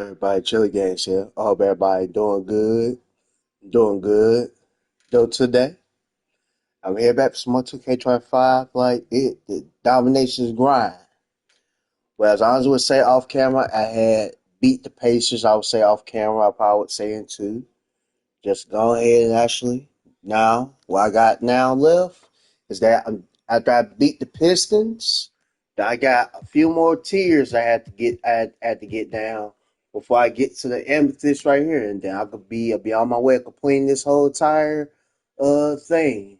Everybody, Chili Games here. I hope everybody doing good. Doing good. Though today, I'm here back for some more 2K25. The dominations grind. Well, as I always would say off camera, I had beat the Pacers. I would say off camera, I probably would say in two. Just go ahead and actually, now, what I got now left is that after I beat the Pistons, I got a few more tiers I had to get down before I get to the amethyst right here, and then I'll be on my way of completing this whole entire thing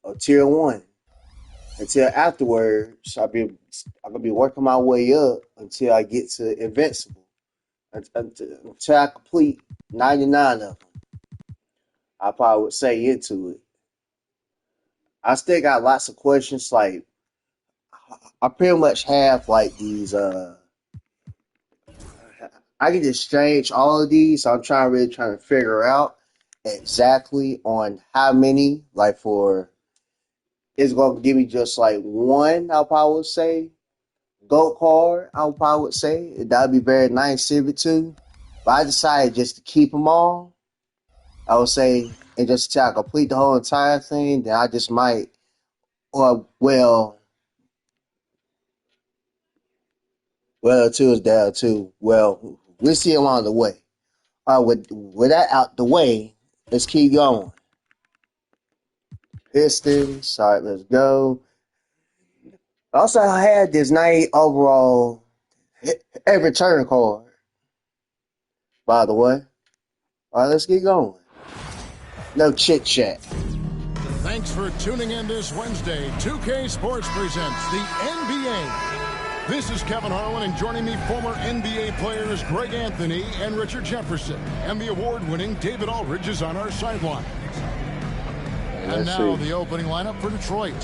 of tier one. Until afterwards, I'm gonna be working my way up until I get to invincible. Until I complete 99 of them. I probably would say into it. I still got lots of questions. Like I pretty much have like these. I can just change all of these. So I'm trying to figure out exactly on how many. Like for it's gonna give me just like one. I'll probably say goat card. I would probably would say that'd be very nice if it too. But I decided just to keep them all. I would say, and just till I complete the whole entire thing, then I just might, or well, too is there too. Well, we'll see along the way. All right, with that out the way, let's keep going. Pistons. All right, let's go. Also, I had this 90 overall every turn card. By the way, all right, let's get going. No chit chat. Thanks for tuning in this Wednesday. 2K Sports presents the NBA. This is Kevin Harlan, and joining me, former NBA players Greg Anthony and Richard Jefferson. And the award-winning David Aldridge is on our sideline. And now the opening lineup for Detroit.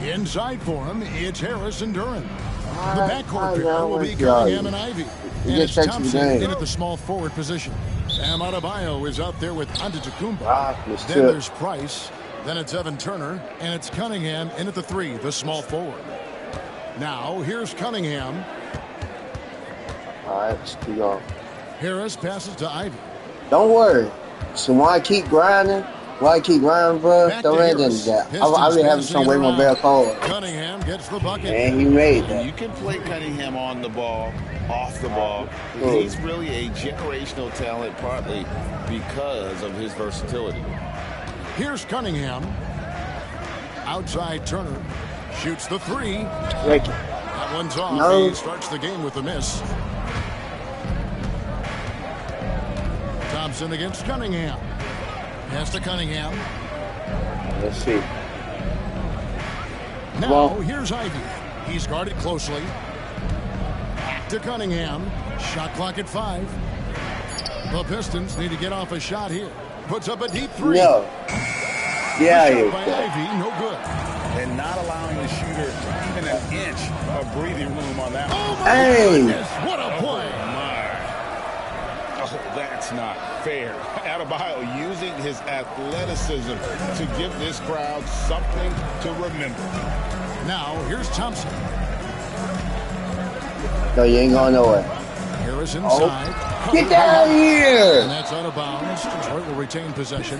Inside for him, it's Harris and Duran. The backcourt pair will be Cunningham and Ivy. And it's Thompson in at the small forward position. Sam Adebayo is out there with Antetokounmpo. Then there's Price. Then it's Evan Turner. And it's Cunningham in at the three, the small forward. Now, here's Cunningham. All right, let's keep going. Harris passes to Ivy. Don't worry. So why I keep grinding, bro? Don't end that. I really have some way more better forward. Cunningham gets the bucket. And he made that. You can play Cunningham on the ball, off the ball. He's really a generational talent, partly because of his versatility. Here's Cunningham. Outside Turner. Shoots the three. That one's off. No. He starts the game with a miss. Thompson against Cunningham. Pass to Cunningham. Let's see. Now, here's Ivy. He's guarded closely. Back to Cunningham. Shot clock at 5. The Pistons need to get off a shot here. Puts up a deep three. No. Yeah, shot by Ivy, no good. And not allowing the shooter even an inch of breathing room on that one. Oh, my goodness. What a play. Oh, that's not fair. Adebayo using his athleticism to give this crowd something to remember. Now, here's Thompson. No, you ain't going nowhere. Harris inside. Oh. Get down here! And that's out of bounds. Detroit will retain possession.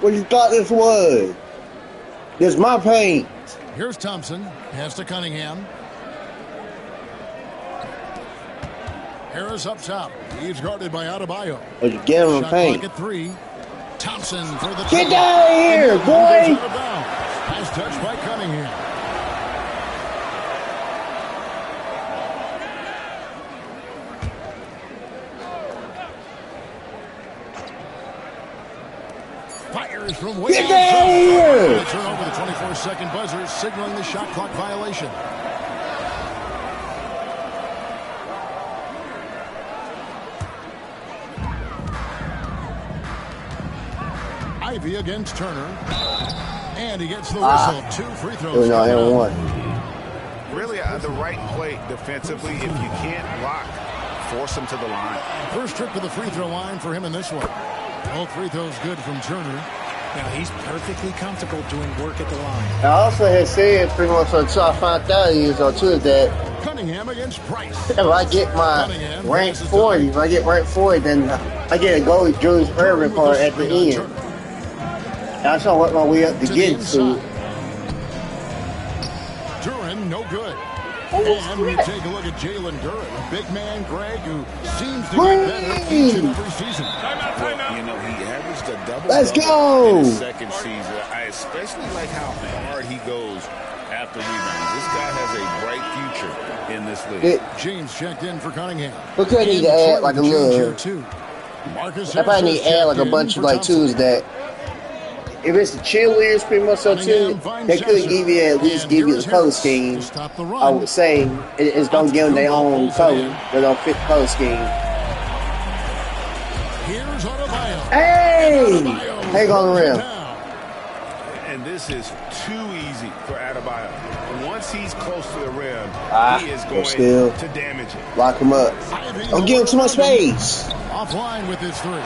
What you thought this was? This my paint. Here's Thompson. Pass to Cunningham. Harris up top. He's guarded by Adebayo. But you get him a paint. At 3. Thompson for the get down here, boy! Nice touch by Cunningham. Fires from way get down here! They turn over the 24-second buzzer, signaling the shot clock violation. Ivy against Turner. And he gets the whistle. 2 free throws. No, one. Really, the right play defensively. If you can't block, force him to the line. First trip to the free throw line for him in this one. All free throws good from Turner. Now he's perfectly comfortable doing work at the line. I also had said pretty much until I found out years old too that Cunningham against Price. If I get my rank 40, then I get a gold Julius Erving card at the end. I try to work my way up to get to it. Duran, no good. And we take a look at Jalen Duran, a big man, Greg, who seems to get better each and every season. You know, he averaged a double go in his second season. I especially like how hard he goes after rebounds. This guy has a bright future in this league. James checked in for Cunningham. We could need to add like a little. I probably need to add like a bunch of like twos that. If it's the cheerleaders pretty much so too, they could give you at least give you the color scheme. I would say it's gonna give them their own color. They don't fit the color scheme. Hey! Hang on the rim. And this is too easy for Adebayo. Once he's close to the rim, he is going to damage it. Lock him up. Don't give him too much space. Offline with his three.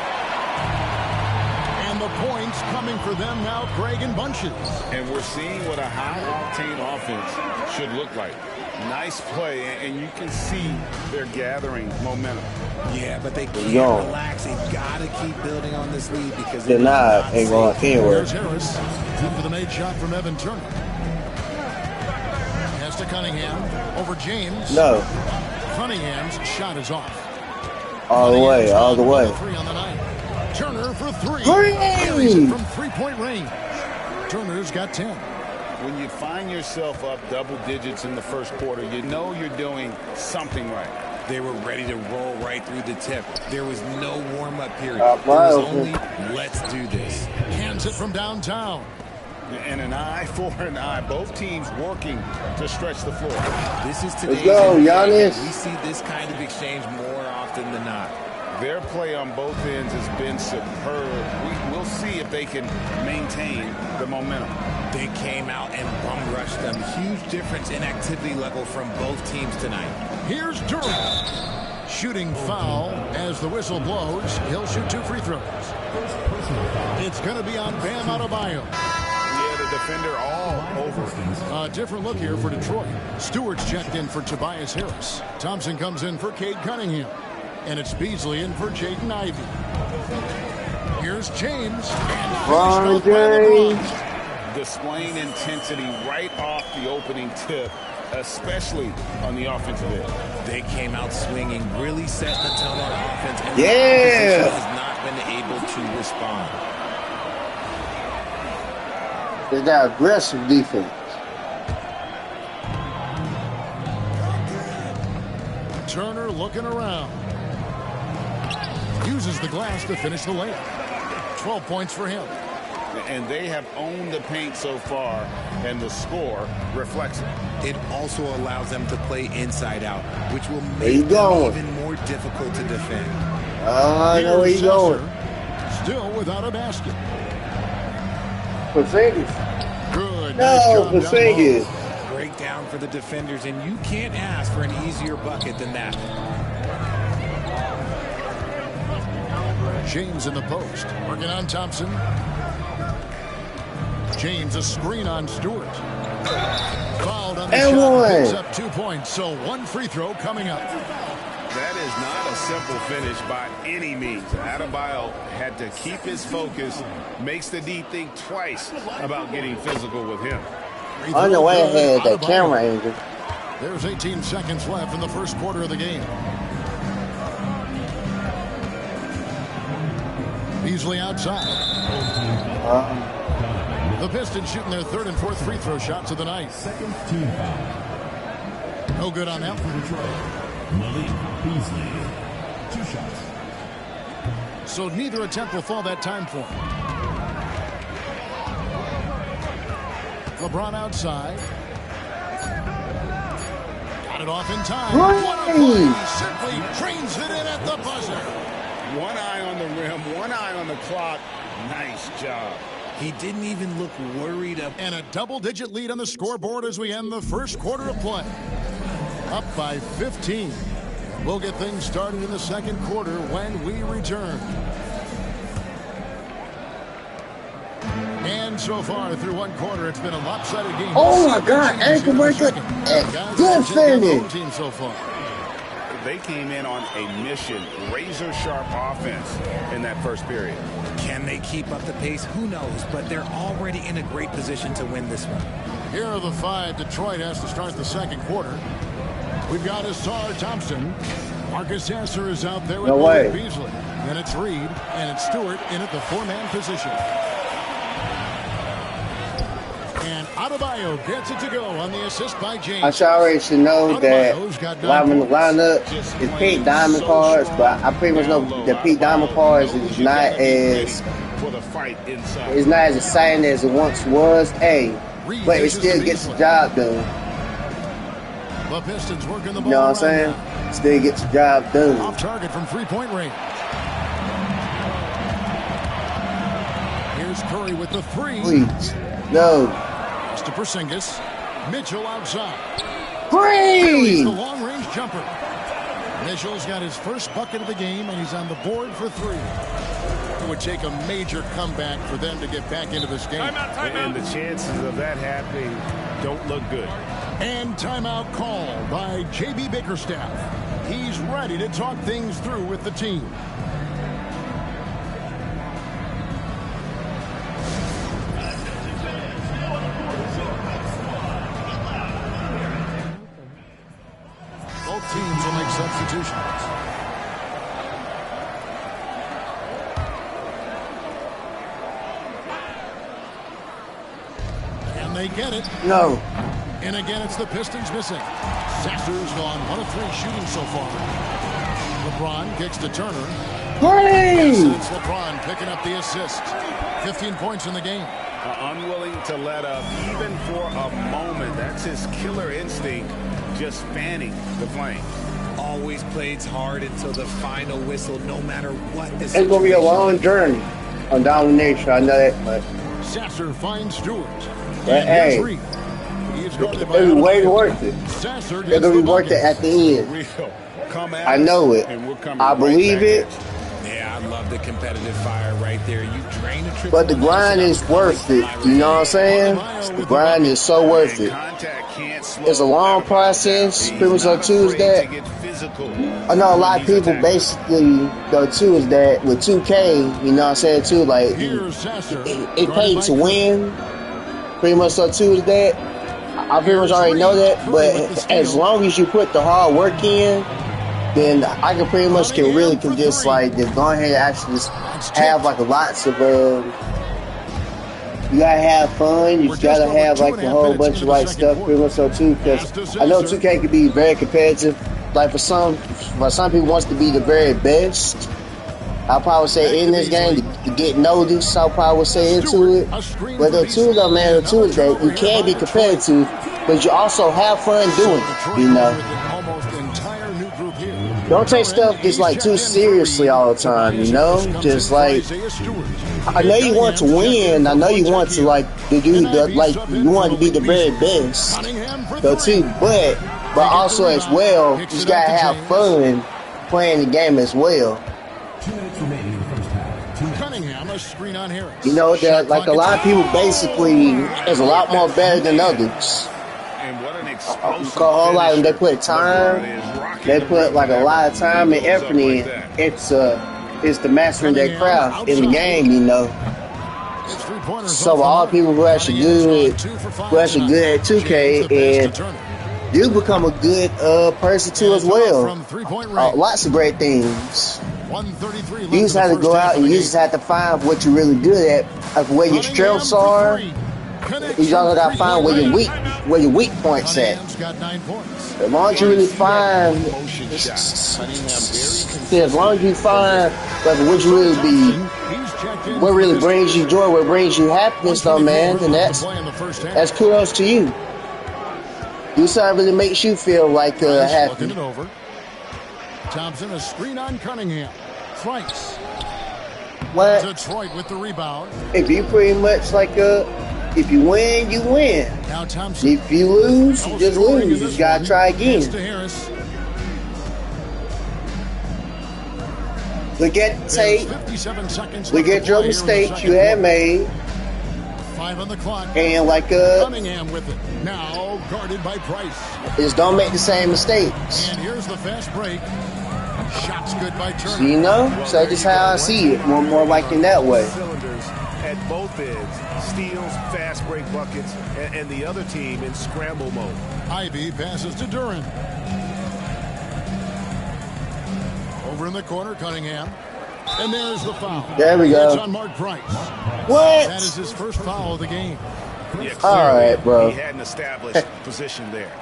And the points coming for them now, Greg, in bunches. And we're seeing what a high-octane offense should look like. Nice play, and you can see they're gathering momentum. Yeah, but they can't relax. They've got to keep building on this lead because they're not going anywhere. There's Harris for the made shot from Evan Turner. Pass to Cunningham over James. No. Cunningham's shot is off. All the way, all the way. Three on the night. Turner for three. From three-point range. Turner's got 10. When you find yourself up double digits in the first quarter, you know you're doing something right. They were ready to roll right through the tip. There was no warm-up period. There was only, let's do this. Hands it from downtown. And an eye for an eye. Both teams working to stretch the floor. This is today's Giannis. We see this kind of exchange more often than not. Their play on both ends has been superb. We'll see if they can maintain the momentum. They came out and bum rushed them. Huge difference in activity level from both teams tonight. Here's Duran. Shooting foul as the whistle blows. He'll shoot 2 free throws. It's going to be on Bam Adebayo. Yeah, the defender all over. A different look here for Detroit. Stewart's checked in for Tobias Harris. Thompson comes in for Cade Cunningham. And it's Beasley in for Jaden Ivey. Here's James. Ron James. Displaying intensity right off the opening tip, especially on the offensive end. They came out swinging, really setting the tone on offense. And the opposition has not been able to respond. They got aggressive defense. Turner looking around. Uses the glass to finish the layup. 12 points for him. And they have owned the paint so far, and the score reflects it. It also allows them to play inside out, which will make them even more difficult to defend. I know where you're going. Still without a basket. Porzingis. Good. No, Porzingis. Breakdown for the defenders, and you can't ask for an easier bucket than that. James in the post, working on Thompson. James a screen on Stewart. Fouled on the shot, picks up 2 points, so 1 free throw coming up. That is not a simple finish by any means. Adebayo had to keep his focus, makes the D think twice about getting physical with him. I don't know why I had that camera angle. There's 18 seconds left in the first quarter of the game. Beasley outside. The Pistons shooting their 3rd and 4th free throw shots of the night. No good on that one. Beasley, 2 shots. So neither attempt will fall that time for him. LeBron outside. Got it off in time. Simply trains it in at the buzzer. One eye on the rim, one eye on the clock. Nice job. He didn't even look worried up. And a double-digit lead on the scoreboard as we end the first quarter of play. Up by 15. We'll get things started in the second quarter when we return. And And so far through one quarter, it's been a lopsided game. Oh my God, ankle breaker. Good finish. Team so far. They came in on a mission, razor-sharp offense in that first period. Can they keep up the pace? Who knows, but they're already in a great position to win this one. Here are the 5 Detroit has to start the second quarter. We've got Asar Thompson. Marcus Sasser is out there with Beasley. Then it's Reed, and it's Stewart in at the 4-man position. And Adebayo gets it to go on the assist by James. I already should know that a lot of in the lineup is Pete Diamond cards, but I pretty much know that Pete Diamond cards is not as exciting as it once was. But it still gets the job done. The Pistons working the ball. You know what I'm saying? Still gets the job done. Off target from 3-point range. Here's Curry with the 3. Please. No. To Porzingis. Mitchell outside. Green! The long-range jumper. Mitchell's got his first bucket of the game, and he's on the board for 3. It would take a major comeback for them to get back into this game. Timeout. And the chances of that happening don't look good. And timeout called by J.B. Bickerstaff. He's ready to talk things through with the team. Both teams will make substitutions. And they get it. No. And again, it's the Pistons missing. Sasser's gone 1 of 3 shooting so far. LeBron kicks to Turner. Green! It's LeBron picking up the assist. 15 points in the game. Unwilling to let up even for a moment. That's his killer instinct, just fanning the flame. Always plays hard until the final whistle, no matter what the It's going to be a long journey on domination. I know that much. Sasser finds Stewart. But hey, it'll be way worth it. It'll be worth it at the end. I know it. I believe it. Yeah, I love the competitive fire right there. You drain a triple. But the grind is worth it. You know what I'm saying? The grind is so worth it. It's a long process. Pretty much on Tuesday. I know a lot of people basically go to is that with 2K, you know what I'm saying, too, like it paid to win. Pretty much on Tuesday. I pretty much already know that, but as long as you put the hard work in, then I can pretty much can just like just go ahead and actually just have like lots of you gotta have fun. You just gotta have like a whole bunch of like stuff pretty much so too, because I know 2K can be very competitive. Like for some people wants to be the very best. I'll probably say in this game to get noticed. I'll probably say into it. But the two though, man, the two is that you can be competitive, but you also have fun doing it. You know. Don't take stuff just like too seriously all the time, you know? Just like, I know you want to win. I know you want to like to do the like you want to be the very best, though too. But also as well, you just gotta have fun playing the game as well. You know that like a lot of people basically is a lot more better than others. A whole lot of them, they put time. They put like a lot of time and effort in. It's the mastering their craft in the game, you know. So all people who are actually good at 2K, and you become a good person too as well. Lots of great things. You just have to go out and you just have to find what you're really good at, like where your strengths are. You also got to find where your weak points at. As long as you really find, as long as you find like what you really be, what really brings you joy, what brings you happiness, though, man, then that's kudos to you. Do something really makes you feel like happy. Thompson, a screen on Cunningham. Price. What? Detroit with the rebound. If you pretty much like if you win, you win. Now Thompson. If you lose, you just lose. You just gotta try again. Look at tape. Look at your mistakes you had made. 5 on the clock. And like Cunningham with it. Now guarded by Price. Just don't make the same mistakes. And here's the fast break. Shots good by Turner. You know? So that's how I see it. More like in that way. Cylinders at both ends. Steals, fast break buckets, and the other team in scramble mode. Ivy passes to Duran. Over in the corner, Cunningham. And there's the foul. There we go. It's on Mark Price. What? That is his first foul of the game. Yeah, all right, bro. He had an established position there.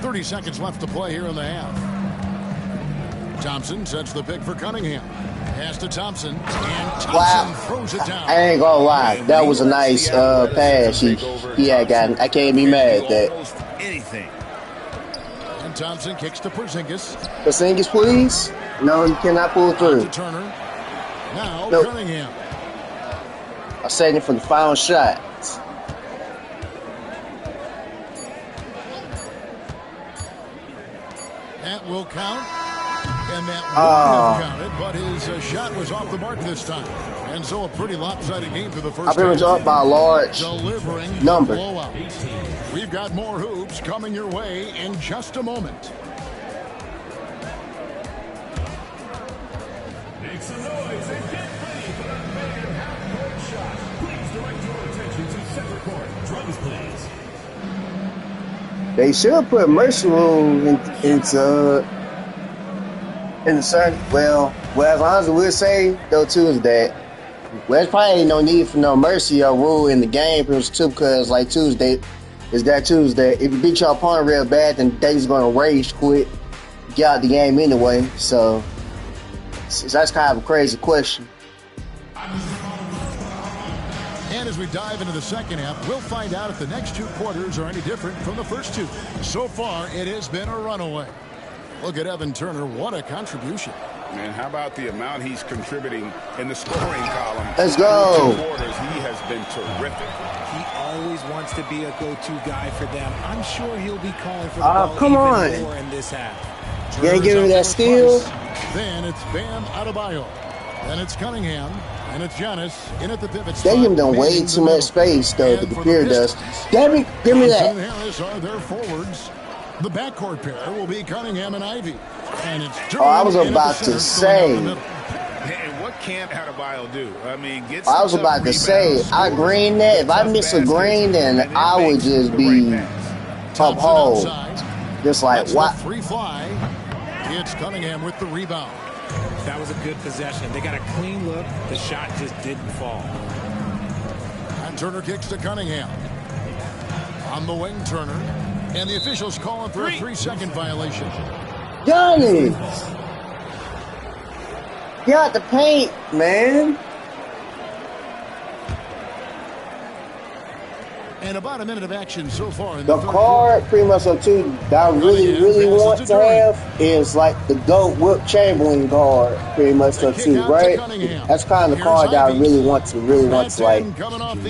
.30 left to play here in the half. Thompson sets the pick for Cunningham. Pass to Thompson. And Thompson throws it down. I ain't gonna lie. That was a nice pass he had gotten. I can't be mad at that. Anything. And Thompson kicks to Porzingis. Porzingis, please. No, you cannot pull through. To Turner. Now Nope. Cunningham. I'm setting it for the final shot. That will count. And that would have counted, but his shot was off the mark this time. And so a pretty lopsided game for the first I've been up by a large number. Blowout. We've got more hoops coming your way in just a moment. Make some noise and get ready for the main half-court shot. Please direct your attention to center court. Drums, please. They should put mercy rule in the certain. Well, as long as we'll say though too is that there's probably no need for no mercy or rule in the game too, because like Tuesday is that Tuesday. If you beat your opponent real bad, then they just gonna rage quit, get out the game anyway. So that's kind of a crazy question. And as we dive into the second half, we'll find out if the next two quarters are any different from the first two. So far, it has been a runaway. Look at Evan Turner. What a contribution. Man, how about the amount he's contributing in the scoring column? Let's go. Two quarters, he has been terrific. He always wants to be a go-to guy for them. I'm sure he'll be calling for the ball come even on. more in this half. You ain't giving me that steal? Then it's Bam Adebayo. Then it's Cunningham. And it's Giannis in at the pivot spot. They give them way too much space, though, the computer does. Give me that. Thompson and Harris are their forwards. The backcourt pair will be Cunningham and Ivy. And it's I was about to say. And what can't Adebayo do? I mean, I was about to say, I green that. If I miss a green, then I would just be uphold. Just like, what? Free fly. It's Cunningham with the rebound. That was a good possession. They got a clean look. The shot just didn't fall. And Turner kicks to Cunningham. On the wing, Turner. And the officials calling for a 3-second violation. Giannis! Get out the paint, man. And about a minute of action so far in The third card, quarter. pretty much up to that I really want to have is like the GOAT Wilt Chamberlain card, pretty much up to, right? That's kind of the card that I really want to like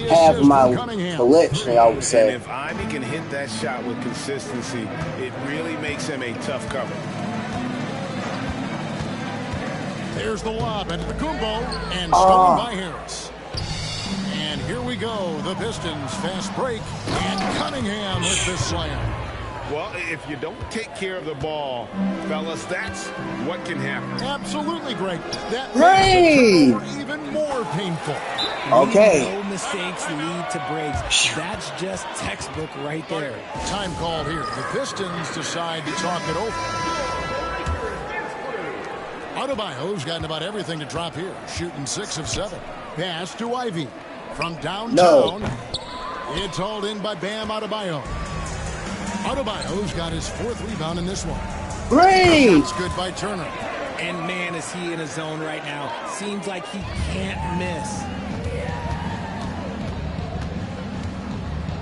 have in my collection, I would say. And if Ivy can hit that shot with consistency, it really makes him a tough cover. There's the lob into the Kumbo and stolen by Harris. And here we go, the Pistons fast break, and Cunningham with this slam. Well, if you don't take care of the ball, fellas, that's what can happen. Absolutely great. That Great. makes it even more painful. Okay. No mistakes lead to breaks. That's just textbook right there. Time called here. The Pistons decide to talk it over. Adebayo's gotten about everything to drop here, shooting 6 of 7. Pass to Ivy. From downtown, it's hauled in by Bam Adebayo. Adebayo's got his 4th rebound in this one. Great! It's good by Turner. And man, is he in a zone right now. Seems like he can't miss.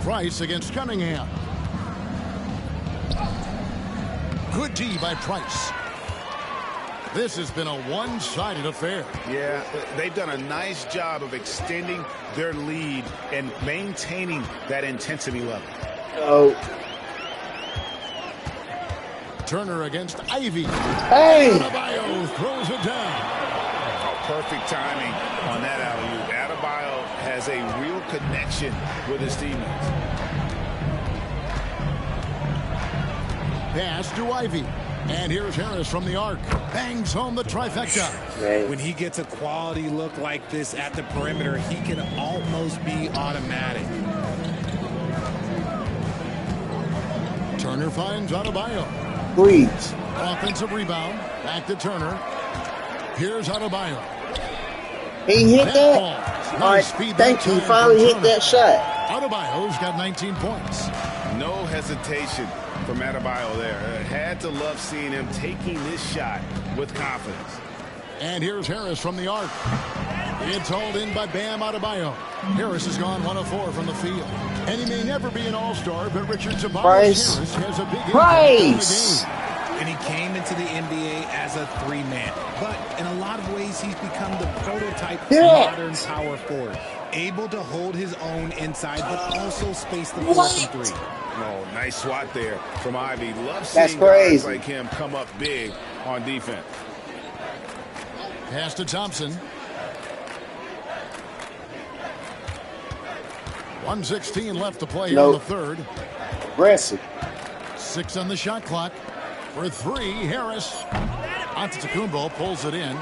Price against Cunningham. Good D by Price. This has been a one-sided affair. Yeah, they've done a nice job of extending their lead and maintaining that intensity level. Oh. Turner against Ivy. Hey! Adebayo throws it down. Perfect timing on that alley-oop. Adebayo has a real connection with his teammates. Pass to Ivy. And here's Harris from the arc. Bangs home the trifecta. When he gets a quality look like this at the perimeter, he can almost be automatic. Turner finds Adebayo. Breeds. Offensive rebound. Back to Turner. Here's Adebayo. He hit that? Ball. All Nice right, speed thank that you. He time finally from hit Turner. that shot. Adebayo's got 19 points. No hesitation from Adebayo there. Had to love seeing him taking this shot with confidence. And here's Harris from the arc. It's hauled in by Bam Adebayo. Harris has gone 1 of 4 from the field. And he may never be an all-star, but Richard Tobias Harris has a big impact on the game. And he came into the NBA as a 3-man. But in a lot of ways, he's become the prototype modern power forward. Able to hold his own inside, but also space the floor from 3. Oh, nice swat there from Ivy. Love That's seeing crazy. guys like him come up big on defense. Pass to Thompson. 1:16 left to play here in the third. Aggressive. 6 on the shot clock. For 3, Harris. Antetokounmpo pulls it in.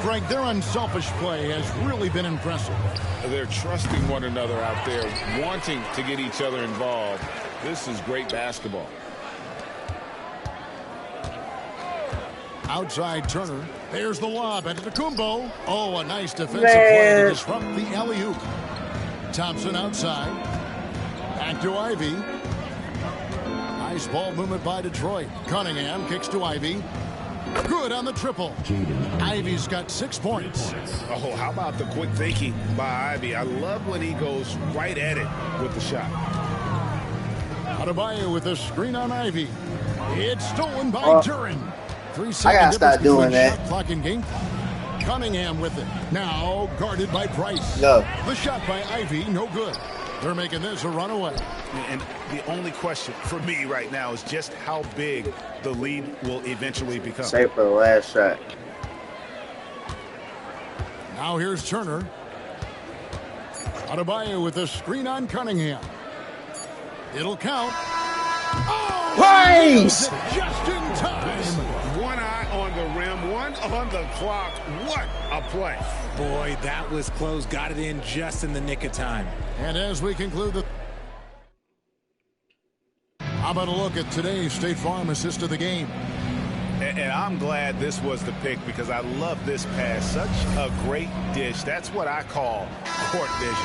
Greg, their unselfish play has really been impressive. They're trusting one another out there, wanting to get each other involved. This is great basketball. Outside Turner. There's the lob. Antetokounmpo. Oh, a nice defensive play to disrupt the alley-oop. Thompson outside. Back to Ivy. Nice ball movement by Detroit. Cunningham kicks to Ivy. Good on the triple. Ivy's got 6 points. Oh, how about the quick thinking by Ivy? I love when he goes right at it with the shot. Adebayo with a screen on Ivy. It's stolen by Duren. 3 I seconds gotta start doing that. Shot clock and game clock. Cunningham with it. Now guarded by Price. No. The shot by Ivy, no good. They're making this a runaway. And the only question for me right now is just how big the lead will eventually become. Save for the last shot. Now here's Turner. Adebayo with a screen on Cunningham. It'll count. Oh, Price! just in time. One eye on the rim, one on the clock. What a play. Boy, that was close. Got it in just in the nick of time. And as we conclude the... How about a look at today's State Farm assist of the game? And I'm glad this was the pick because I love this pass. Such a great dish. That's what I call court vision.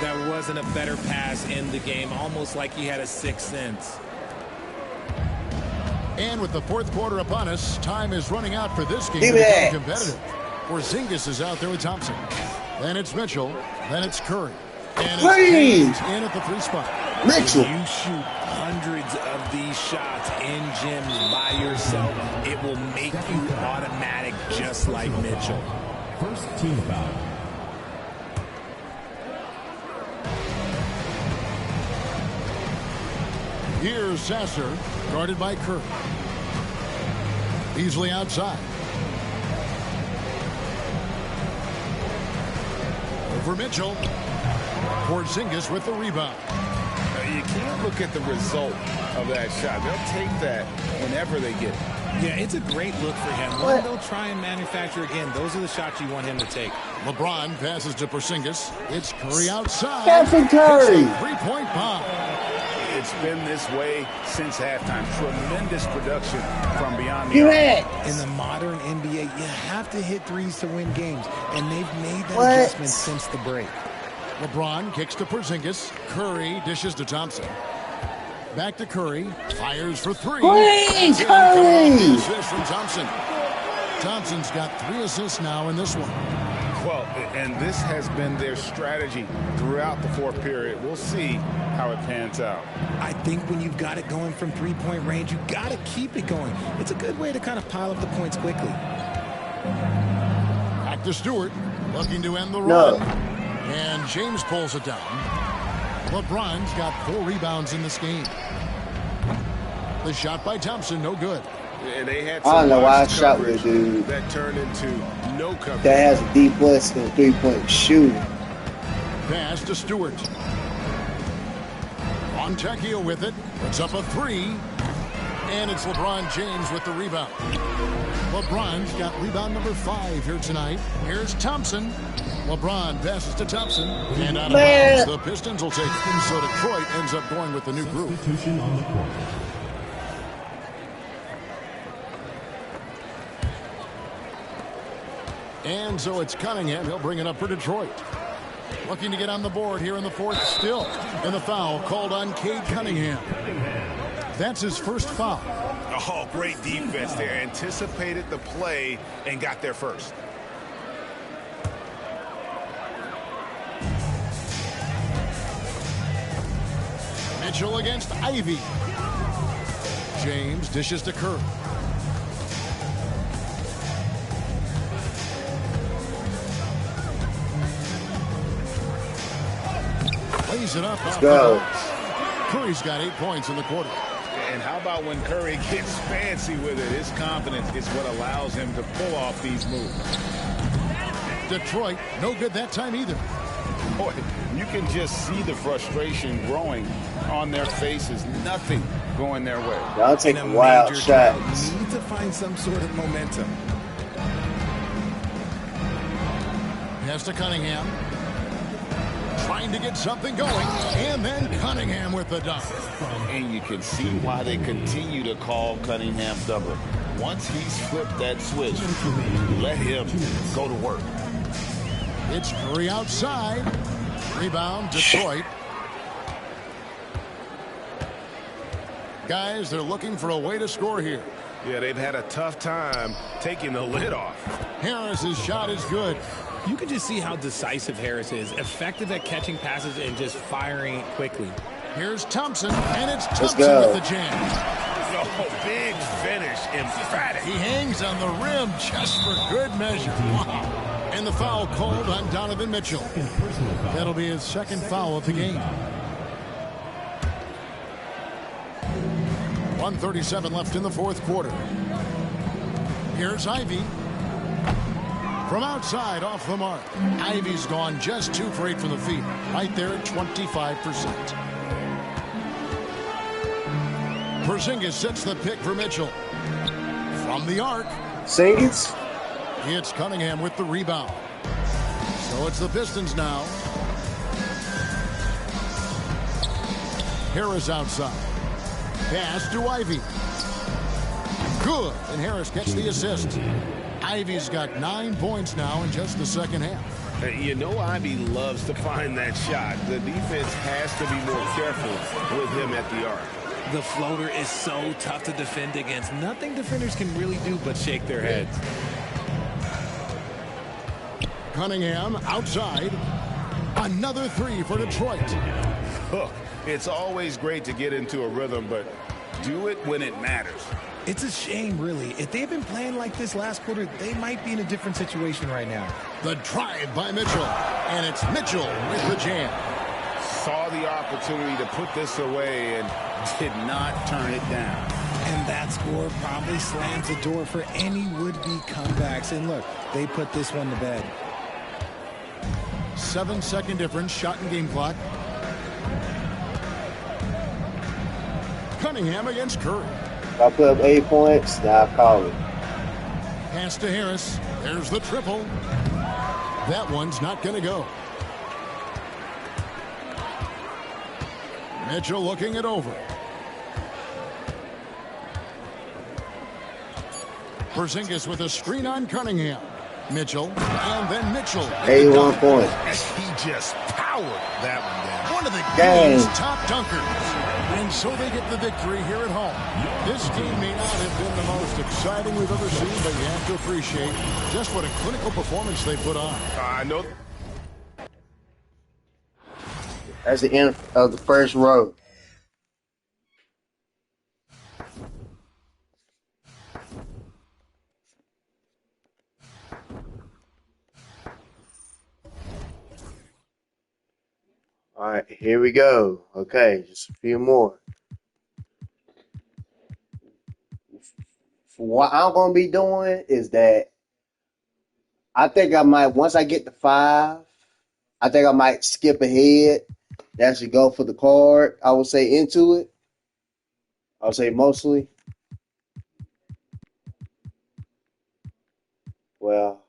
There wasn't a better pass in the game, almost like he had a sixth sense. And with the fourth quarter upon us, time is running out for this game Give to me become that. competitive. Porzingis is out there with Thompson. Then it's Mitchell. Then it's Curry. And it's James in at the 3 spot. Mitchell. If you shoot hundreds of these shots in gyms by yourself, it will make you automatic just like Mitchell. First team foul. Here's Sasser, guarded by Curry. Beasley outside. Over Mitchell. Porzingis with the rebound. You can't look at the result of that shot. They'll take that whenever they get it. Yeah, it's a great look for him. One they'll try and manufacture again. Those are the shots you want him to take. LeBron passes to Porzingis. It's Curry outside. Stephen Curry. It's a 3-point bomb. It's been this way since halftime. Tremendous production from beyond the You arc. had. In the modern NBA, you have to hit threes to win games, and they've made that What? adjustment since the break. LeBron kicks to Porzingis. Curry dishes to Thompson. Back to Curry. Fires for 3. Please, And Curry! assist from Thompson. Thompson's got 3 assists now in this one. Well, and this has been their strategy throughout the fourth period. We'll see how it pans out. I think when you've got it going from three-point range, you got to keep it going. It's a good way to kind of pile up the points quickly. Back to Stewart. Looking to end the No. run. And James pulls it down. LeBron's got 4 rebounds in this game. The shot by Thompson, no good. And they had I don't some know why I box shot with a coverage dude that turned into no coverage. that has a D plus and 3-point shooting. Pass to Stewart. Fontecchio with it. Puts up a three. And it's LeBron James with the rebound. LeBron's got rebound number 5 here tonight. Here's Thompson. LeBron passes to Thompson. And out of bounds, the Pistons will take it. So Detroit ends up going with the new group. Substitution on the court. And so it's Cunningham. He'll bring it up for Detroit. Looking to get on the board here in the fourth still. And the foul called on Cade Cunningham. That's his first foul. Oh, great defense there. Anticipated the play and got there first. Mitchell against Ivy. James dishes to Curry. Lays it up. Let's go. Curry's got 8 points in the quarter. And how about when Curry gets fancy with it? His confidence is what allows him to pull off these moves. Detroit, no good that time either. Boy, you can just see the frustration growing on their faces. Nothing going their way. Y'all taking wild shots. Need to find some sort of momentum. Pass to Cunningham. Trying to get something going. And then Cunningham with the dunk. And you can see why they continue to call Cunningham double. Once he's flipped that switch, let him go to work. It's Curry outside. Rebound, Detroit. Guys, they're looking for a way to score here. Yeah, they've had a tough time taking the lid off. Harris's shot is good. You can just see how decisive Harris is. Effective at catching passes and just firing it quickly. Here's Thompson, and it's Let's Thompson go. with the jam. Oh, big finish, emphatic. He hangs on the rim just for good measure. Wow. And the foul called on Donovan Mitchell. That'll be his second foul of the game. 1:37 left in the fourth quarter. Here's Ivy. From outside, off the mark. Ivy's gone just 2 for 8 from the field. Right there at 25%. Porzingis sets the pick for Mitchell. From the arc. Singles? It's Cunningham with the rebound. So it's the Pistons now. Harris outside. Pass to Ivy. Good. And Harris gets the assist. Ivy's got 9 points now in just the second half. You know Ivy loves to find that shot. The defense has to be more careful with him at the arc. The floater is so tough to defend against. Nothing defenders can really do but shake their heads. Cunningham outside. Another 3 for Detroit. Look, it's always great to get into a rhythm, but do it when it matters. It's a shame, really. If they had been playing like this last quarter, they might be in a different situation right now. The drive by Mitchell. And it's Mitchell with the jam. Saw the opportunity to put this away and did not turn it down. And that score probably slams the door for any would-be comebacks. And look, they put this one to bed. 7-second difference, shot and game clock. Cunningham against Curry. If I put up 8 points, now I call it. Pass to Harris. There's the triple. That one's not going to go. Mitchell looking it over. Porzingis with a screen on Cunningham. Mitchell, and then Mitchell. 81 points. He just powered that one down. One of the Dang. game's top dunkers. And so they get the victory here at home. This game may not have been the most exciting we've ever seen, but you have to appreciate just what a clinical performance they put on. I know. That's the end of the first row. All right, here we go. Okay, just a few more. what I'm gonna be doing is that I think I might once I get to 5, I think I might skip ahead. Actually go for the card. I would say into it. I would say mostly. Well,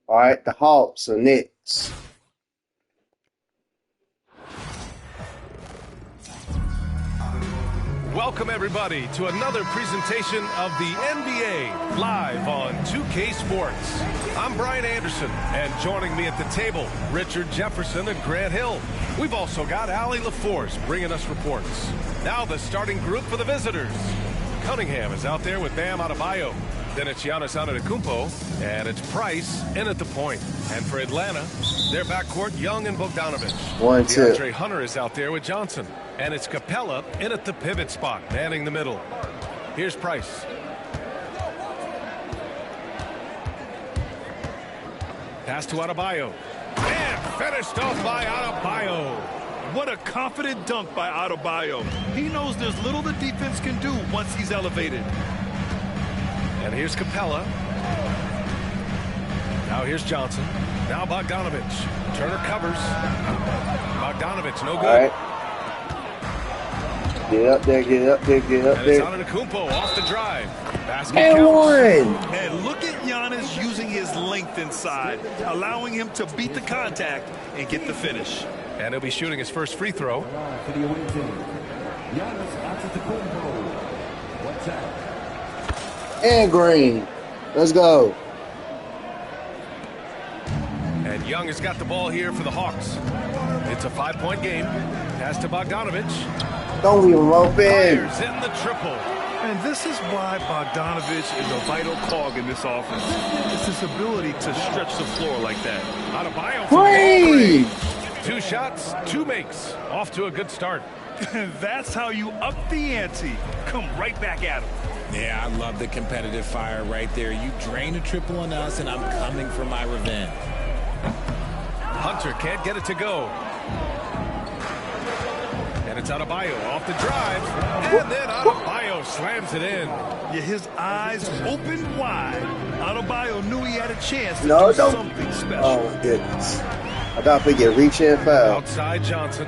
all right. The Hawks are next. Welcome, everybody, to another presentation of the NBA live on 2K Sports. I'm Brian Anderson, and joining me at the table, Richard Jefferson and Grant Hill. We've also got Allie LaForce bringing us reports. Now the starting group for the visitors. Cunningham is out there with Bam Adebayo. Then it's Giannis Antetokounmpo, and it's Price in at the point. And for Atlanta, their backcourt, Young and Bogdanovich. DeAndre Hunter is out there with Johnson. And it's Capella in at the pivot spot, manning the middle. Here's Price. Pass to Adebayo. And finished off by Adebayo. What a confident dunk by Adebayo. He knows there's little the defense can do once he's elevated. And here's Capella. Now here's Johnson. Now Bogdanovich. Turner covers. Bogdanovich, no good. All right. Get up there, get up there, get up there. And it's Antetokounmpo off the drive. Basket And counts. one. And look at Giannis using his length inside, allowing him to beat the contact and get the finish. And he'll be shooting his first free throw. For the away team, Giannis Antetokounmpo. What's that? And Green. Let's go. And Young has got the ball here for the Hawks. It's a 5-point game. Pass to Bogdanovich. Don't leave him open. Fires in the triple. And this is why Bogdanovich is a vital cog in this offense. It's his ability to stretch the floor like that. Adebayo from Green. 2 shots, 2 makes. Off to a good start. That's how you up the ante. Come right back at him. Yeah, I love the competitive fire right there. You drain a triple on us, and I'm coming for my revenge. Hunter can't get it to go. And it's Adebayo off the drive. And then Adebayo slams it in. Yeah, his eyes open wide. Adebayo knew he had a chance to No, do don't. something special. Oh, goodness. I thought we get reach and foul. Outside Johnson.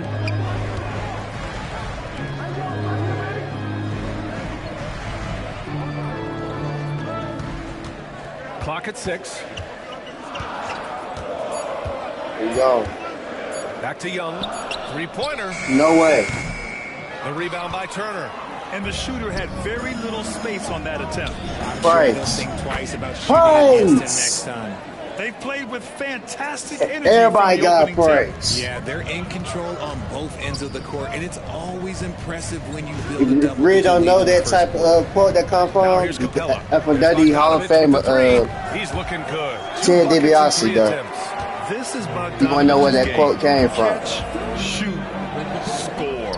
Clock at 6. Here you go. Back to Young. 3-pointer. No way. The rebound by Turner. And the shooter had very little space on that attempt. Price. Think twice about shooting against him next Price. time. They played with fantastic energy. Everybody from the got opening tip. Price. Yeah, they're in control on both ends of the court, and it's always impressive when you build If a you double. really don't know that type of quote that come Now from, here's Capella. that's from Here's Duddy Hall of Bogdanovich Fame. with the 3. He's looking good. Ted 2 buckets in DiBiase 3 though. attempts. This is Bogdanovich's You wanna know where that game. quote came from? Catch, shoot, score.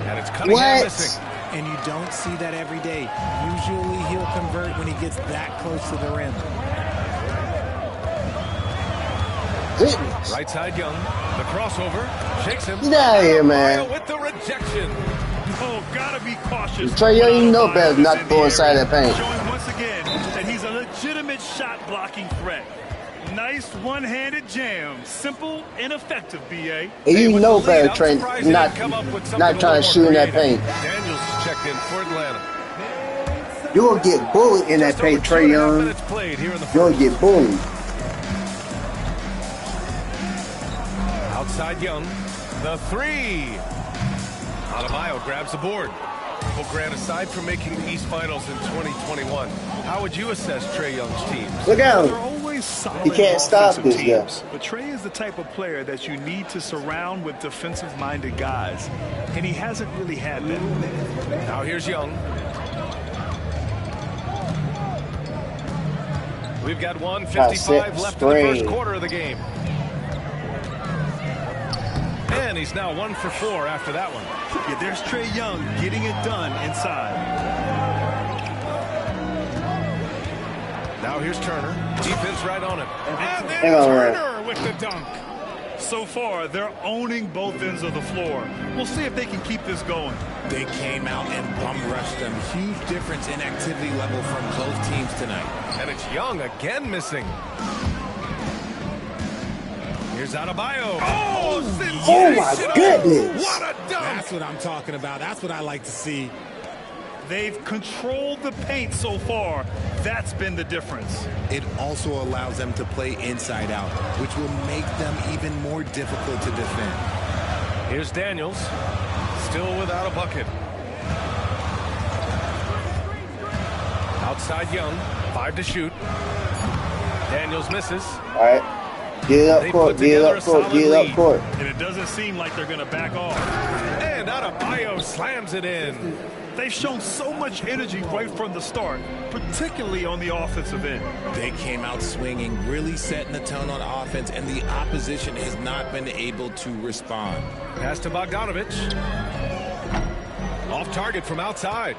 And it's Cunningham What? missing. And you don't see that every day. Usually he'll convert when he gets that close to the rim. Goodness. Right side Young. The crossover. Shakes him. Get out of here, man. Adebayo with the rejection. Oh, gotta be cautious. Trae Young, you know Adebayo better is not in to the go inside area, that paint. Showing once again that he's a legitimate shot blocking threat. Nice one-handed jam. Simple and effective, B.A. And you With know the lead, better, I'm Trey, surprised he not didn't come up with something not a trying to little shoot more in that creative. paint. Daniels checked in for Atlanta. You're going to get bullied in that Just paint, over Trae 2.5 Young. minutes played here in the You're first. going to get bullied. Outside Young. The 3. Adebayo grabs the board. Well, Grant, aside from making the East Finals in 2021, how would you assess Trae Young's teams? Look out. They're always solid He can't stop offensive this guy. teams. But Trae is the type of player that you need to surround with defensive-minded guys. And he hasn't really had that. Now here's Young. We've got 1:55 left in the first quarter of the game. And he's now 1 for 4 after that one. Yeah, there's Trae Young getting it done inside. Now here's Turner. Defense right on him. And then Hang on, Turner with the dunk. So far, they're owning both ends of the floor. We'll see if they can keep this going. They came out and bum rushed them. Huge difference in activity level from both teams tonight. And it's Young again missing. Here's Adebayo. Oh, my goodness. What a dunk. That's what I'm talking about. That's what I like to see. They've controlled the paint so far. That's been the difference. It also allows them to play inside out, which will make them even more difficult to defend. Here's Daniels, still without a bucket. Outside Young, 5 to shoot. Daniels misses. All right. Get up court, get up court, get up court. And it doesn't seem like they're going to back off. And Adebayo slams it in. They've shown so much energy right from the start, particularly on the offensive end. They came out swinging, really setting the tone on offense, and the opposition has not been able to respond. Pass to Bogdanovich. Off target from outside.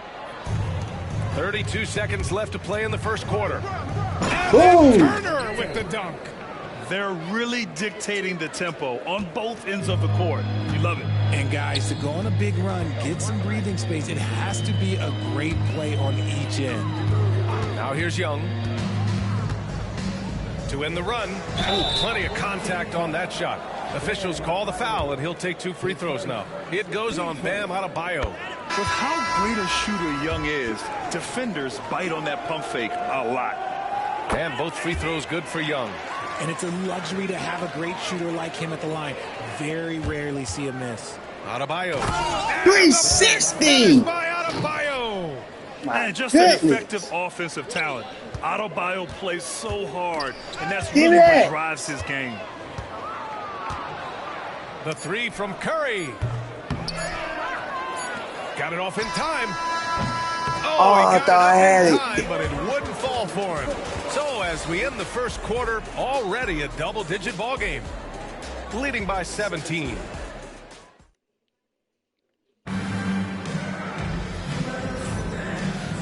32 seconds left to play in the first quarter. And then Turner with the dunk. They're really dictating the tempo on both ends of the court. You love it. And guys, to go on a big run, get some breathing space, it has to be a great play on each end. Now here's Young. To end the run. Oh, plenty of contact on that shot. Officials call the foul, and he'll take 2 free throws now. It goes on Bam Adebayo. With how great a shooter Young is, defenders bite on that pump fake a lot. And both free throws good for Young. And it's a luxury to have a great shooter like him at the line. Very rarely see a miss. Adebayo. 360! By Adebayo. And just an effective offensive talent. Adebayo plays so hard, and that's really what drives his game. The 3 from Curry. Got it off in time. Oh, I thought I had it. But it wouldn't fall for him. So as we end the first quarter, already a double-digit ball game, leading by 17.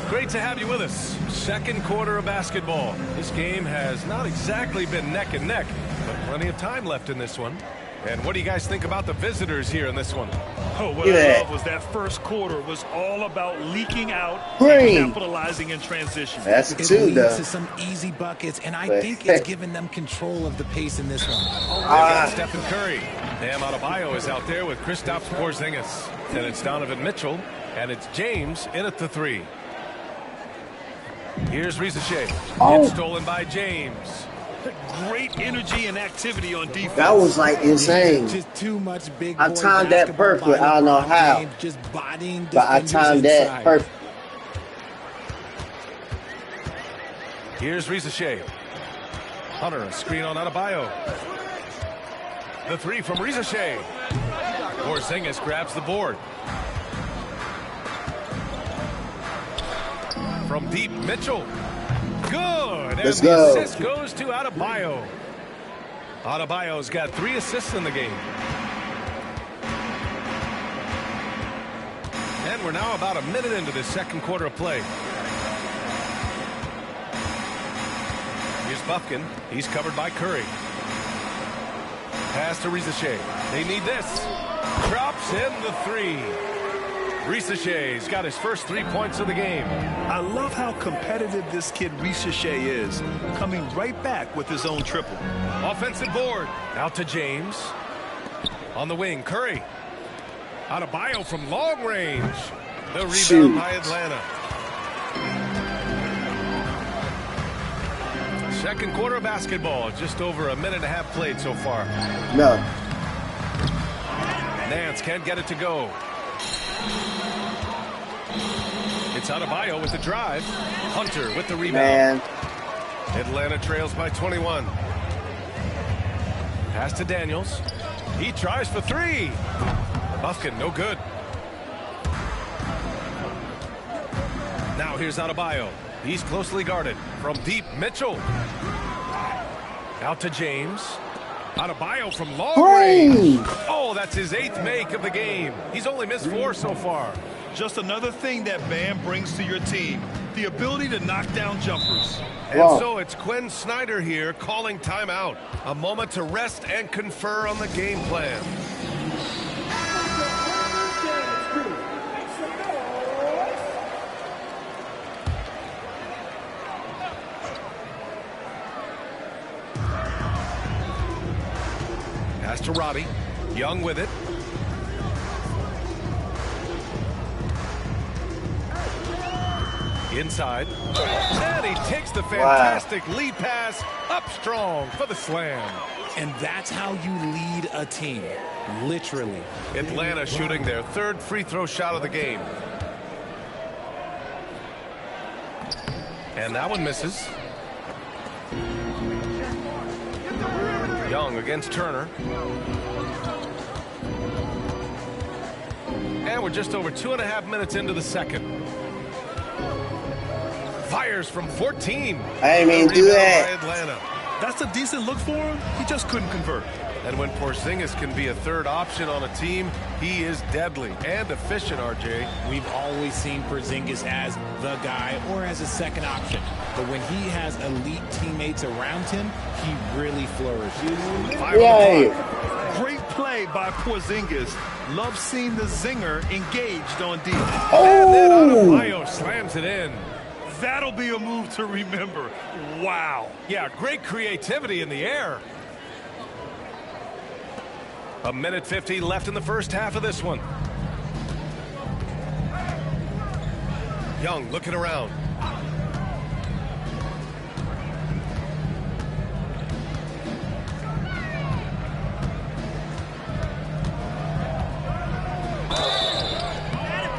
Great to have you with us. Second quarter of basketball. This game has not exactly been neck and neck, but plenty of time left in this one. And what do you guys think about the visitors here in this one? Oh, what I love was that first quarter was all about leaking out and capitalizing in transition. That's it two, leads though. to some easy buckets, and I think it's given them control of the pace in this one. Stephen Curry. Bam Adebayo is out there with Kristaps Porzingis. Then it's Donovan Mitchell, and it's James in at the 3. Here's Rizachet. It's stolen by James. Great energy and activity on defense. That was like insane. Just too much big. I timed that perfectly. I don't know how. Just bodying but I timed that perfect. Here's Rizachet. Hunter, a screen on Adebayo. The 3 from Rizachet. Porzingis grabs the board. From deep, Mitchell. Good. Let's and go. The assist goes to Adebayo. Adebayo's got 3 assists in the game. And we're now about a minute into the second quarter of play. Here's Buffkin. He's covered by Curry. Pass to Rizachet. They need this. Drops in the 3. Rizachet's got his first 3 points of the game. I love how competitive this kid Rizachet is, coming right back with his own triple. Offensive board. Out to James. On the wing, Curry. Adebayo from long range. The rebound by Atlanta. Second quarter of basketball. Just over a minute and a half played so far. No. Nance can't get it to go. It's Adebayo with the drive. Hunter with the rebound. Atlanta trails by 21. Pass to Daniels. He tries for 3. Buffkin, no good. Now here's Adebayo. He's closely guarded. From deep, Mitchell. Out to James. Adebayo from long range. Oh, that's his 8th make of the game. He's only missed 4 so far. Just another thing that Bam brings to your team. the ability to knock down jumpers. And Wow. so it's Quinn Snyder here calling timeout. A moment to rest and confer on the game plan. Pass to Robbie. Young with it. Inside. And he takes the fantastic lead pass up strong for the slam. And that's how you lead a team, literally. Atlanta shooting their third free throw shot of the game. And that one misses. Young against Turner. And we're just over 2.5 minutes into the second. Fires from 14. I didn't mean to do Rebound that. by Atlanta. That's a decent look for him. He just couldn't convert. And when Porzingis can be a third option on a team, he is deadly and efficient, RJ. We've always seen Porzingis as the guy or as a second option. But when he has elite teammates around him, he really flourishes. 5 on the Yay. clock. Great play by Porzingis. Love seeing the zinger engaged on D. And then Oh, Adebayo slams it in. That'll be a move to remember. Wow. Yeah, great creativity in the air. 1:50 left in the first half of this one. Young looking around.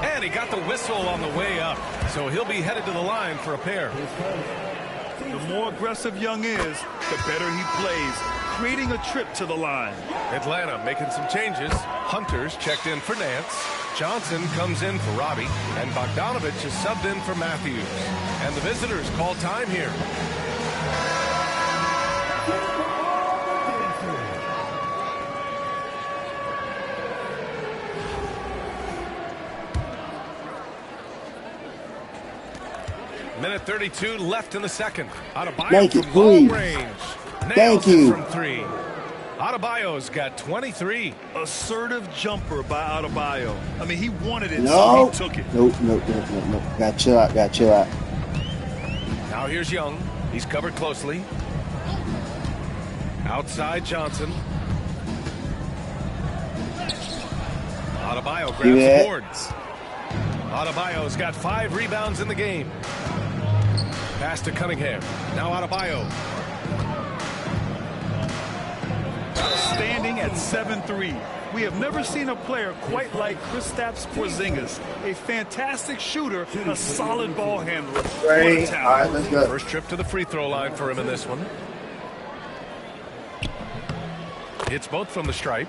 And he got the whistle on the way up. So he'll be headed to the line for a pair. The more aggressive Young is, the better he plays, creating a trip to the line. Atlanta making some changes. Hunter's checked in for Nance. Johnson comes in for Robbie. And Bogdanovich is subbed in for Matthews. And the visitors call time here. Minute 32 left in the second. Adebayo Make it, from long please. range. Thank Nails it you. from 3. Adebayo's got 23. Assertive jumper by Adebayo. I mean, he wanted it, no. so he took it. Nope. Got chill out. Now here's Young. He's covered closely. Outside Johnson. Adebayo grabs the boards. Adebayo's got 5 rebounds in the game. Pass to Cunningham. Now Adebayo. Standing at 7'3", we have never seen a player quite like Kristaps Porzingis. A fantastic shooter, a solid ball handler. What a Great. talent. All right, let's go. First trip to the free throw line for him in this one. Hits both from the stripe.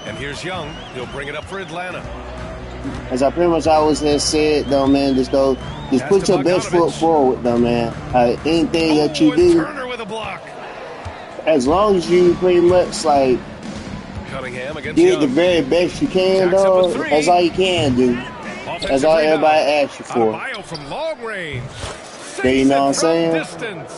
And here's Young. He'll bring it up for Atlanta. As I pretty much always have said, though, man, just put your best foot forward, though, man. Anything that you and do, Turner with a block. as long as you pretty much like Cunningham against do Young. the very best you can, Jacks up a though. three. That's all you can do. Offensive That's all rebound. everybody asks you for. Adebayo from long range. There, you know what I'm Sinks it from saying? distance.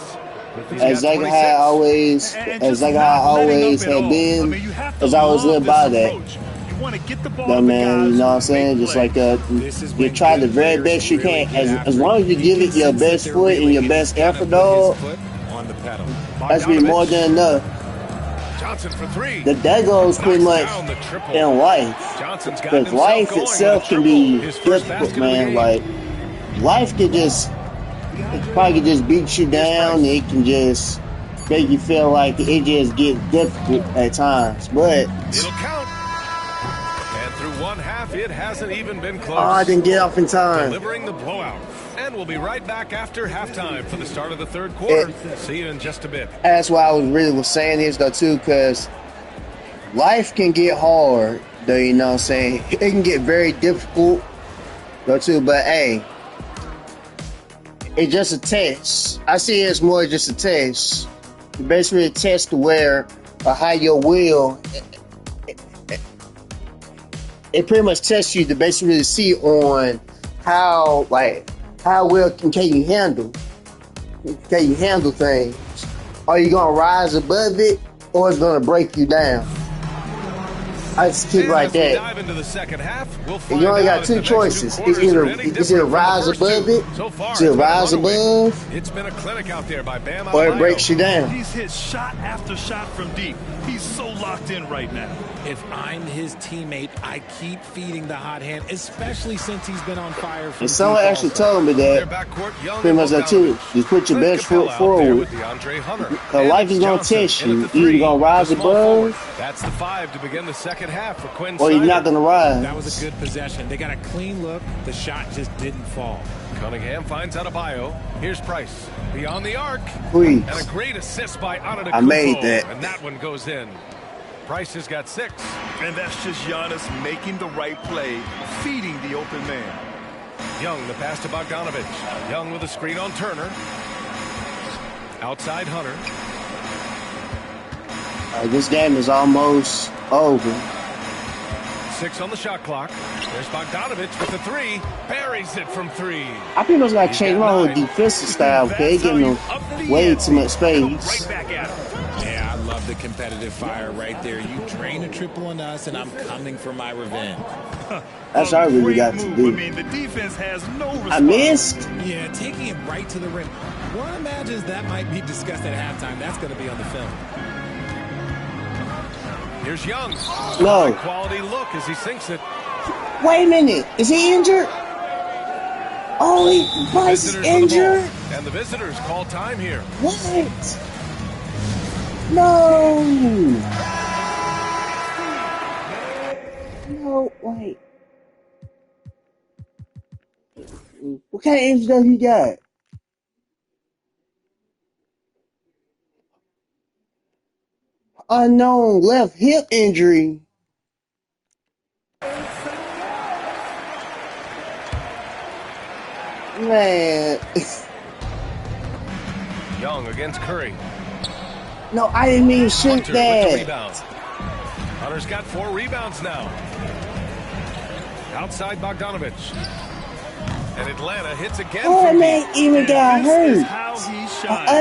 He's got Exactly 26. how I always, And as just like how I not letting always up at have all. been, I mean, you have to as I always love live by this that. approach. You want to get the ball Though, to the man, guys you know what I'm who saying? make Just plays. like This is you when try good the very players best you really can. get As after long as you it. give You it can your sense that best they're foot and really your best trying to effort, put his dog, foot on the pedal. that's be more than enough. Johnson for 3. That goes pretty Knocks much down the triple. in life. Johnson's got Because life itself can be difficult, man. Like, life can just, it probably can just beat you down. It can just make you feel like it just gets difficult at times. But, It'll count. And through one half, it hasn't even been close. I didn't get off in time. Delivering the blowout. And we'll be right back after halftime for the start of the third quarter. See you in just a bit. That's why I was saying this, though, too, because life can get hard, though, you know what I'm saying? It can get very difficult, though, too, but, hey, it's just a test. I see it as more just a test. Basically a test to where or how your will it pretty much tests you to basically see on how well can you handle things. Are you gonna rise above it, or it's gonna break you down? I just keep like that. Dive into the second half, we'll and you only got two choices. It's either rise above it, rise above, it's been a clinic out there by Bam or it breaks you down. He's hit shot after shot from deep. He's so locked in right now. If I'm his teammate, I keep feeding the hot hand, especially since he's been on fire. And someone actually told me that pretty much that too. Just put your best foot forward. Because life is going to test you. You're either going to rise above. That's the 5 to begin the second half for Quinn. Or you're not going to rise. That was a good possession. They got a clean look. The shot just didn't fall. Cunningham finds Adebayo. Here's Price. Beyond the arc. Please. And a great assist by Antetokounmpo. I made that. And that one goes in. Price has got 6. And that's just Giannis making the right play, feeding the open man. Young, the pass to Bogdanovich. Young with a screen on Turner. Outside Hunter. This game is almost over. 6 on the shot clock. There's Bogdanovich with the 3. Buries it from 3. I pretty much got to change my whole defensive style. Okay, getting them way too much space. Right back at him. Yeah, I love the competitive fire right there. You drain a triple on us, and I'm coming for my revenge. That's what I really got to do. I mean, the defense has no response. I missed. Yeah, taking it right to the rim. One imagines that might be discussed at halftime. That's going to be on the film. Here's Young. No. Quality look as he sinks it. Wait a minute. Is he injured? Oh, Price is injured? And the visitors call time here. What? No. No, wait. What kind of injury does he got? Unknown left hip injury. Man. Young against Curry. No, I didn't mean shoot Hunter with the that. rebound. Hunter's got 4 rebounds now. Outside Bogdanovich. And Atlanta hits again. Oh, man even got hurt.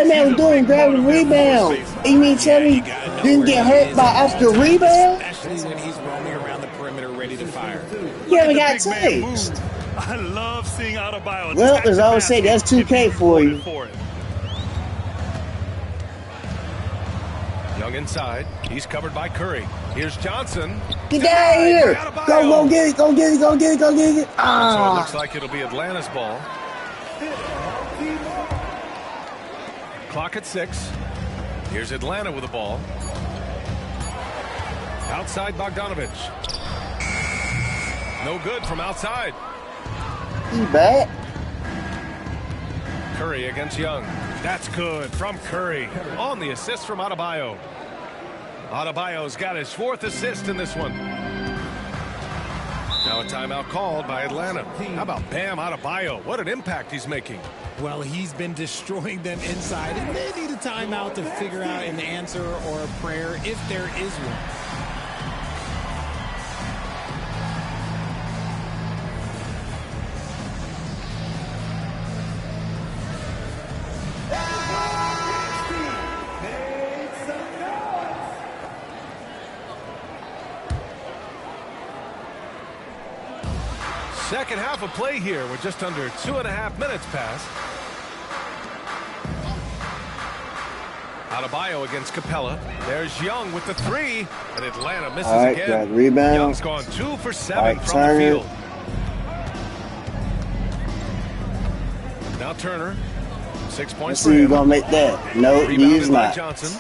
Man was doing grabbing rebound. You mean tell me didn't get hurt by after rebound? Especially when he's roaming around the perimeter ready to fire. You haven't got touched. I love seeing Adebayo. Well, as I always say, that's 2K for you. Young inside. He's covered by Curry. Here's Johnson. Get down here. Go get it. Go get it. Go get it. Go get it. So it looks like it'll be Atlanta's ball. Clock at 6. Here's Atlanta with the ball. Outside Bogdanovich. No good from outside. He back. Curry against Young. That's good from Curry. On the assist from Adebayo. Adebayo's got his 4th assist in this one. Now a timeout called by Atlanta. How about Bam Adebayo? What an impact he's making. Well, he's been destroying them inside, and they need a timeout to figure out an answer or a prayer if there is one. Second half of play here. We're just under 2.5 minutes past. Adebayo against Capella. There's Young with the 3. And Atlanta misses again. Rebound. Young's gone 2 for 7 from the field. Now Turner. 6 points Let's for see him. you gonna make that. No, he's not. Johnson.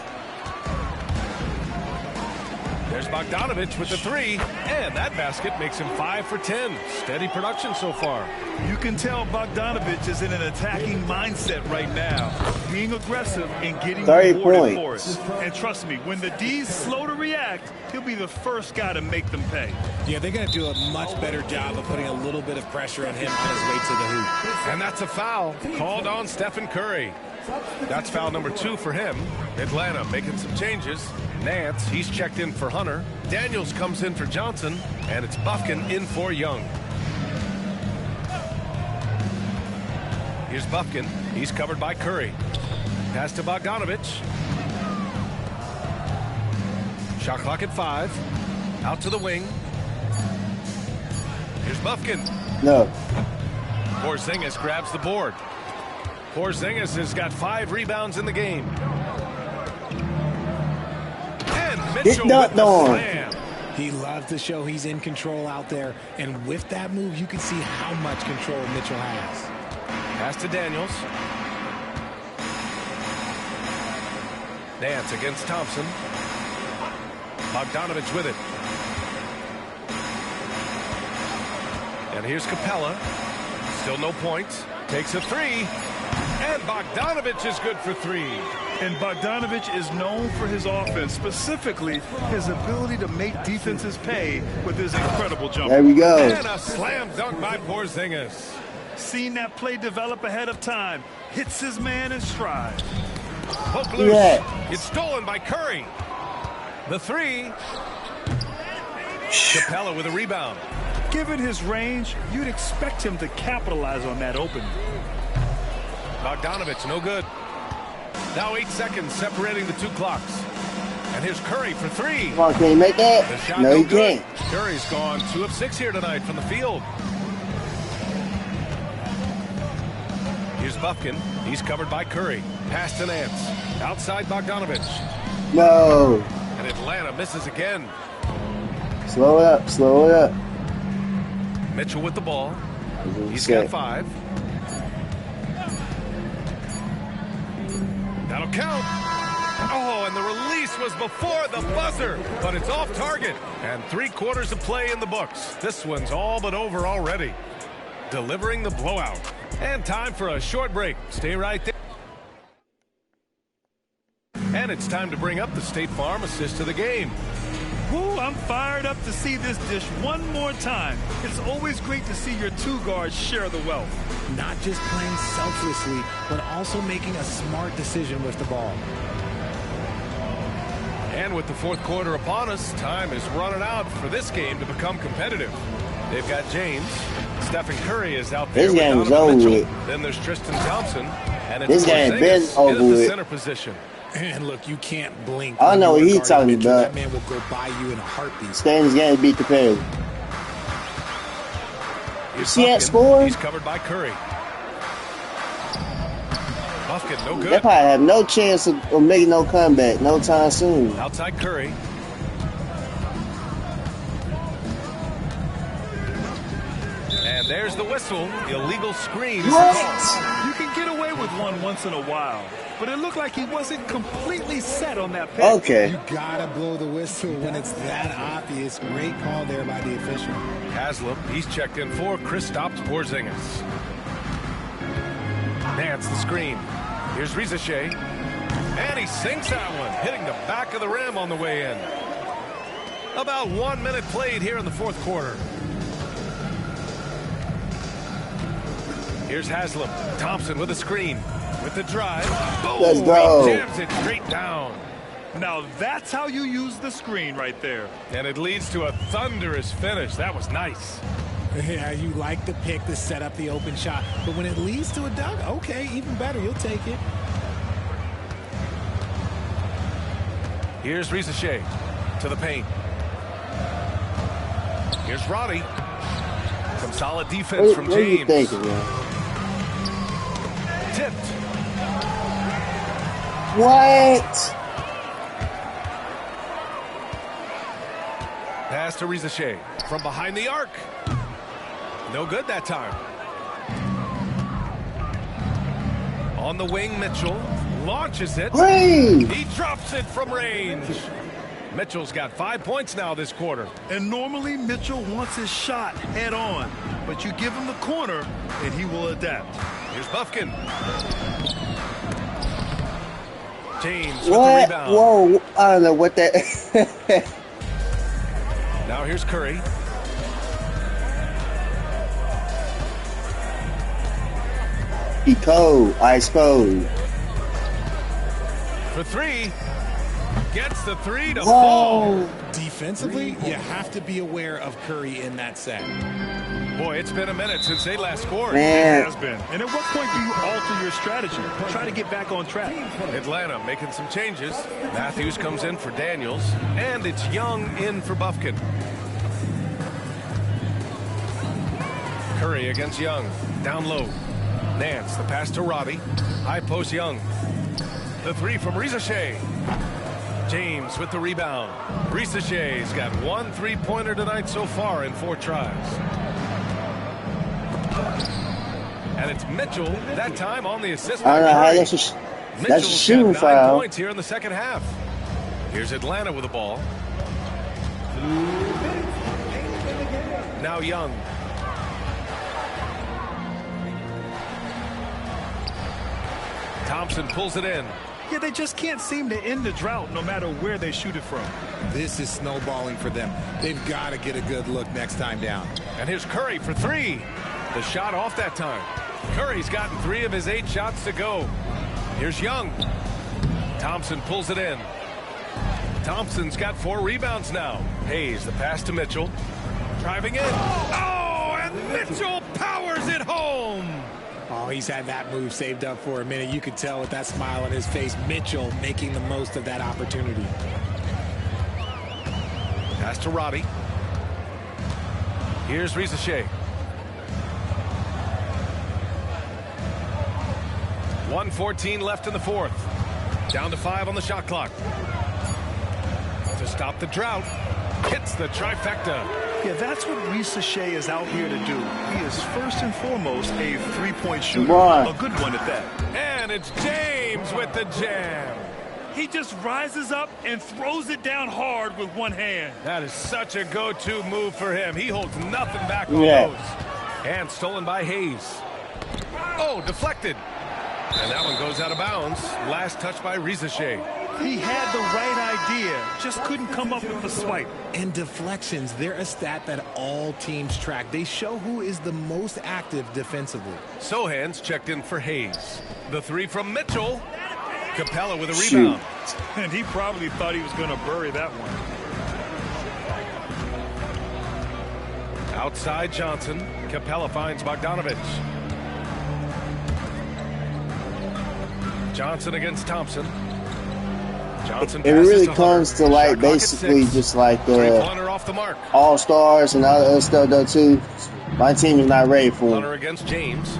There's Bogdanovich with the 3, and that basket makes him 5 for 10. Steady production so far. You can tell Bogdanovich is in an attacking mindset right now, being aggressive and getting 30 rewarded for points. it. And trust me, when the D's slow to react, he'll be the first guy to make them pay. Yeah, they're going to do a much better job of putting a little bit of pressure on him on his way to the hoop. And that's a foul called on Stephen Curry. That's foul number 2 for him. Atlanta making some changes. Nance, he's checked in for Hunter. Daniels comes in for Johnson, and it's Bufkin in for Young. Here's Bufkin. He's covered by Curry. Pass to Bogdanovich. Shot clock at 5. Out to the wing. Here's Bufkin. No. Porzingis grabs the board. Porzingis has got 5 rebounds in the game. And Mitchell with the slam. He loves to show he's in control out there. And with that move, you can see how much control Mitchell has. Pass to Daniels. Nance against Thompson. Bogdanovich with it. And here's Capella. Still no points. Takes a 3. And Bogdanovich is good for 3. And Bogdanovich is known for his offense, specifically his ability to make defenses pay with his incredible jump. There we go. And a slam dunk by Porzingis. Seen that play develop ahead of time. Hits his man in stride. Hook loose. Yeah. It's stolen by Curry. The 3. Capella with a rebound. Given his range, you'd expect him to capitalize on that opening. Bogdanovich, no good. Now 8 seconds separating the 2 clocks. And here's Curry for 3. Come on, can he make that? The shot No, he good. can't. Curry's gone 2 of 6 here tonight from the field. Here's Bufkin. He's covered by Curry. Pass to Nance. Outside Bogdanovich. No. And Atlanta misses again. Slow it up. Slow it up. Mitchell with the ball. He's Set. got 5. That'll count. Oh, and the release was before the buzzer, but it's off target. And 3 quarters of play in the books. This one's all but over already. Delivering the blowout. And time for a short break. Stay right there. And it's time to bring up the State Farm assist of the game. Woo, I'm fired up to see this dish one more time. It's always great to see your 2 guards share the wealth. Not just playing selflessly, but also making a smart decision with the ball. And with the 4th quarter upon us, time is running out for this game to become competitive. They've got James. Stephen Curry is out there. This with game is Donovan over Mitchell. with. Then there's Tristan Thompson. And it's This game Porzingis been over in the with. center position. And look, you can't blink. I know when what you're he's guarding talking Mitchell. about. That man will go by you in a heartbeat. Stay in this game to beat competitive. Here's See that Bufkin. score? He's covered by Curry. Bufkin, no They good. probably have no chance of making no comeback no time soon. Outside Curry. And there's the whistle. Illegal screen. What? You can get away with one once in a while, but it looked like he wasn't completely set on that pitch. Okay. You gotta blow the whistle when it's that obvious. Great call there by the official. Haslam, he's checked in for. Chris stops Porzingis. Nance the screen. Here's Rizachet. And he sinks that one, hitting the back of the rim on the way in. About 1 minute played here in the 4th quarter. Here's Haslam. Thompson with a screen. With the drive. Boom! Let's go. He jams it straight down. Now that's how you use the screen right there. And it leads to a thunderous finish. That was nice. Yeah, you like the pick to set up the open shot. But when it leads to a dunk, okay, even better. You'll take it. Here's Rizachet to the paint. Here's Roddy. Some solid defense from What are you James. thinking, man? Tipped. What? Pass to Rizachet from behind the arc. No good that time. On the wing, Mitchell launches it. Green! He drops it from range. Mitchell's got 5 points now this quarter. And normally Mitchell wants his shot head on, but you give him the corner and he will adapt. Here's Bufkin. James with the What? rebound. Whoa, I don't know what that... Now here's Curry. He cold, ice cold. for three. Gets the three to fall. Defensively, you have to be aware of Curry in that set. Boy, it's been a minute since they last scored. It has been. And at what point do you alter your strategy? Try to get back on track. Atlanta making some changes. Matthews comes in for Daniels, and it's Young in for Bufkin. Curry against Young. Down low. Nance, the pass to Roddy. High post Young. The three from Rizachet. James with the rebound. Rizachet's got 1 3-pointer tonight so far in 4 tries. And it's Mitchell, that time on the assist. I don't know how that's a shooting got 9 foul. points here in the second half. Here's Atlanta with the ball. Now Young. Thompson pulls it in. Yeah, they just can't seem to end the drought no matter where they shoot it from. This is snowballing for them. They've got to get a good look next time down. And here's Curry for 3. The shot off that time. Curry's gotten 3 of his 8 shots to go. Here's Young. Thompson pulls it in. Thompson's got 4 rebounds now. Hayes, the pass to Mitchell. Driving in. Oh, and Mitchell powers it home. Oh, he's had that move saved up for a minute. You could tell with that smile on his face, Mitchell making the most of that opportunity. Pass to Roddy. Here's Rizachet. 1:14 left in the 4th. Down to 5 on the shot clock. To stop the drought. Hits the trifecta. Yeah, that's what Rizachet is out here to do. He is first and foremost a 3-point shooter. Boy. A good one at that. And it's James with the jam. He just rises up and throws it down hard with one hand. That is such a go-to move for him. He holds nothing back on Yeah. those. And stolen by Hayes. Oh, deflected. And that one goes out of bounds. Last touch by Rizachet. He had the right idea, just couldn't come up with the swipe. And deflections, they're a stat that all teams track. They show who is the most active defensively. Sohan's checked in for Hayes. The 3 from Mitchell. Capella with a rebound. And he probably thought he was going to bury that one. Outside Johnson. Capella finds Bogdanovich. Johnson against Thompson. Johnson It passes really to comes Hunter. to like Shot clock at basically 6. just like Three-pointer off the mark. all stars and all the other stuff though too. My team is not ready for Hunter them. against James.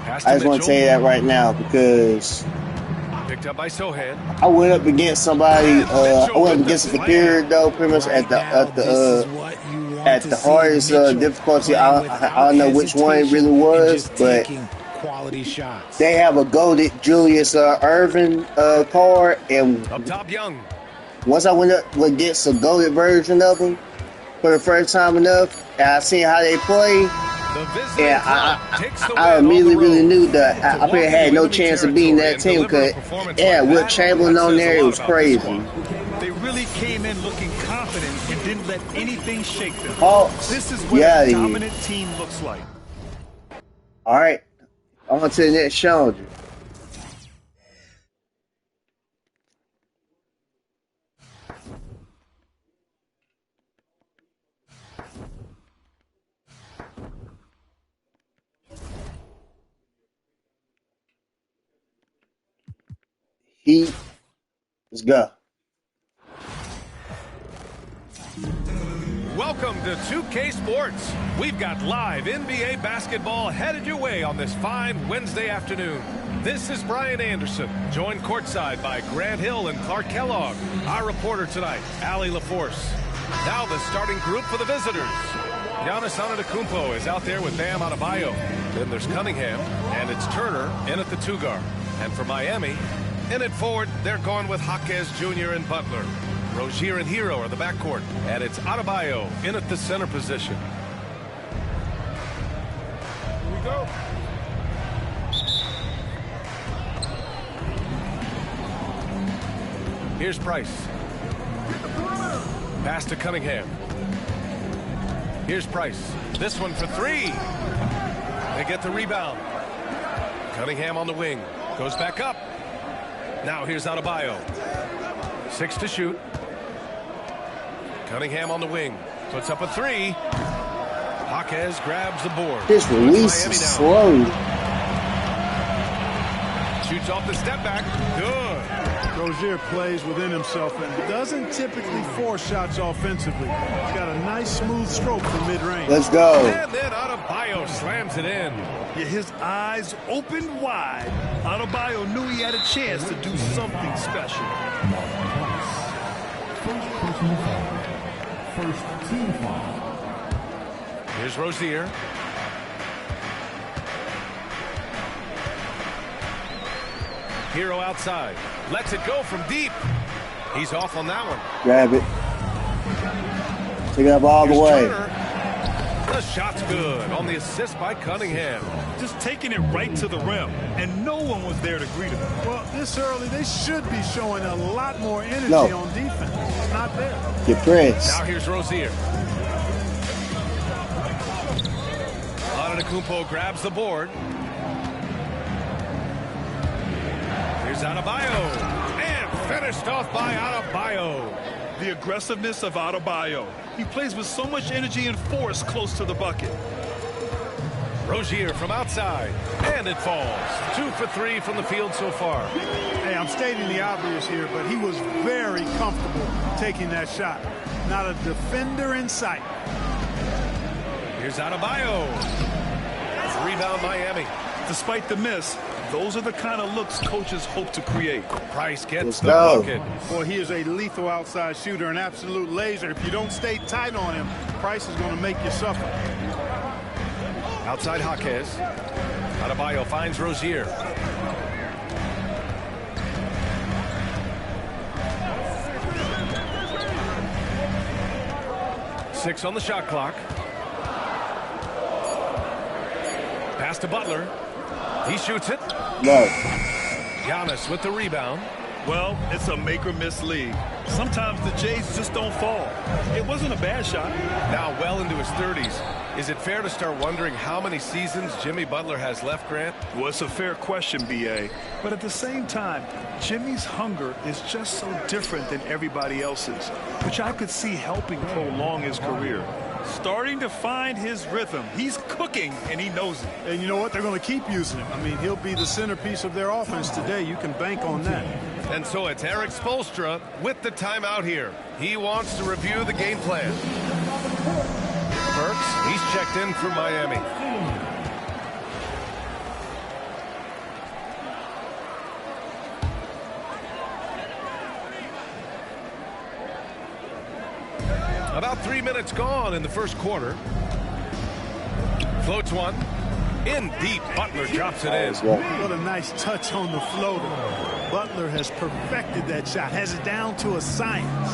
Pass I to just want to tell you Mitchell. that right now because Picked up by Sohan. I went up against somebody. I went up against the computer though, pretty much Right now, this is what you want at to the see. hardest Mitchell difficulty. playing I don't know which one it really without was, hesitation and but just taking quality shots. they have a golded Julius Irvin card, and Up top, Young. once I went up against a golded version of him for the first time enough, and I seen how they play, The visiting and club takes the I win on immediately the road. really knew that I To probably walk had into no enemy chance of beating that territory team and deliver a because, performance yeah, like with that, Chamberlain that on says there, a it lot was about this crazy. one. They really came in looking confident and didn't let anything shake them. Hawks, This is what yeah, a dominant team looks like. all right, on to the next challenger. Heat, let's go. Welcome to 2K Sports. We've got live NBA basketball headed your way on this fine Wednesday afternoon. This is Brian Anderson, joined courtside by Grant Hill and Clark Kellogg. Our reporter tonight, Allie LaForce. Now the starting group for the visitors. Giannis Antetokounmpo is out there with Bam Adebayo. Then there's Cunningham, and it's Turner in at the 2 guard. And for Miami, in at forward, they're going with Jaquez Jr. and Butler. Rozier and Hero are the backcourt, and it's Adebayo in at the center position. Here we go. Here's Price. Pass to Cunningham. Here's Price. This one for 3. They get the rebound. Cunningham on the wing. Goes back up. Now here's Adebayo. 6 to shoot. Cunningham on the wing. Puts up a 3. Jaquez grabs the board. His release is slow. Shoots off the step back. Good. Rozier plays within himself and doesn't typically force shots offensively. He's got a nice smooth stroke from mid-range. Let's go. And then Adebayo slams it in. Yeah, his eyes opened wide. Adebayo knew he had a chance to do something special. First team foul. Here's Rozier. Hero outside. Lets it go from deep. He's off on that one. Grab it. Take it up all the way. Turner. The shot's good on the assist by Cunningham. Just taking it right to the rim, and no one was there to greet him. Well, this early, they should be showing a lot more energy on defense. It's not there. Get pressed. Now here's Rozier. Antetokounmpo grabs the board. Here's Adebayo. And finished off by Adebayo. The aggressiveness of Adebayo. He plays with so much energy and force close to the bucket. Rozier from outside. And it falls. 2 for 3 from the field so far. Hey, I'm stating the obvious here, but he was very comfortable taking that shot. Not a defender in sight. Here's Adebayo. Rebound Miami. Despite the miss, those are the kind of looks coaches hope to create. Price gets Let's the go. bucket. Boy, he is a lethal outside shooter, an absolute laser. If you don't stay tight on him, Price is going to make you suffer. Outside Jaquez. Adebayo finds Rozier. Six on the shot clock. Pass to Butler. He shoots it. No. Giannis with the rebound. Well, it's a make-or-miss league. Sometimes the Jays just don't fall. It wasn't a bad shot. Now well into his 30s. Is it fair to start wondering how many seasons Jimmy Butler has left, Grant? Well, it's a fair question, B.A. But at the same time, Jimmy's hunger is just so different than everybody else's, which I could see helping prolong his career. Starting to find his rhythm. He's cooking, and he knows it. And you know what? They're going to keep using him. I mean, he'll be the centerpiece of their offense today. You can bank on that. And so it's Eric Spoelstra with the timeout here. He wants to review the game plan. Burks, he's checked in for Miami. About 3 minutes gone in the first quarter. Floats one. In deep, Butler drops it in. What a nice touch on the floater. Butler has perfected that shot, has it down to a science.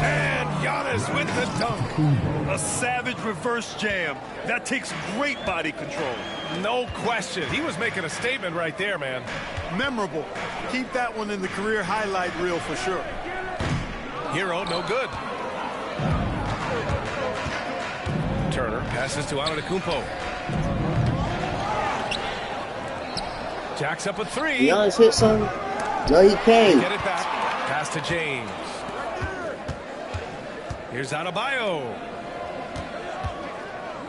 And Giannis with the dunk. A savage reverse jam. That takes great body control. No question. He was making a statement right there, man. Memorable. Keep that one in the career highlight reel for sure. Hero, no good. Turner passes to Antetokounmpo. Jacks up a three. Giannis hit some. No, he can't. Get it back. Pass to James. Here's Adebayo.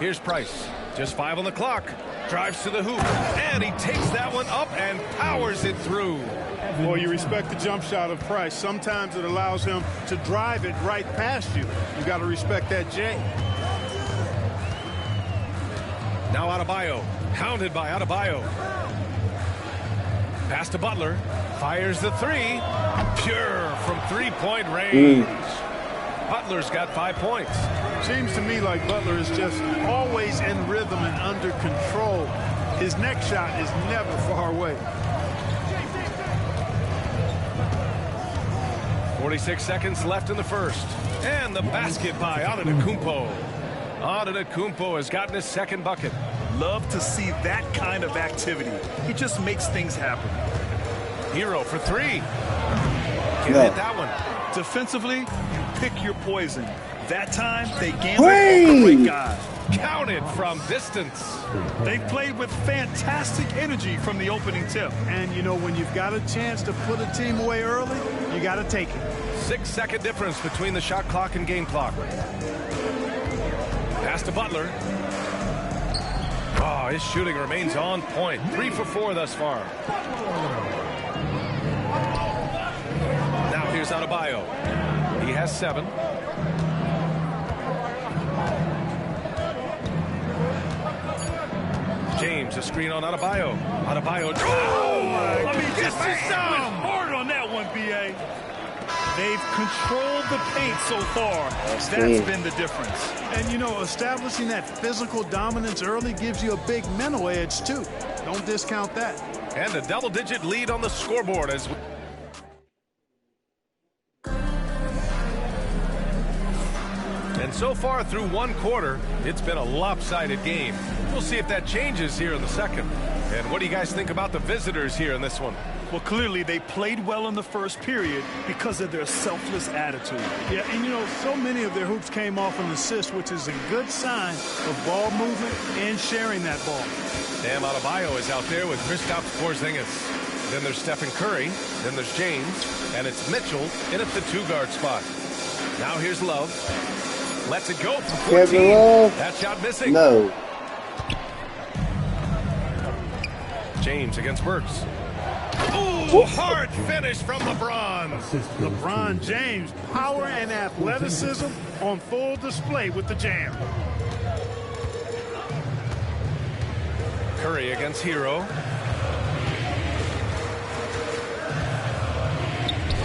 Here's Price. Just 5 on the clock. Drives to the hoop. And he takes that one up and powers it through. Well, you respect the jump shot of Price. Sometimes it allows him to drive it right past you. You got to respect that J. Now Adebayo. Hounded by Adebayo. Pass to Butler. Fires the three. Pure from three-point range. Butler's got 5 points. Seems to me like Butler is just always in rhythm and under control. His next shot is never far away. 46 seconds left in the first. And the basket by Antetokounmpo. Antetokounmpo has gotten his second bucket. Love to see that kind of activity. He just makes things happen. Hero for three. Can't hit that one. Defensively, you pick your poison. That time, they gambled on the right guy. Counted from distance. They've played with fantastic energy from the opening tip. And, you know, when you've got a chance to put a team away early, you got to take it. 6-second difference between the shot clock and game clock. Pass to Butler. Oh, his shooting remains on point. 3 for 4 thus far. Now here's Adebayo. He has 7. James, a screen on Adebayo. Adebayo. Oh, my. Let me just Gets say some. hard on that one, B.A. They've controlled the paint so far. That's been the difference. And, you know, establishing that physical dominance early gives you a big mental edge, too. Don't discount that. And a double-digit lead on the scoreboard as we... And so far through one quarter, it's been a lopsided game. We'll see if that changes here in the second. And what do you guys think about the visitors here in this one? Well, clearly they played well in the first period because of their selfless attitude. Yeah, and, you know, so many of their hoops came off an assist, which is a good sign of ball movement and sharing that ball. Bam Adebayo is out there with Kristaps Porzingis. Then there's Stephen Curry. Then there's James. And it's Mitchell in at the 2-guard spot. Now here's Love. Lets it go from 14. That shot missing. No. James against Burks. Ooh, hard finish from LeBron. LeBron James, power and athleticism on full display with the jam. Curry against Hero.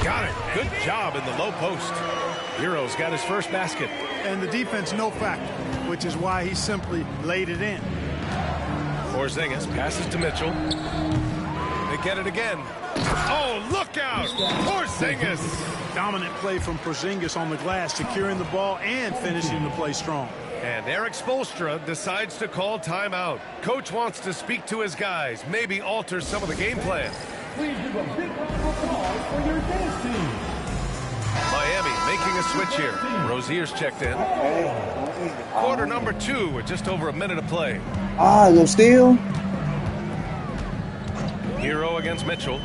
Got it. Good job in the low post. Hero's got his first basket. And the defense no factor, which is why he simply laid it in. Porzingis passes to Mitchell. They get it again. Oh, look out! Porzingis! Dominant play from Porzingis on the glass, securing the ball and finishing the play strong. And Eric Spoelstra decides to call timeout. Coach wants to speak to his guys, maybe alter some of the game plan. Please give a big round of applause for your dance team. Miami making a switch here. Rozier's checked in. Quarter number 2 with just over a minute to play. Ah, no steal. Hero against Mitchell.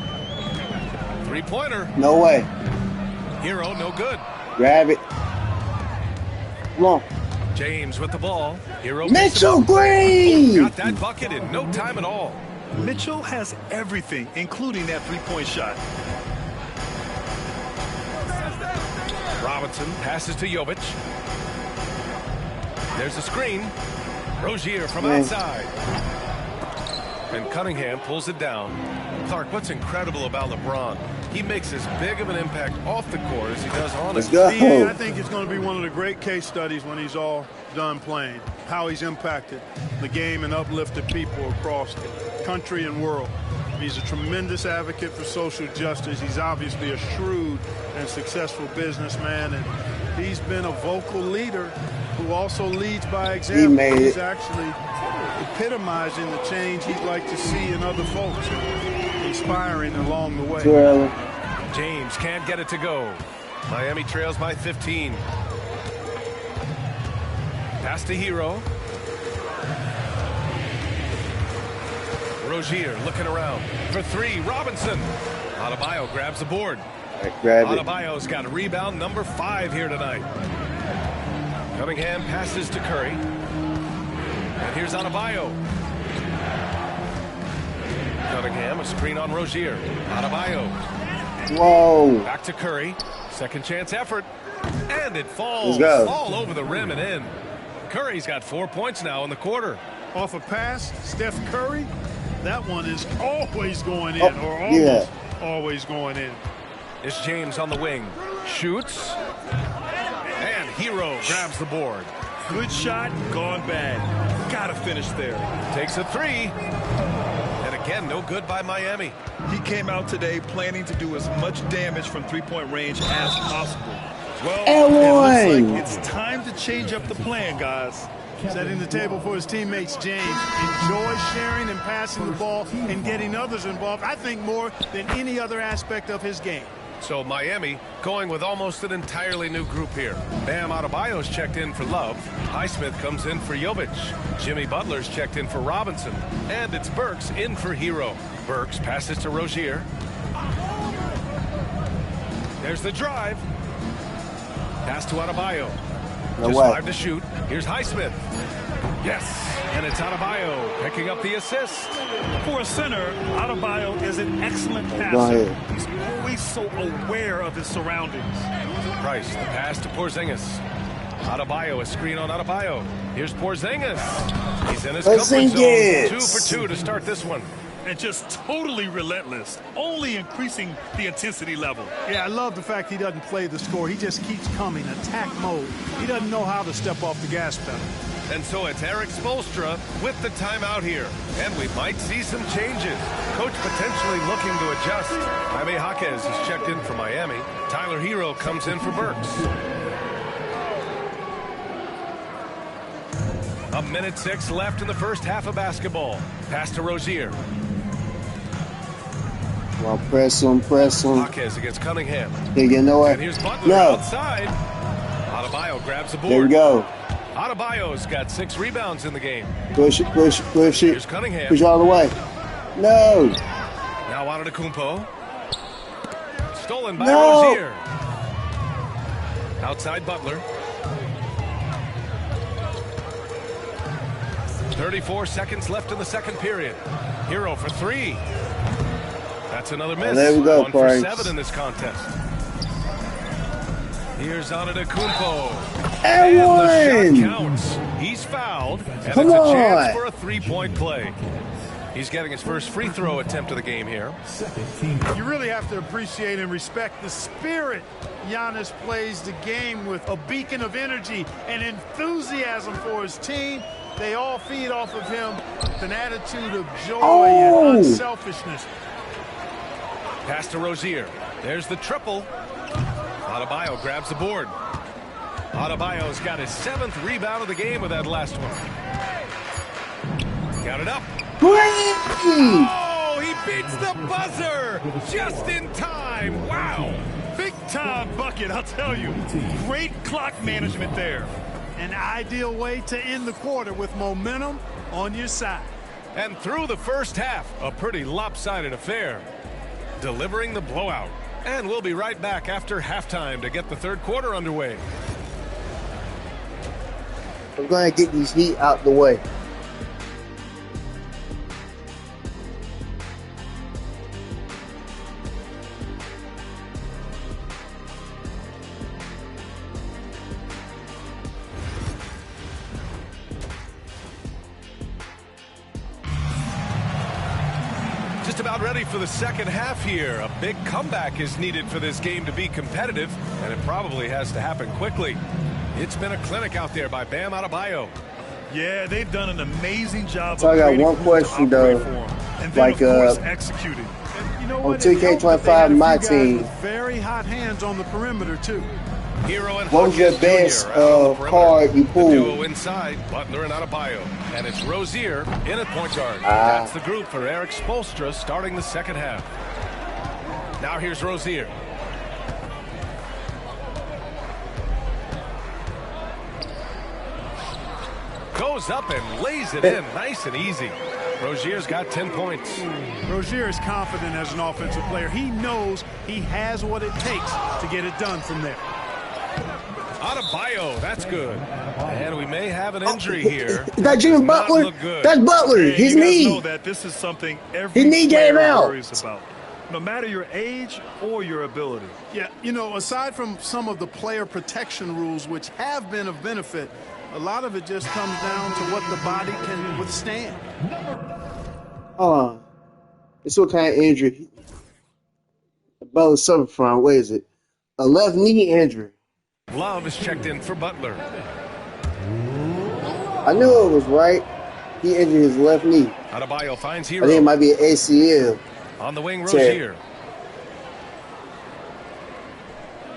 3-pointer. No way. Hero, no good. Grab it. Come on. James with the ball. Hero. Mitchell Green! Got that bucket in no time at all. Mitchell has everything, including that 3-point shot. Robinson passes to Jovic. There's a screen. Rozier from outside. And Cunningham pulls it down. Clark, what's incredible about LeBron? He makes as big of an impact off the court as he does on Let's it. go. Yeah, I think it's going to be one of the great case studies when he's all done playing. How he's impacted the game and uplifted people across the country and world. He's a tremendous advocate for social justice. He's obviously a shrewd and successful businessman, and he's been a vocal leader who also leads by example. He made He's it. actually epitomizing the change he'd like to see in other folks, inspiring along the way. Too early. James can't get it to go. Miami trails by 15. Pass to Hero. Rozier looking around for 3. Robinson. Adebayo grabs the board. Right, grab it. Adebayo's got rebound number 5 here tonight. Cunningham passes to Curry. And here's Adebayo. Cunningham, a screen on Rozier. Adebayo. Whoa. Back to Curry. Second chance effort. And it falls Let's go. all over the rim and in. Curry's got 4 points now in the quarter. Off a pass, Steph Curry, that one is always going in, Oh, or yeah. almost always going in. It's James on the wing. Shoots. And Hero grabs the board. Good shot, gone bad. Gotta finish there. Takes a 3. And again, no good by Miami. He came out today planning to do as much damage from 3-point range as possible. Well, it looks like it's time to change up the plan, guys. Setting the table for his teammates, James. Enjoys sharing and passing the ball and getting others involved, I think, more than any other aspect of his game. So Miami going with almost an entirely new group here. Bam Adebayo's checked in for Love. Highsmith comes in for Jovic. Jimmy Butler's checked in for Robinson. And it's Burks in for Hero. Burks passes to Rozier. There's the drive. Pass to Adebayo. Just 5 to shoot. Here's Highsmith. Yes, and it's Adebayo picking up the assist. For a center, Adebayo is an excellent passer. He's always so aware of his surroundings. Price, the pass to Porzingis. Adebayo, a screen on Adebayo. Here's Porzingis. He's in his comfort zone. 2 for 2 to start this one. And just totally relentless, only increasing the intensity level. Yeah, I love the fact he doesn't play the score. He just keeps coming, attack mode. He doesn't know how to step off the gas pedal. And so it's Eric Spoelstra with the timeout here. And we might see some changes. Coach potentially looking to adjust. Jaime Jaquez is checked in for Miami. Tyler Hero comes in for Burks. 1:06 left in the first half of basketball. Pass to Rozier. Well, press him. Jaquez against Cunningham. You know what? And here's Butler outside. Adebayo grabs the board. There we go. Adebayo's got 6 rebounds in the game. Push it. Here's Cunningham. Push all the way. No. Now Antetokounmpo. Stolen by Rozier. Outside Butler. 34 seconds left in the second period. Hero for 3. That's another miss. There we go, 1 for 7 in this contest. Here's Antetokounmpo. And the shot counts. He's fouled, and it's a chance for a 3-point play. He's getting his first free throw attempt of the game here. You really have to appreciate and respect the spirit Giannis plays the game with. A beacon of energy and enthusiasm for his team. They all feed off of him with an attitude of joy and unselfishness. Pass to Rozier. There's the triple. Adebayo grabs the board. Adebayo's got his 7th rebound of the game with that last one. Got it up. Oh, he beats the buzzer just in time. Wow. Big time bucket, I'll tell you. Great clock management there. An ideal way to end the quarter with momentum on your side. And through the first half, a pretty lopsided affair. Delivering the blowout. And we'll be right back after halftime to get the third quarter underway. I'm going to get these Heat out the way. Just about ready for the second half here. A big comeback is needed for this game to be competitive, and it probably has to happen quickly. It's been a clinic out there by Bam Adebayo. Yeah, they've done an amazing job. So I got one question though, like executing. You know on 2K25, my team. Very hot hands on the perimeter too. Hero and what was your best card you pulled? The duo inside, Butler and Adebayo. And it's Rozier in at point guard. That's the group for Eric Spoelstra starting the second half. Now here's Rozier. Goes up and lays it in nice and easy. Rozier's got 10 points. Rozier is confident as an offensive player. He knows he has what it takes to get it done from there. Adebayo, that's good. And we may have an injury here. That Jimmy Butler? That's Butler. His knee. Know that this is something every his knee gave out. Worries about. No matter your age or your ability. Yeah, you know, aside from some of the player protection rules, which have been of benefit, a lot of it just comes down to what the body can withstand. It's what kind of injury Butler suffered from? What is it? A left knee injury. Love is checked in for Butler. I knew it was right. He injured his left knee. Adebayo finds Hero. I think it might be an ACL. On the wing, Rozier.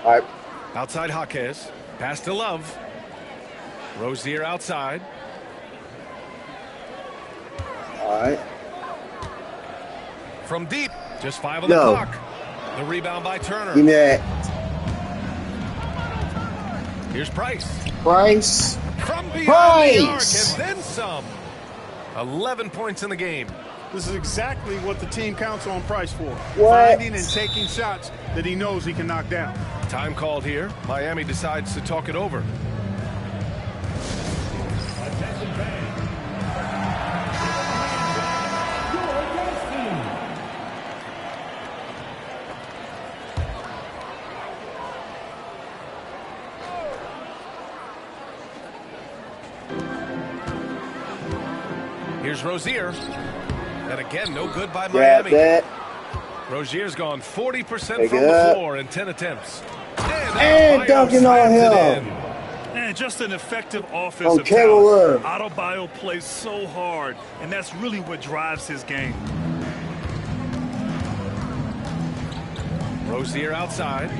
All right. Outside Jaquez. Pass to Love. Rozier outside. All right. From deep. Just 5 on the clock. The rebound by Turner. Give me that. Here's Price. Price. From beyond the arc Price. and then some. 11 points in the game. This is exactly what the team counts on Price for. What? Finding and taking shots that he knows he can knock down. Time called here. Miami decides to talk it over. Here's Rozier. And again, no good by Miami. That. Rozier's gone 40% Pick from it the up. floor in 10 attempts. And Adebayo dunking on slams it him. in. And just an effective offensive Kevin talent. Adebayo plays so hard, and that's really what drives his game. Rozier outside.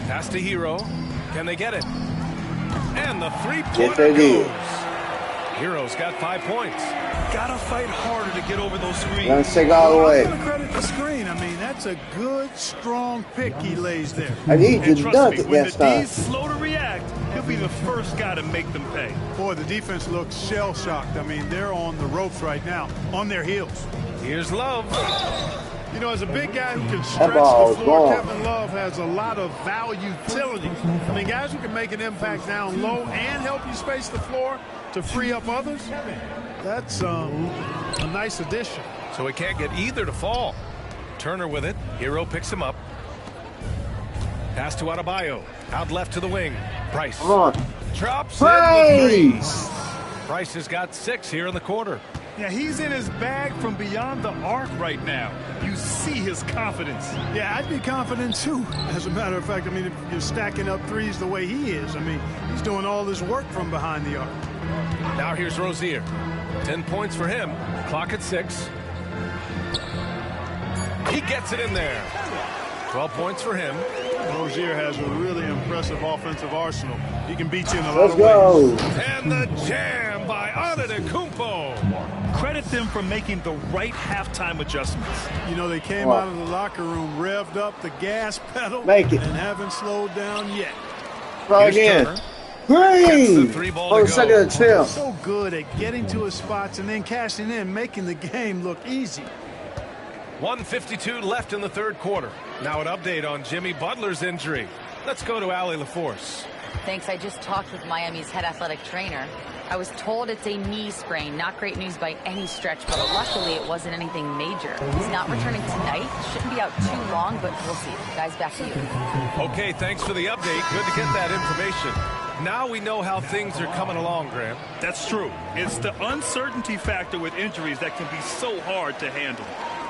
Pass to Hero. Can they get it? And the Yes, three-pointer they did. goes. Hero's got 5 points. Gotta fight harder to get over those screens. Let's take all the way. I'm going to credit the screen. I mean, that's a good, strong pick he lays there. I need you And to trust dunk me, it when next the time. D's slow to react, he'll be the first guy to make them pay. Boy, the defense looks shell-shocked. I mean, they're on the ropes right now, on their heels. Here's Love. You know, as a big guy who can stretch ball the is floor, gone. Kevin Love has a lot of value utility. I mean, guys who can make an impact down low and help you space the floor to free up others, that's a nice addition. So he can't get either to fall. Turner with it. Hero picks him up. Pass to Adebayo. Out left to the wing. Price. Come on. Drops in the three. Price. Price has got 6 here in the quarter. Yeah, he's in his bag from beyond the arc right now. You see his confidence. Yeah, I'd be confident too. As a matter of fact, I mean, if you're stacking up threes the way he is, I mean, he's doing all this work from behind the arc. Now here's Rozier. 10 points for him. Clock at 6. He gets it in there. 12 points for him. Rozier has a really impressive offensive arsenal. He can beat you in a lot Let's of go. ways. And the jam by Antetokounmpo. Credit them for making the right halftime adjustments. You know, they came out of the locker room, revved up the gas pedal, Make it. and haven't slowed down yet. Try Here's again. Turner. Green. Gets the 3 ball On to the second go. attempt. So good at getting to his spots and then cashing in, making the game look easy. 1:52 left in the third quarter. Now an update on Jimmy Butler's injury. Let's go to Allie LaForce. Thanks. I just talked with Miami's head athletic trainer. I was told it's a knee sprain. Not great news by any stretch, but luckily it wasn't anything major. He's not returning tonight. Shouldn't be out too long, but we'll see. Guys, back to you. Okay, thanks for the update. Good to get that information. Now we know how things are coming along, Graham. That's true. It's the uncertainty factor with injuries that can be so hard to handle.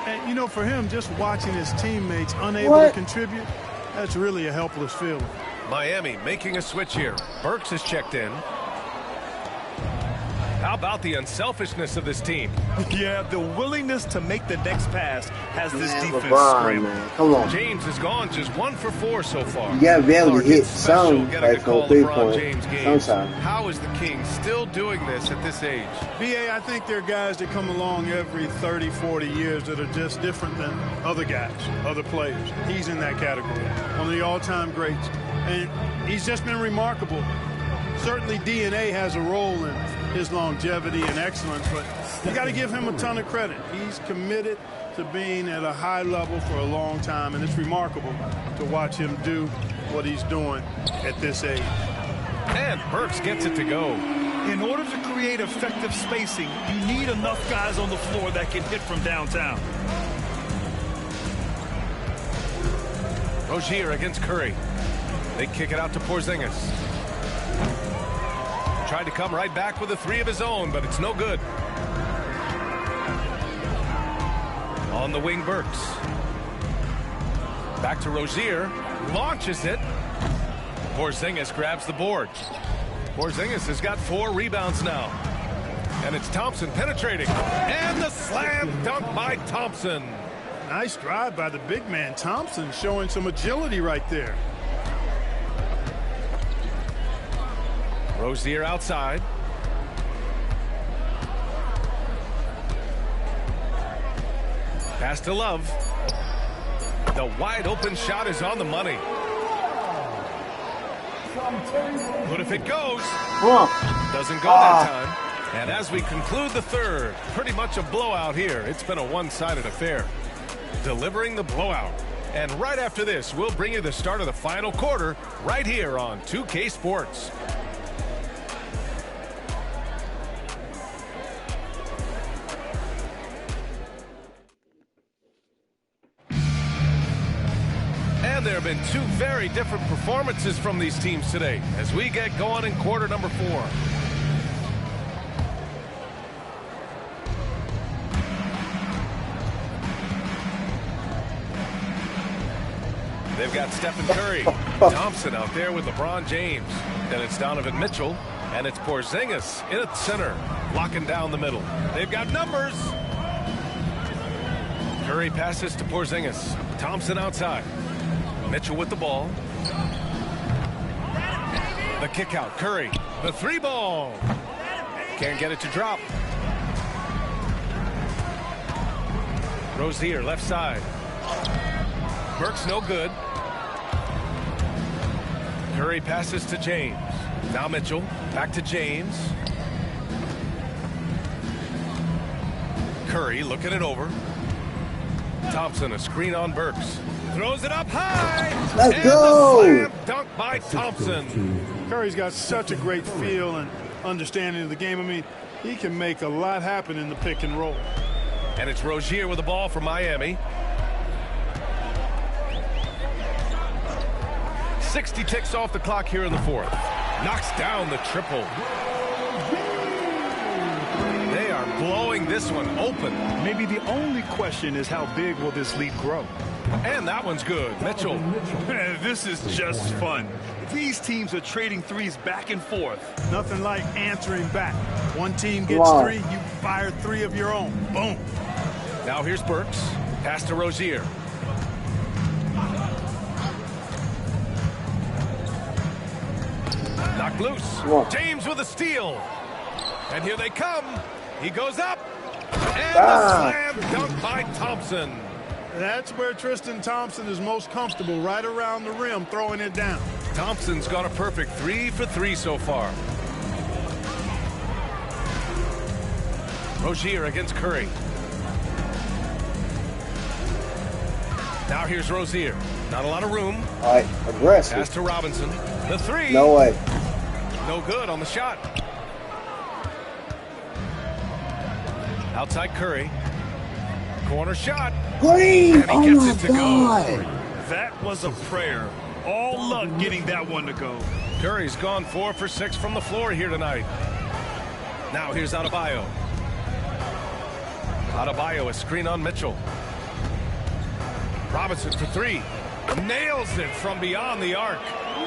And, you know, for him, just watching his teammates unable to contribute, that's really a helpless feeling. Miami making a switch here. Burks has checked in. How about the unselfishness of this team? Yeah, the willingness to make the next pass has this Man, defense LeBron, scrambled. man. Come on. James has gone just 1 for 4 so far. You gotta be able to Clark, hit it's special some getting to like call on 3 LeBron point James games. sometimes. How is the King still doing this at this age? BA, I think there are guys that come along every 30, 40 years that are just different than other guys, other players. He's in that category, one of the all-time greats. And he's just been remarkable. Certainly DNA has a role in his longevity and excellence, but you got to give him a ton of credit. He's committed to being at a high level for a long time, and it's remarkable to watch him do what he's doing at this age. And Burks gets it to go. In order to create effective spacing, you need enough guys on the floor that can hit from downtown. Rozier against Curry. They kick it out to Porzingis. Tried to come right back with a 3 of his own, but it's no good. On the wing, Burks. Back to Rozier. Launches it. Porzingis grabs the board. Porzingis has got 4 rebounds now. And it's Thompson penetrating. And the slam dunk by Thompson. Nice drive by the big man. Thompson showing some agility right there. Rozier outside. Pass to Love. The wide open shot is on the money. But if it goes, doesn't go that time. And as we conclude the third, pretty much a blowout here. It's been a one-sided affair. Delivering the blowout. And right after this, we'll bring you the start of the final quarter right here on 2K Sports. And there have been two very different performances from these teams today as we get going in quarter number 4. They've got Stephen Curry, Thompson out there with LeBron James. Then it's Donovan Mitchell, and it's Porzingis in at center, locking down the middle. They've got numbers. Curry passes to Porzingis. Thompson outside. Mitchell with the ball. The kick out, Curry. The three ball. Can't get it to drop. Rozier, left side. Burke's no good. Curry passes to James. Now Mitchell, back to James. Curry looking it over. Thompson, a screen on Burks. Throws it up high. Let's go. The slam dunk by Thompson. Curry's got such a great feel and understanding of the game. I mean, he can make a lot happen in the pick and roll. And it's Rozier with the ball for Miami. 60 ticks off the clock here in the fourth. Knocks down the triple. They are blowing this one open. Maybe the only question is how big will this lead grow? And that one's good. Mitchell. This is just fun. These teams are trading threes back and forth. Nothing like answering back. One team gets three, you fire three of your own. Boom. Now here's Burks. Pass to Rozier. Knocked loose. James with a steal. And here they come. He goes up. And the slam dunk by Thompson. That's where Tristan Thompson is most comfortable, right around the rim, throwing it down. Thompson's got a perfect 3 for 3 so far. Rozier against Curry. Now here's Rozier. Not a lot of room. All right, aggressive. Pass to Robinson. The three. No way. No good on the shot. Outside Curry. Corner shot. Green! And he Oh gets my it to God! go. That was a prayer. All luck getting that one to go. Curry's gone 4 for 6 from the floor here tonight. Now here's Adebayo. Adebayo, a screen on Mitchell. Robinson for 3. Nails it from beyond the arc.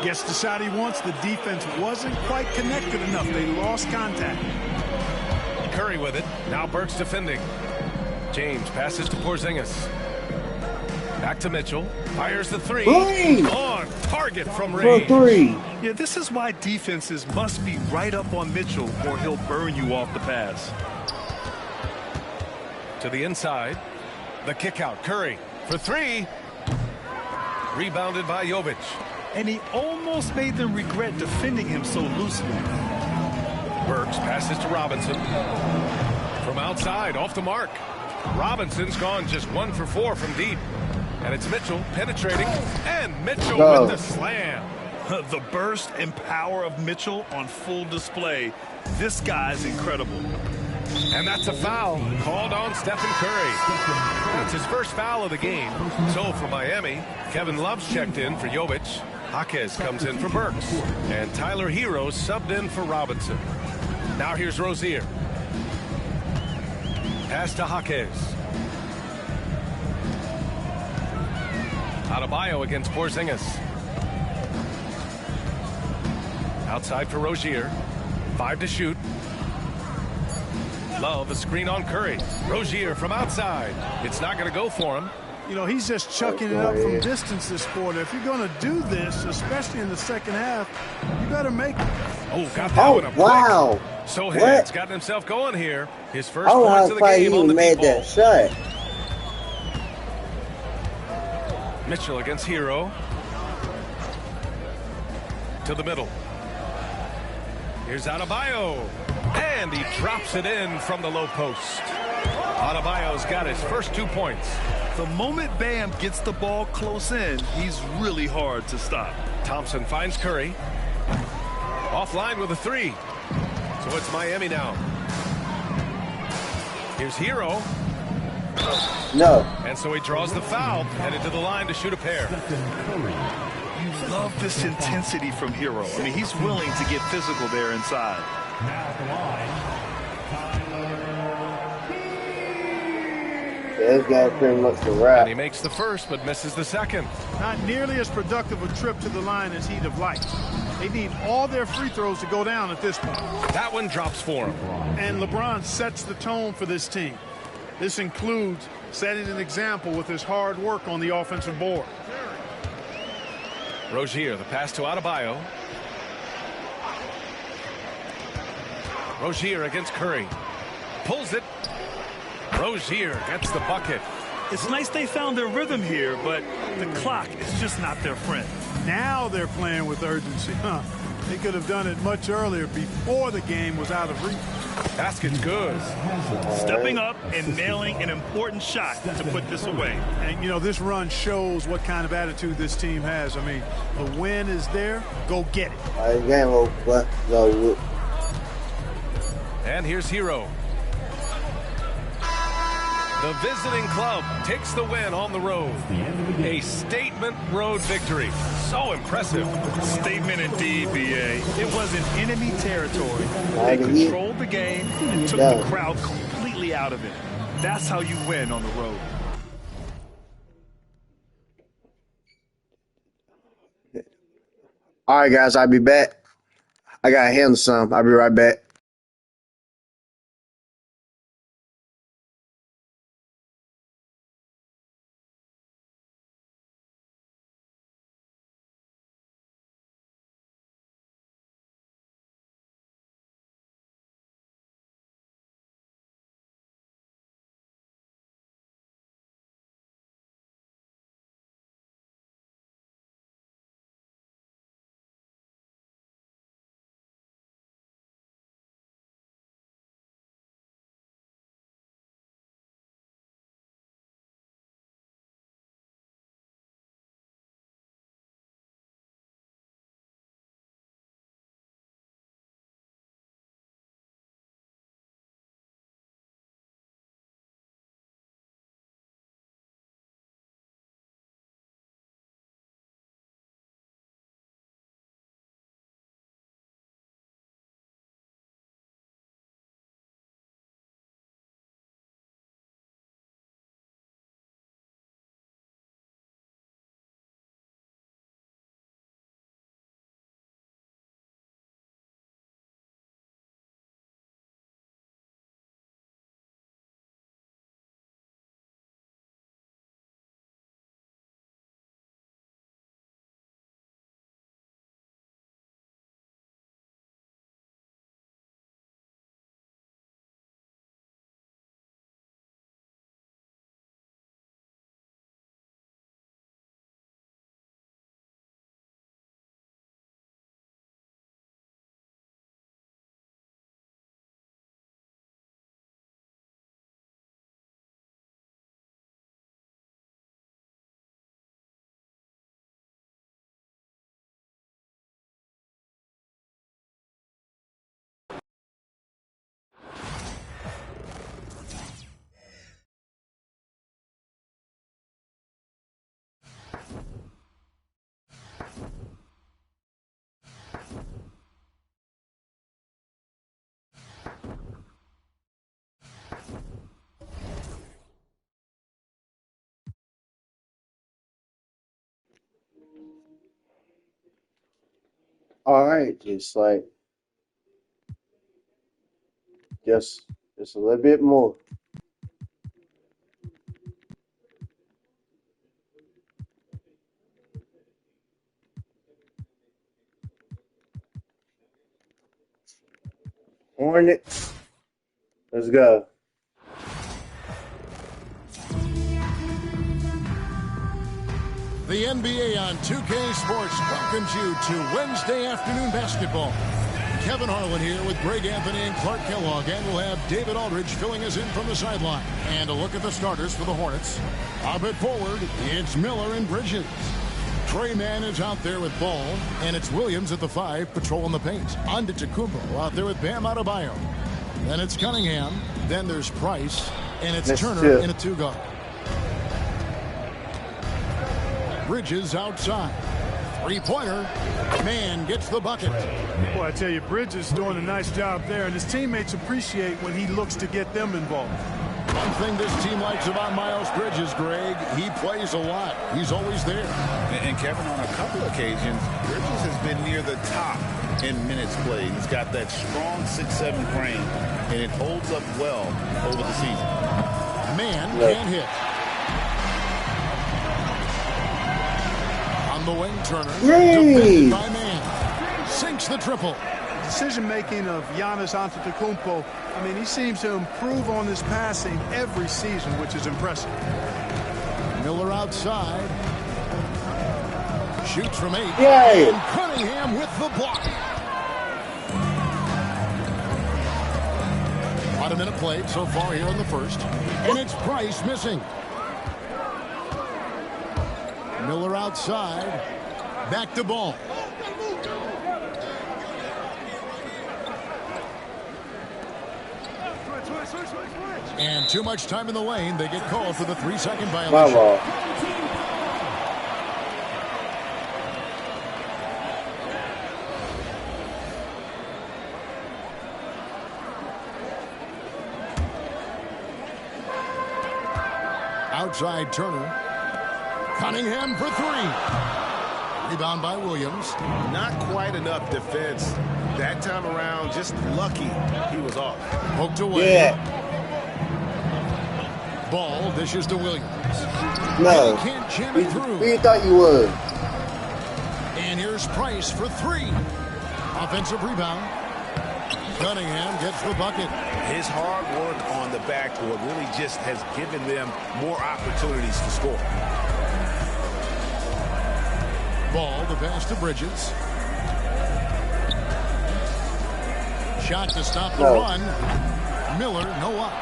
Gets the shot he wants. The defense wasn't quite connected enough. They lost contact. Curry with it. Now Burks defending. James passes to Porzingis. Back to Mitchell. Fires the 3. On target from range. For 3. Yeah, this is why defenses must be right up on Mitchell or he'll burn you off the pass. To the inside. The kick out. Curry for 3. Rebounded by Jovic. And he almost made them regret defending him so loosely. Burks passes to Robinson. From outside, off the mark. Robinson's gone just 1 for 4 from deep. And it's Mitchell penetrating. And Mitchell with the slam. The burst and power of Mitchell on full display. This guy's incredible. And that's a foul called on Stephen Curry. That's his first foul of the game. So for Miami, Kevin Love's checked in for Jovic. Jaquez comes in for Burks. And Tyler Hero subbed in for Robinson. Now here's Rozier. Pass to Jaquez. Adebayo against Porzingis. Outside for Rozier. 5 to shoot. Love a screen on Curry. Rozier from outside. It's not going to go for him. You know, he's just chucking it up from distance this quarter. If you're going to do this, especially in the second half, you better make it. Oh, got that one up wow. quick. Sohan's gotten himself going here. His first Oh, points of the game on the made deep ball. that shot. Mitchell against Hero. To the middle. Here's Adebayo. And he drops it in from the low post. Adebayo's got his first 2 points. The moment Bam gets the ball close in, he's really hard to stop. Thompson finds Curry. Offline with a three. So it's Miami now. Here's Hero. No. And so he draws the foul, headed to the line to shoot a pair. You love this intensity from Hero. I mean, he's willing to get physical there inside. Now at the line, Yeah, this guy pretty much a And wrap. he makes the first, but misses the second. Not nearly as productive a trip to the line as he'd have liked. They need all their free throws to go down at this point. That one drops for him. And LeBron sets the tone for this team. This includes setting an example with his hard work on the offensive board. Rozier, the pass to Adebayo. Rozier against Curry. Pulls it. Rozier gets the bucket. It's nice they found their rhythm here, but the clock is just not their friend. Now they're playing with urgency. They could have done it much earlier before the game was out of reach. Basket's good. Stepping up and nailing an important shot to put this away. And, you know, this run shows what kind of attitude this team has. I mean, the win is there. Go get it. All right, game over. Go. And here's Hero. The visiting club takes the win on the road. A statement road victory. So impressive. Statement indeed, B.A. It was in enemy territory. They They controlled the game and took the crowd completely out of it. That's how you win on the road. All right, guys, I'll be back. I got to handle some. I'll be right back. All right, just a little bit more. Hornets, let's go. The NBA on 2K Sports welcomes you to Wednesday afternoon basketball. Kevin Harlan here with Greg Anthony and Clark Kellogg, and we'll have David Aldridge filling us in from the sideline. And a look at the starters for the Hornets. Up at forward, it's Miller and Bridges. Trey Mann is out there with Ball, and it's Williams at the 5 patrolling the paint. Antetokounmpo out there with Bam Adebayo. Then it's Cunningham, then there's Price, and it's Turner in a 2-guard. Bridges outside. Three-pointer. Man gets the bucket. Boy, I tell you, Bridges is doing a nice job there, and his teammates appreciate when he looks to get them involved. One thing this team likes about Miles Bridges, Greg, he plays a lot. He's always there. And Kevin, on a couple occasions, Bridges has been near the top in minutes played. He's got that strong 6'7" frame, and it holds up well over the season. Man can't hit. On the wing, Turner. Defended by Man. Sinks the triple. Decision-making of Giannis Antetokounmpo, I mean, he seems to improve on his passing every season, which is impressive. Miller outside. Shoots from 8. Yay. And Cunningham with the block. About a minute played so far here in the first. And it's Price missing. Miller outside. Back to Ball. And too much time in the lane. They get called for the 3-second violation. Wow. Outside Turner. Cunningham for 3. Rebound by Williams. Not quite enough defense. That time around, just lucky he was off. Poked away. Yeah. Ball dishes to Williams. No. He can't jam it through. Who you thought you would? And here's Price for 3. Offensive rebound. Cunningham gets the bucket. His hard work on the backboard really just has given them more opportunities to score. Ball, the pass to Bridges. Shot to stop the run. Miller, no up.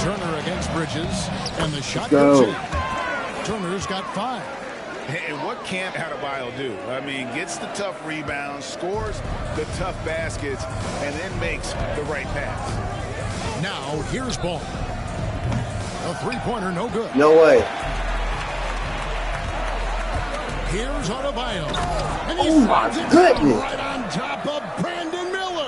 Turner against Bridges, and the shot goes in. Turner's got 5. And what can't Adebayo do? I mean, gets the tough rebounds, scores the tough baskets, and then makes the right pass. Now, here's Ball. A three-pointer, no good. No way. Here's Adebayo. And he Oh, my goodness. right on top of Brandon Miller.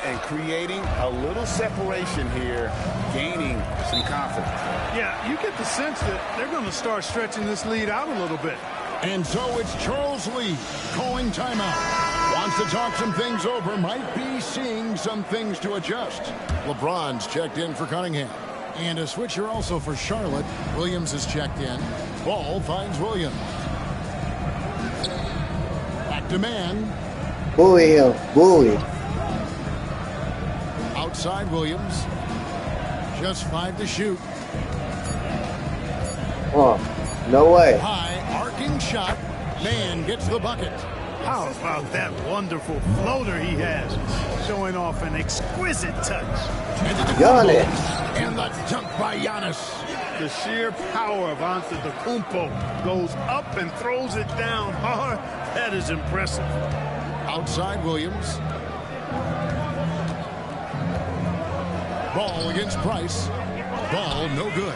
And creating a little separation here, gaining some confidence. Yeah, you get the sense that they're going to start stretching this lead out a little bit. And so it's Charles Lee calling timeout. Wants to talk some things over. Might be seeing some things to adjust. LeBron's checked in for Cunningham. And a switcher also for Charlotte. Williams is checked in. Ball finds Williams. Back to Man. Bully him. Bully. Outside Williams. Just 5 to shoot. Oh, no way. High arcing shot. Man gets the bucket. How about that wonderful floater he has, showing off an exquisite touch. Giannis. And the dunk by Giannis. The sheer power of Antetokounmpo goes up and throws it down hard. That is impressive. Outside Williams. Ball against Price. Ball no good.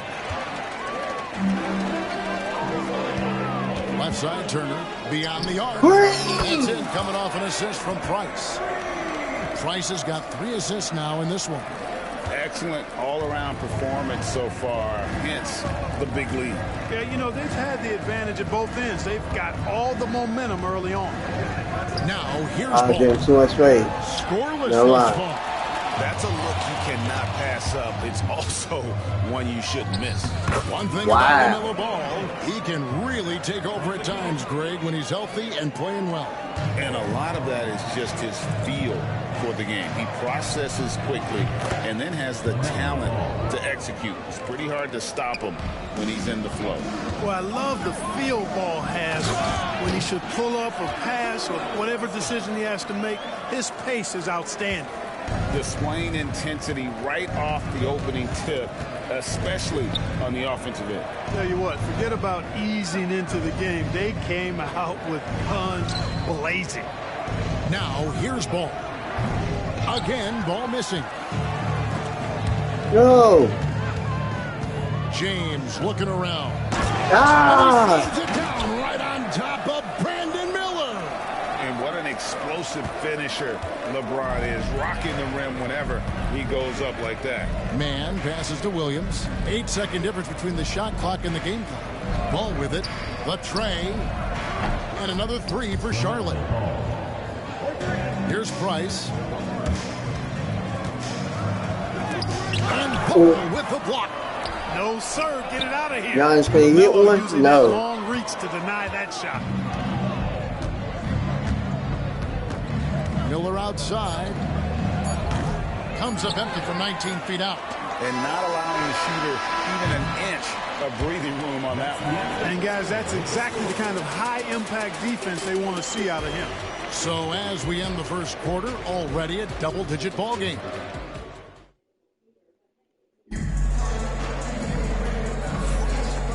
Left side Turner beyond the arc. That's in, coming off an assist from Price. Price has got 3 assists now in this one. Excellent all-around performance so far, hence the big lead. Yeah, you know, they've had the advantage at both ends. They've got all the momentum early on. Now, here's I was Ball. getting too much straight. Scoreless No thus lie. far. That's a look you cannot pass up. It's also one you shouldn't miss. One thing about LaMelo Ball, he can really take over at times, Greg, when he's healthy and playing well. And a lot of that is just his feel for the game. He processes quickly and then has the talent to execute. It's pretty hard to stop him when he's in the flow. Well, I love the feel Ball has when he should pull up or pass or whatever decision he has to make. His pace is outstanding. Displaying intensity right off the opening tip, especially on the offensive end. Tell you what, forget about easing into the game. They came out with guns blazing. Now, here's Ball. Again, Ball missing. No. James looking around. Ah. And he sends it down right on top of Brandon Miller. And what an explosive finisher LeBron is, rocking the rim whenever he goes up like that. Man passes to Williams. 8-second difference between the shot clock and the game clock. Ball with it. The tray. And another three for Charlotte. Here's Price. And Ball with the block. No, sir. Get it out of here. Giannis, can he hit one? No. Long reach to deny that shot. Miller outside. Comes up empty from 19 feet out. And not allowing the shooter even an inch of breathing room on that one. And, guys, that's exactly the kind of high-impact defense they want to see out of him. So as we end the first quarter, already a double-digit ball game.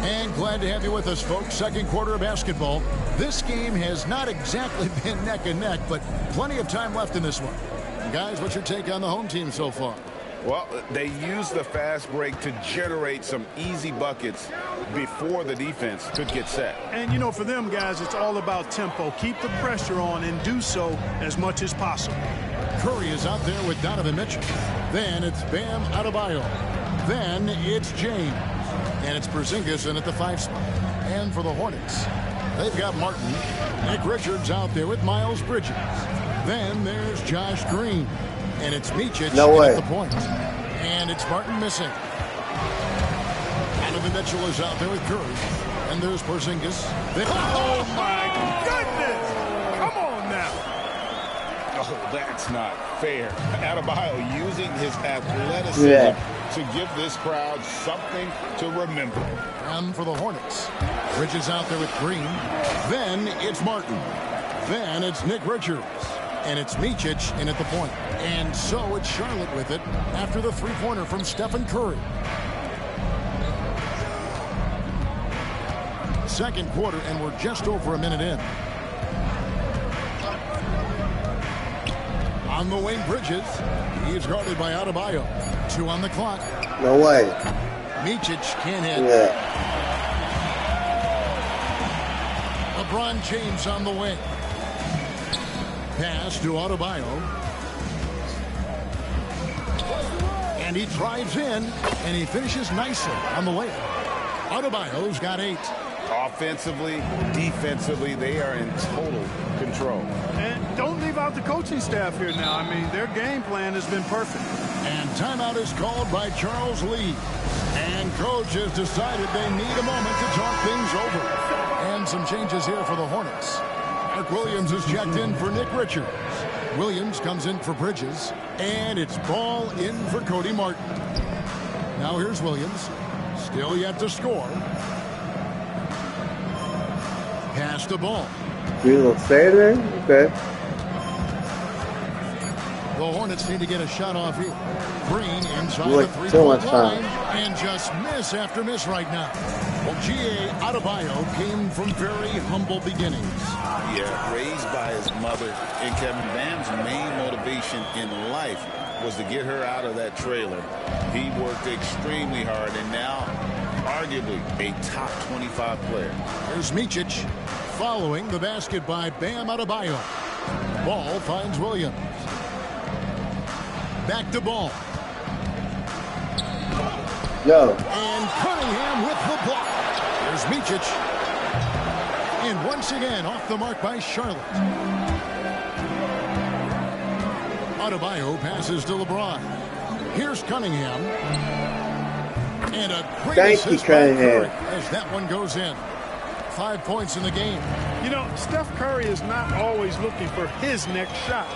And glad to have you with us, folks. Second quarter of basketball. This game has not exactly been neck and neck, but plenty of time left in this one. Guys, what's your take on the home team so far? Well, they use the fast break to generate some easy buckets before the defense could get set. And, you know, for them, guys, it's all about tempo. Keep the pressure on and do so as much as possible. Curry is out there with Donovan Mitchell. Then it's Bam Adebayo. Then it's James. And it's Porzingis in at the 5 spot. And for the Hornets, they've got Martin. Nick Richards out there with Miles Bridges. Then there's Josh Green. And it's Micic at the point. And it's Martin missing. Donovan Mitchell is out there with Curry. And there's Porzingis. Oh, my goodness! Come on now. Oh, that's not fair. Adebayo using his athleticism to give this crowd something to remember. And for the Hornets, Bridges out there with Green. Then it's Martin. Then it's Nick Richards. And it's Micic in at the point. And so it's Charlotte with it after the three-pointer from Stephen Curry. Second quarter, and we're just over a minute in. On the wing, Bridges. He is guarded by Adebayo. 2 on the clock. No way. Micic can't hit. Yeah. LeBron James on the wing. Pass to Adebayo. And he drives in, and he finishes nicely on the layup. Adebayo's got 8. Offensively, defensively, they are in total control. And don't leave out the coaching staff here now. I mean, their game plan has been perfect. And timeout is called by Charles Lee. And coach has decided they need a moment to talk things over. And some changes here for the Hornets. Mark Williams is checked in for Nick Richards. Williams comes in for Bridges. And it's Ball in for Cody Martin. Now here's Williams. Still yet to score. Pass the Ball. You gonna stay there? Okay. The Hornets need to get a shot off here. Green inside Like the 3-point so much line. time. And just miss after miss right now. Well, G.A. Adebayo came from very humble beginnings. Yeah, raised by his mother. And Kevin Bam's main motivation in life was to get her out of that trailer. He worked extremely hard and now arguably a top 25 player. Here's Micic following the basket by Bam Adebayo. Ball finds Williams. Back to Ball. No. And Cunningham with the block. There's Micic. And once again off the mark by Charlotte. Adebayo passes to LeBron. Here's Cunningham. And a great Thank you, assist by Curry Cunningham. as that one goes in. 5 points in the game. You know, Steph Curry is not always looking for his next shot.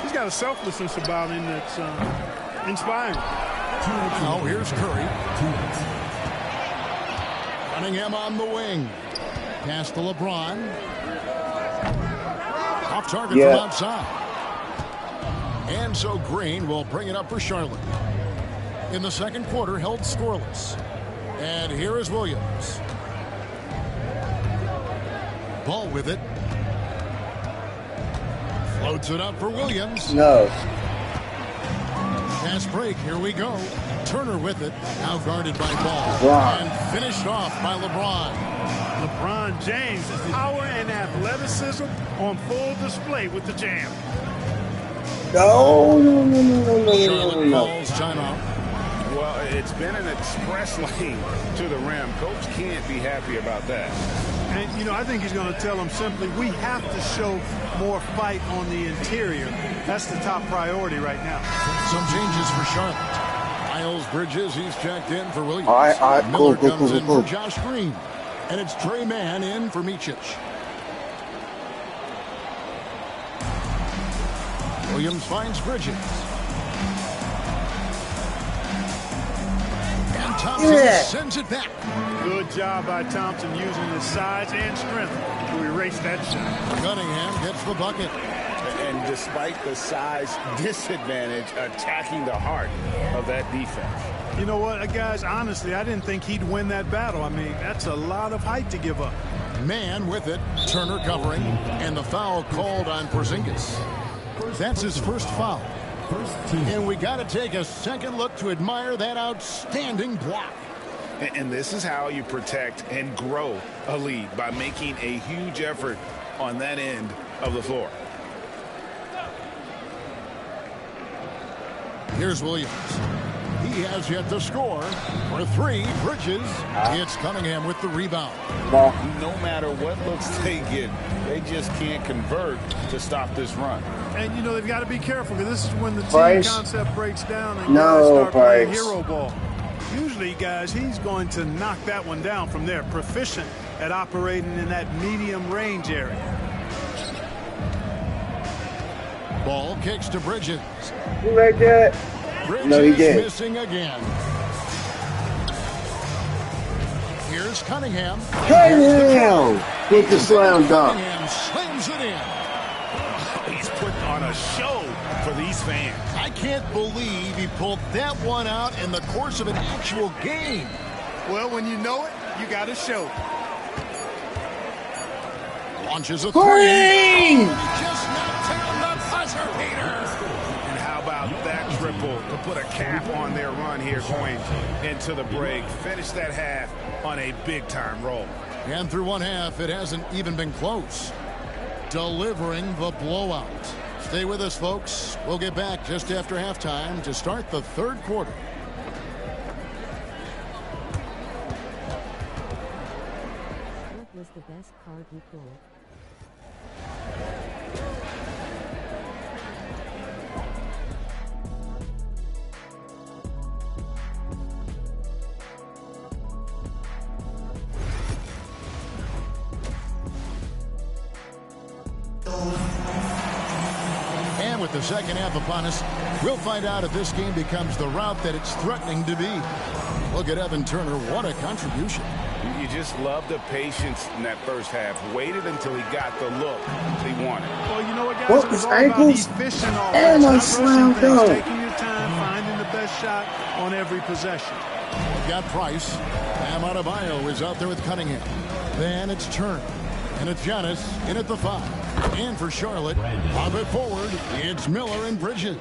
He's got a selflessness about him that's inspiring. Now here's Curry. Cunningham on the wing. Pass to LeBron. Off target from outside. And so Green will bring it up for Charlotte. In the second quarter, held scoreless. And here is Williams. Ball with it. Floats it up for Williams. No. Fast break. Here we go. Turner with it. Now guarded by Ball. LeBron. And finished off by LeBron. LeBron James' power and athleticism on full display with the jam. No. Charlotte calls timeout. Well, it's been an express lane to the rim. Coach can't be happy about that. And, you know, I think he's going to tell them simply, we have to show more fight on the interior. That's the top priority right now. Some changes for Charlotte. Miles Bridges, he's checked in for Williams. All right, Miller cool. comes in for Josh Green. And it's Trey Mann in for Micic. Williams finds Bridges. And Thompson sends it back. Good job by Thompson using his size and strength to erase that shot. Cunningham gets the bucket. And despite the size disadvantage, attacking the heart of that defense. You know what, guys, honestly, I didn't think he'd win that battle. I mean, that's a lot of height to give up. Man with it. Turner covering. And the foul called on Porzingis. That's his first foul. And we got to take a second look to admire that outstanding block. And this is how you protect and grow a lead, by making a huge effort on that end of the floor. Here's Williams. He has yet to score. For three, Bridges. It's Cunningham with the rebound. No matter what looks they get, they just can't convert to stop this run. And, you know, they've got to be careful, because this is when the team Price. concept breaks down and No, guys start playing Price. hero ball. Usually, guys, he's going to knock that one down from there. Proficient at operating in that medium range area. Ball kicks to Bridges. You like that? Bridges No, he didn't. missing again. Here's Cunningham. Cunningham with the slam dunk. Cunningham slams it in. He's putting on a show for these fans. I can't believe he pulled that one out in the course of an actual game. Well, when you know it, you got to show. Launches a Green! three. Just knocked down the buzzer beater. And how about that triple to put a cap on their run here going into the break? Finish that half on a big-time roll. And through one half, it hasn't even been close. Delivering the blowout. Stay with us, folks. We'll get back just after halftime to start the third quarter. What was the best card you pulled? And with the second half upon us, we'll find out if this game becomes the route that it's threatening to be. Look at Evan Turner. What a contribution. You just love the patience in that first half. Waited until he got the look he wanted. Well, you know what, guys? Broke It was his all about ankles efficient offense, and not a rushing slam things, dunk. taking your time, finding the best shot on every possession. We've got Price. Bam Adebayo is out there with Cunningham. Then it's Turner. And it's Giannis in at the 5. And for Charlotte, pop it forward. It's Miller and Bridges.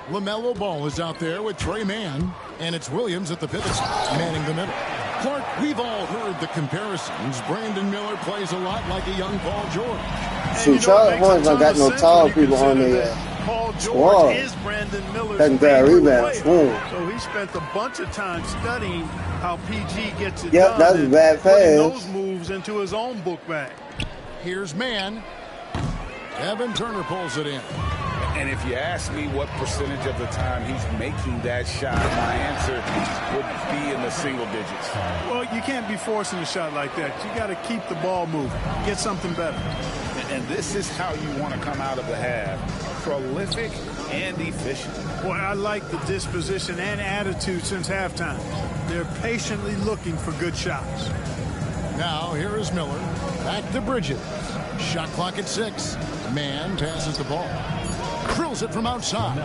LaMelo Ball is out there with Trey Mann. And it's Williams at the pivot spot, manning the middle. Clark, we've all heard the comparisons. Brandon Miller plays a lot like a young Paul George. See, Charlotte Hornets don't got no tall people on their Paul George squad. is Brandon Miller's Taking bad favorite rebounds. player. So he spent a bunch of time studying how PG gets it Yep, done. that's a and bad putting pass. those moves into his own book bag. Here's Mann. Evan Turner pulls it in. And if you ask me what percentage of the time he's making that shot, my answer would be in the single digits. Well, you can't be forcing a shot like that. You got to keep the ball moving. Get something better. And this is how you want to come out of the half. Prolific and efficient. Boy, I like the disposition and attitude since halftime. They're patiently looking for good shots. Now, here is Miller. Back to Bridges. Shot clock at 6. Man passes the ball. Drills it from outside.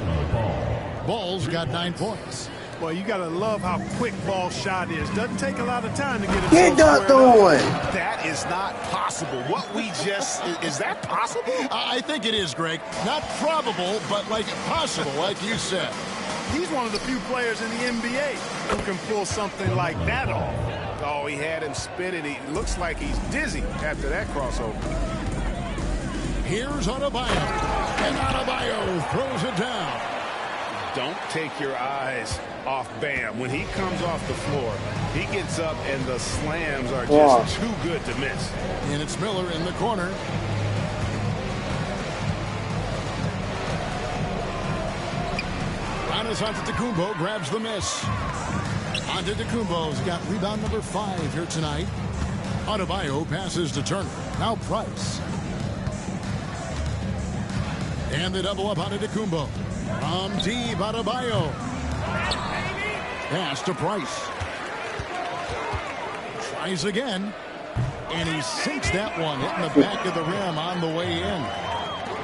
Ball's got 9 points. Well, you got to love how quick Ball's shot is. Doesn't take a lot of time to get it. Get that doing. That is not possible. What we just, is that possible? I think it is, Greg. Not probable, but like possible, like you said. He's one of the few players in the NBA who can pull something like that off. Oh, he had him spinning. He looks like he's dizzy after that crossover. Here's Adebayo. And Adebayo throws it down. Don't take your eyes off Bam. When he comes off the floor, he gets up and the slams are just too good to miss. And it's Miller in the corner. Giannis Antetokounmpo grabs the miss. Antetokounmpo's got rebound number 5 here tonight. Adebayo passes to Turner. Now Price. And the double up Antetokounmpo. From deep, Adebayo. Pass to Price. Tries again. And he sinks that one, hitting the back of the rim on the way in.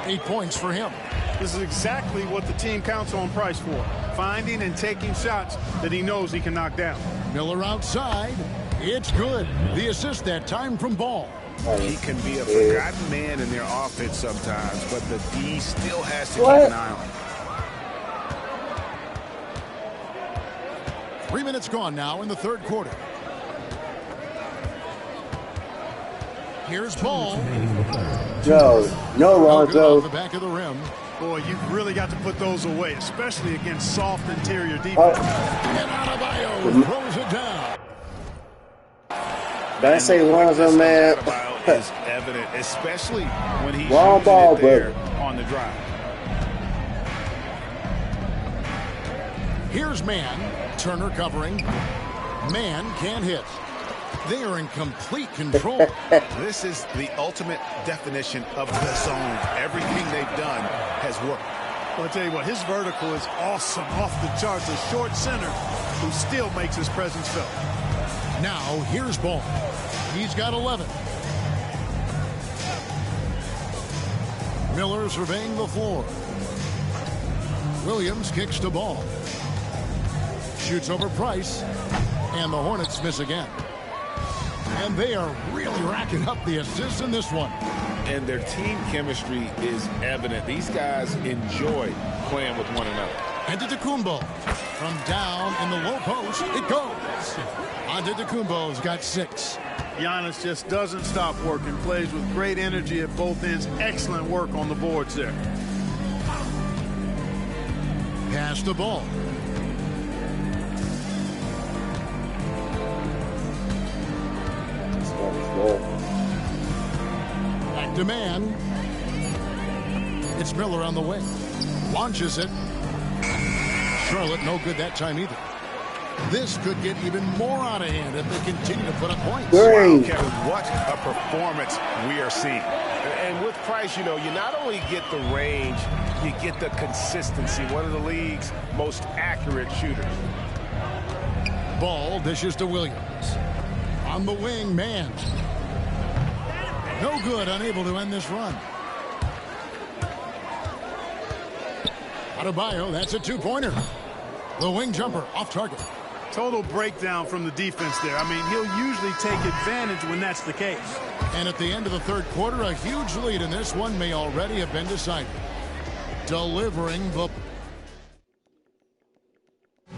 8 points for him. This is exactly what the team counts on Price for. Finding and taking shots that he knows he can knock down. Miller outside. It's good. The assist that time from Ball. He can be a forgotten man in their offense sometimes, but the D still has to keep an eye on him. 3 minutes gone now in the third quarter. Here's Ball. No, Lonzo. Off the back of the rim. Boy, you've really got to put those away, especially against soft interior defense. And Adebayo throws it down. Did I say Lonzo, man? Is evident, especially when he's Wrong ball, it there on the drive. Here's Man. Turner covering. Man can't hit. They are in complete control. This is the ultimate definition of the zone. Everything they've done has worked. Well, I'll tell you what, his vertical is awesome, off the charts. A short center who still makes his presence felt. Now, here's Ball. He's got 11. Miller surveying the floor. Williams kicks to Ball. Shoots over Price. And the Hornets miss again. And they are really racking up the assists in this one. And their team chemistry is evident. These guys enjoy playing with one another. Antetokounmpo from down in the low post. It goes. Antetokounmpo's got 6. Giannis just doesn't stop working. Plays with great energy at both ends. Excellent work on the boards there. Pass the ball. Back to Man. It's Miller on the wing. Launches it. Charlotte no good that time either. This could get even more out of hand if they continue to put up points. Wow, Kevin, what a performance we are seeing. And with Price, you know, you not only get the range, you get the consistency. One of the league's most accurate shooters. Ball dishes to Williams. On the wing, Man. No good, unable to end this run. Adebayo, that's a 2-pointer. The wing jumper off target. Total breakdown from the defense there. I mean, he'll usually take advantage when that's the case. And at the end of the third quarter, a huge lead in this one may already have been decided. Delivering the...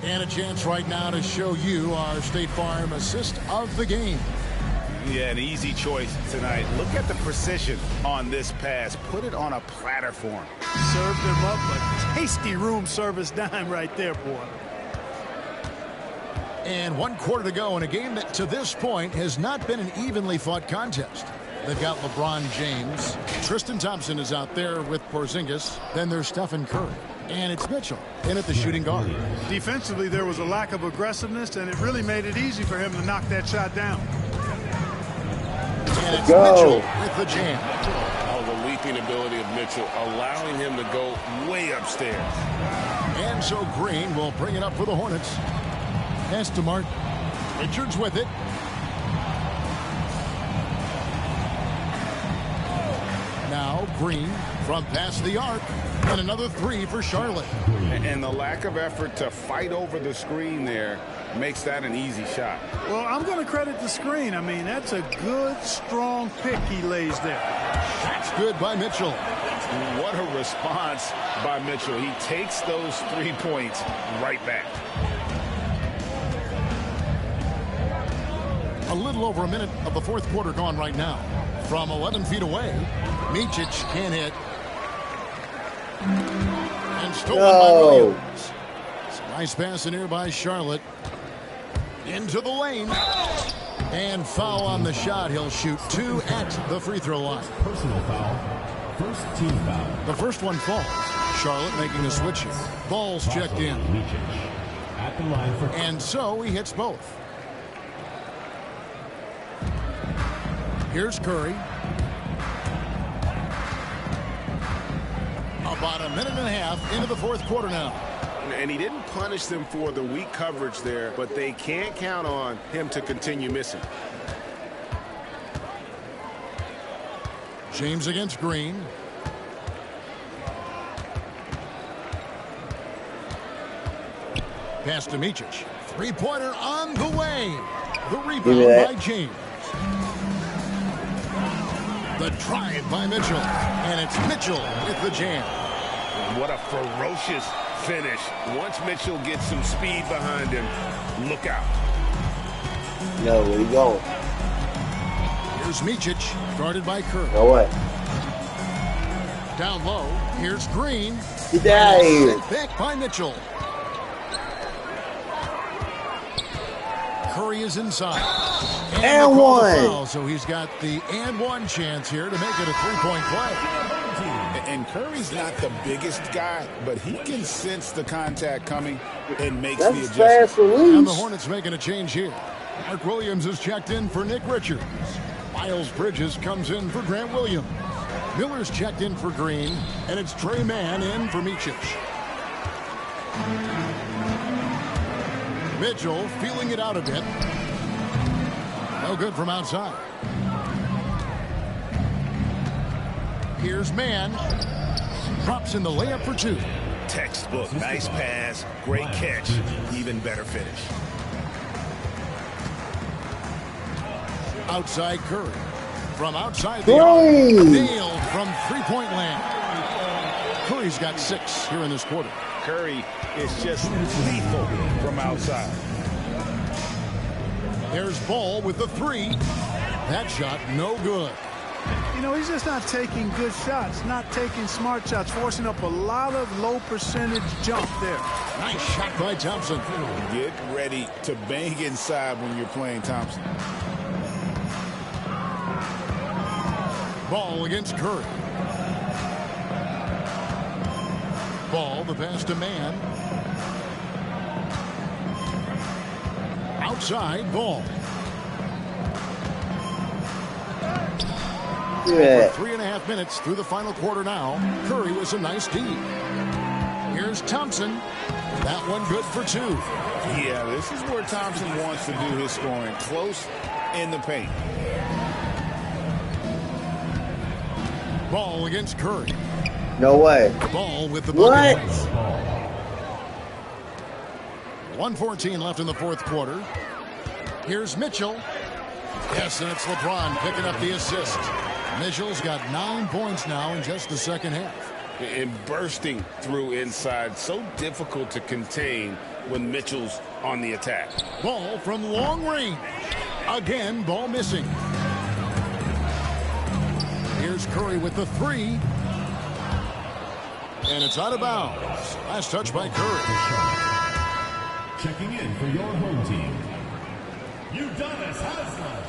And a chance right now to show you our State Farm assist of the game. Yeah, an easy choice tonight. Look at the precision on this pass. Put it on a platter for him. Served him up a tasty room service dime right there, boy. And 1 quarter to go in a game that to this point has not been an evenly fought contest. They've got LeBron James. Tristan Thompson is out there with Porzingis. Then there's Stephen Curry. And it's Mitchell in at the shooting guard. Defensively, there was a lack of aggressiveness, and it really made it easy for him to knock that shot down. And it's Mitchell with the jam. Oh, the leaping ability of Mitchell, allowing him to go way upstairs. And so Green will bring it up for the Hornets. Pass to Mark. Richards with it. Now Green from past the arc. And another three for Charlotte. And the lack of effort to fight over the screen there makes that an easy shot. Well, I'm going to credit the screen. I mean, that's a good, strong pick he lays there. That's good by Mitchell. What a response by Mitchell. He takes those 3 points right back. A little over a minute of the fourth quarter gone right now. From 11 feet away, Micic can't hit. And stolen by Williams. It's a nice pass in here by Charlotte. Into the lane. And foul on the shot. He'll shoot 2 at the free throw line. Personal foul. First team foul. The first one falls. Charlotte making a switch here. Ball's checked in. At the line for and so he hits both. Here's Curry. About a minute and a half into the fourth quarter now. And he didn't punish them for the weak coverage there, but they can't count on him to continue missing. James against Green. Pass to Micic. Three-pointer on the way. The rebound by James. The drive by Mitchell. And it's Mitchell with the jam. What a ferocious finish. Once Mitchell gets some speed behind him, look out. No, where you going? Here's Micic, guarded by Curry. No way. Down low, here's Green. Get out of here. Back by Mitchell. Curry is inside. And one. Foul, so he's got the and one chance here to make it a three-point play. And Curry's not the biggest guy, but he can sense the contact coming and makes That's the adjustment. fast release. And the Hornets making a change here. Mark Williams is checked in for Nick Richards. Miles Bridges comes in for Grant Williams. Miller's checked in for Green, and it's Trey Mann in for Micic. Mitchell feeling it out a bit. No good from outside. Here's Mann. Drops in the layup for 2. Textbook, nice pass, great catch, even better finish. Outside Curry. From outside the arc. Nailed from three-point land. Curry's got 6 here in this quarter. Curry is just lethal from outside. There's Ball with the 3. That shot no good. You know, he's just not taking good shots, not taking smart shots, forcing up a lot of low percentage jump there. Nice shot by Thompson. Get ready to bang inside when you're playing Thompson. Ball against Curry. Ball, the pass to Mann. Outside, Ball. Yeah. 3.5 minutes through the final quarter now. Curry with a nice D. Here's Thompson. That one good for 2. Yeah, this is where Thompson wants to do his scoring, close in the paint. Ball against Curry. No way. Ball with the What? bucket. 1:14 left in the fourth quarter. Here's Mitchell. Yes, and it's LeBron picking up the assist. Mitchell's got 9 points now in just the second half. And bursting through inside, so difficult to contain when Mitchell's on the attack. Ball from long range. Again, Ball missing. Here's Curry with the 3. And it's out of bounds. Last touch by Curry. checking in for your home team. Udonis Haslam,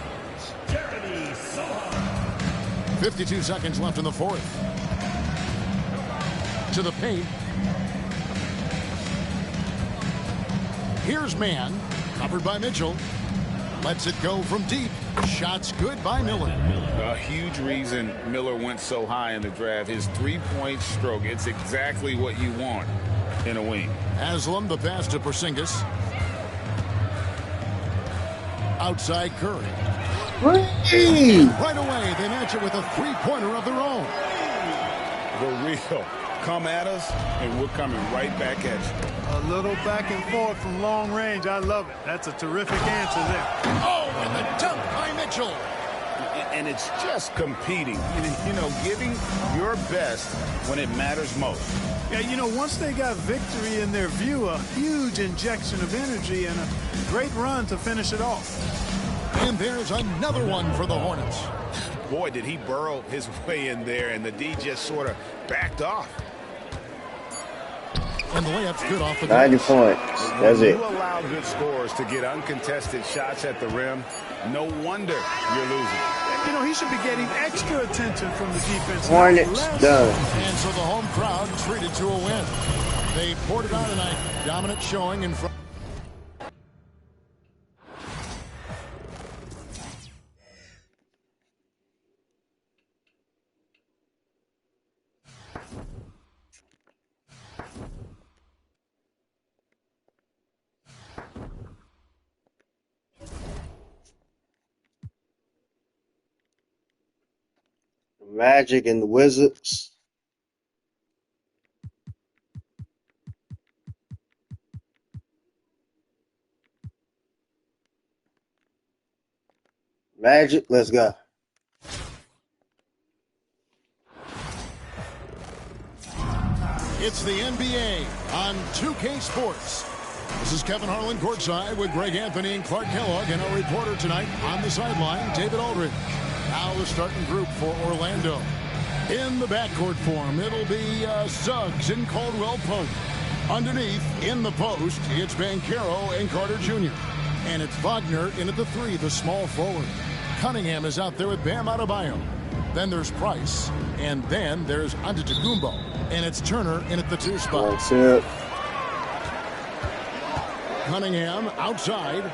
Jeremy Sohan. 52 seconds left in the fourth. To the paint. Here's Mann, covered by Mitchell. Lets it go from deep. Shots good by Miller. A huge reason Miller went so high in the draft. His three-point stroke. It's exactly what you want in a wing. Haslam, the pass to Porzingis. Outside Curry. Right away, they match it with a three-pointer of their own. The real. Come at us, and we're coming right back at you. A little back and forth from long range. I love it. That's a terrific answer there. Oh, and the dunk by Mitchell. And it's just competing. You know, giving your best when it matters most. Yeah, you know, once they got victory in their view, a huge injection of energy and a great run to finish it off. And there's another one for the Hornets. Boy, did he burrow his way in there, and the D just sort of backed off. And the layup's good off the 90 points. That's it. You allow good scorers to get uncontested shots at the rim. No wonder you're losing. You know, he should be getting extra attention from the defense. Hornets done. And so the home crowd treated to a win. They poured it on tonight. Dominant showing in front. Magic and the Wizards. Magic, let's go. It's the NBA on 2K Sports. This is Kevin Harlan courtside with Greg Anthony and Clark Kellogg, and our reporter tonight on the sideline, David Aldridge. Now the starting group for Orlando. In the backcourt form, it'll be Suggs and Caldwell Pope. Underneath, in the post, it's Banchero and Carter Jr. And it's Wagner in at the three, the small forward. Cunningham is out there with Bam Adebayo. Then there's Price. And then there's Antetokounmpo. And it's Turner in at the two spot. That's it. Cunningham outside.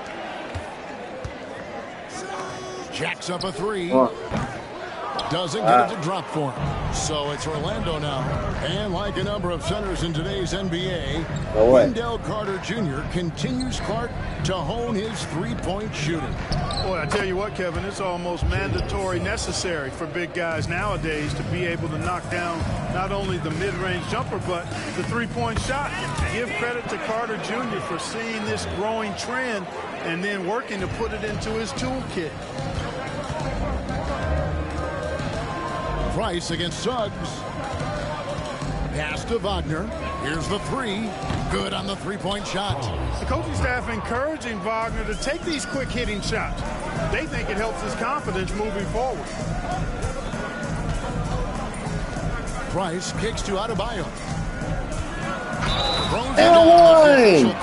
Jacks up a three. Doesn't get it to drop for him. So it's Orlando now. And like a number of centers in today's NBA, Wendell Carter Jr. continues, Clark, to hone his three-point shooting. Boy, I tell you what, Kevin, it's almost mandatory necessary for big guys nowadays to be able to knock down not only the mid-range jumper, but the three-point shot. Give credit to Carter Jr. for seeing this growing trend and then working to put it into his toolkit. Price against Suggs. Pass to Wagner. Here's the three. Good on the three-point shot. The coaching staff encouraging Wagner to take these quick hitting shots. They think it helps his confidence moving forward. Price kicks to Adebayo.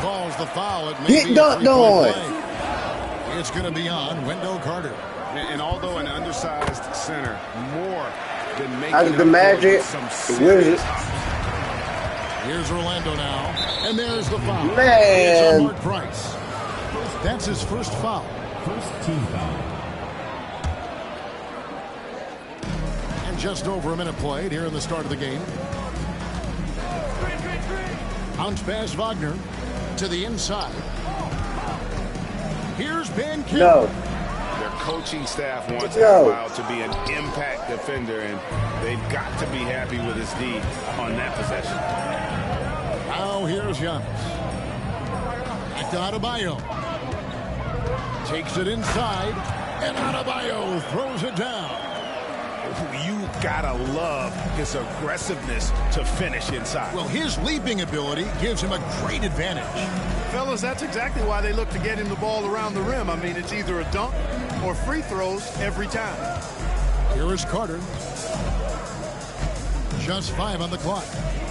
Calls the foul. It may be a three-point play. It's going to be on Wendell Carter. And although an undersized center, more than making Out of the Magic, the Wizards. Here's Orlando now, and there's the foul. Man. It's on Mark Price. That's his first foul. First team foul. And just over a minute played here in the start of the game. Bounce pass Wagner to the inside. Here's Banchero. No. Their coaching staff wants Adebayo to be an impact defender, and they've got to be happy with his D on that possession. Now here's Giannis. Back to Adebayo. Takes it inside, and Adebayo throws it down. You gotta love his aggressiveness to finish inside. Well, his leaping ability gives him a great advantage. Fellas, that's exactly why they look to get him the ball around the rim. I mean, it's either a dunk or free throws every time. Here is Carter. Just 5 on the clock.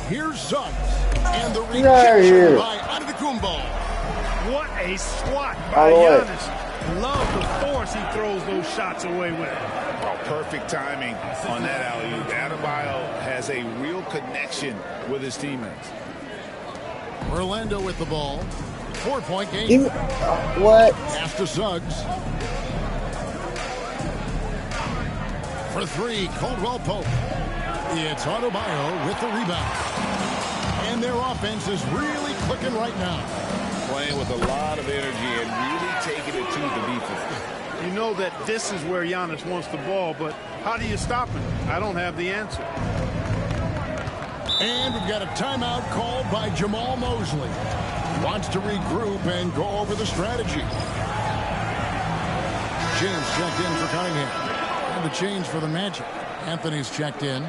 Here's Suggs. And the rejection by Antetokounmpo. What a swat by Giannis. Love the force he throws those shots away with. Well, perfect timing on that alley-oop. Adebayo has a real connection with his teammates. Orlando with the ball. 4-point game. What? Pass to Suggs. For three, Caldwell Pope. It's Adebayo with the rebound. And their offense is really clicking right now. Playing with a lot of energy and really taking it to the defense. You know that this is where Giannis wants the ball, but how do you stop him? I don't have the answer. And we've got a timeout called by Jamal Mosley. Wants to regroup and go over the strategy. James checked in for Cunningham. And the change for the Magic. Anthony's checked in.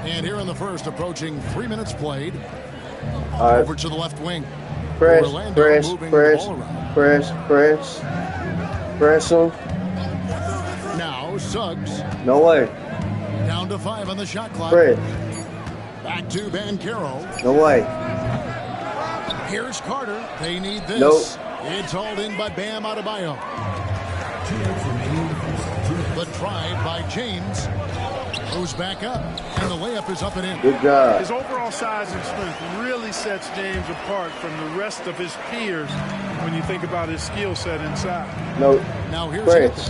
And here in the first, approaching 3 minutes played. Over to the left wing. Press him. Now Suggs. No way. Down to 5 on the shot clock. Press. Back to Banchero. No way. Here's Carter. They need this. Nope. It's hauled in by Bam Adebayo. The drive by James. Goes back up. And the layup is up and in. Good job. His overall size and strength really sets James apart from the rest of his peers when you think about his skill set inside. No. Now here's Press.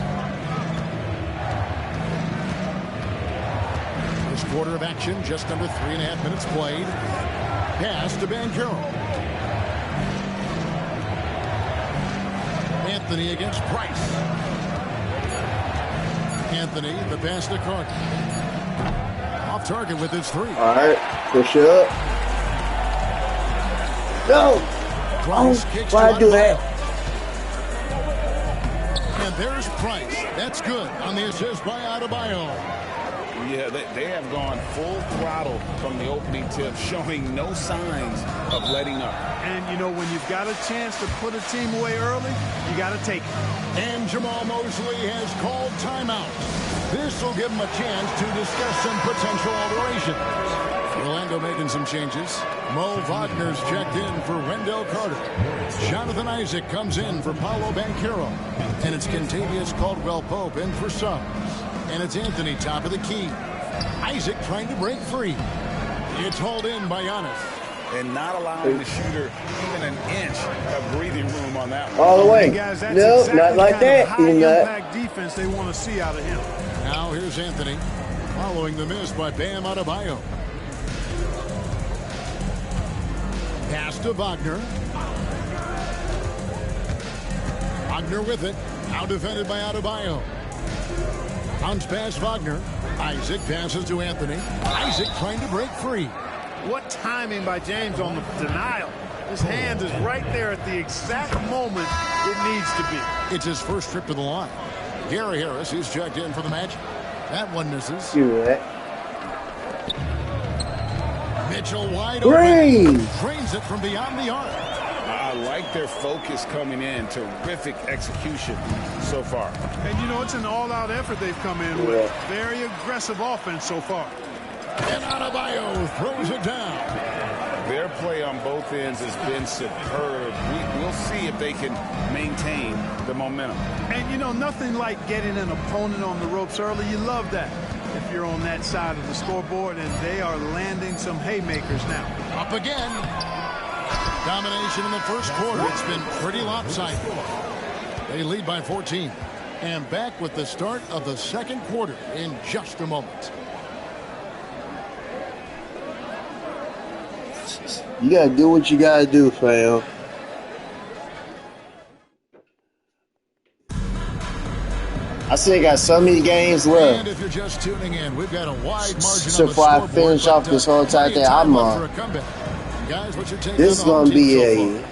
First quarter of action, just under 3.5 minutes played. Pass to Banchero. Anthony against Price. Anthony, the pass to Carter. Off target with his three. All right. Push up. No. Price Oh, why I do that? And there's Price. That's good on the assist by Adebayo. Yeah, they have gone full throttle from the opening tip, showing no signs of letting up. And, you know, when you've got a chance to put a team away early, you got to take it. And Jamal Mosley has called timeout. This will give him a chance to discuss some potential alterations. Orlando making some changes. Mo Wagner's checked in for Wendell Carter. Jonathan Isaac comes in for Paolo Banchero. And it's Kentavious Caldwell-Pope in for Suggs. And it's Anthony top of the key. Isaac trying to break free. It's hauled in by Giannis. And not allowing the shooter even an inch of breathing room on that one. All the way. Guys, that's No, exactly not like that. High impact defense they want to see out of him. Now here's Anthony. Following the miss by Bam Adebayo. Pass to Wagner. Wagner with it. Now defended by Adebayo. Bounce pass Wagner. Isaac passes to Anthony. Isaac trying to break free. What timing by James on the denial. His hand is right there at the exact moment it needs to be. It's his first trip to the line. Gary Harris is checked in for the Magic. That one misses. Do that. Mitchell wide Green. open. Drains it from beyond the arc. I like their focus coming in. Terrific execution so far. And, you know, it's an all-out effort they've come in with. Very aggressive offense so far. And Adebayo throws it down. Their play on both ends has been superb. We'll see if they can maintain the momentum. And, you know, nothing like getting an opponent on the ropes early. You love that if you're on that side of the scoreboard, and they are landing some haymakers now. Up again. Domination in the first quarter. It's been pretty lopsided. They lead by 14. And back with the start of the second quarter in just a moment. You gotta do what you gotta do, fam. I still got so many games left. And if you're just tuning in, we've got a wide margin So on the before I scoreboard, finish off this whole entire plenty thing, of time I'm left for a comeback. Guys, what's your take This is on the gonna home team be so a. far?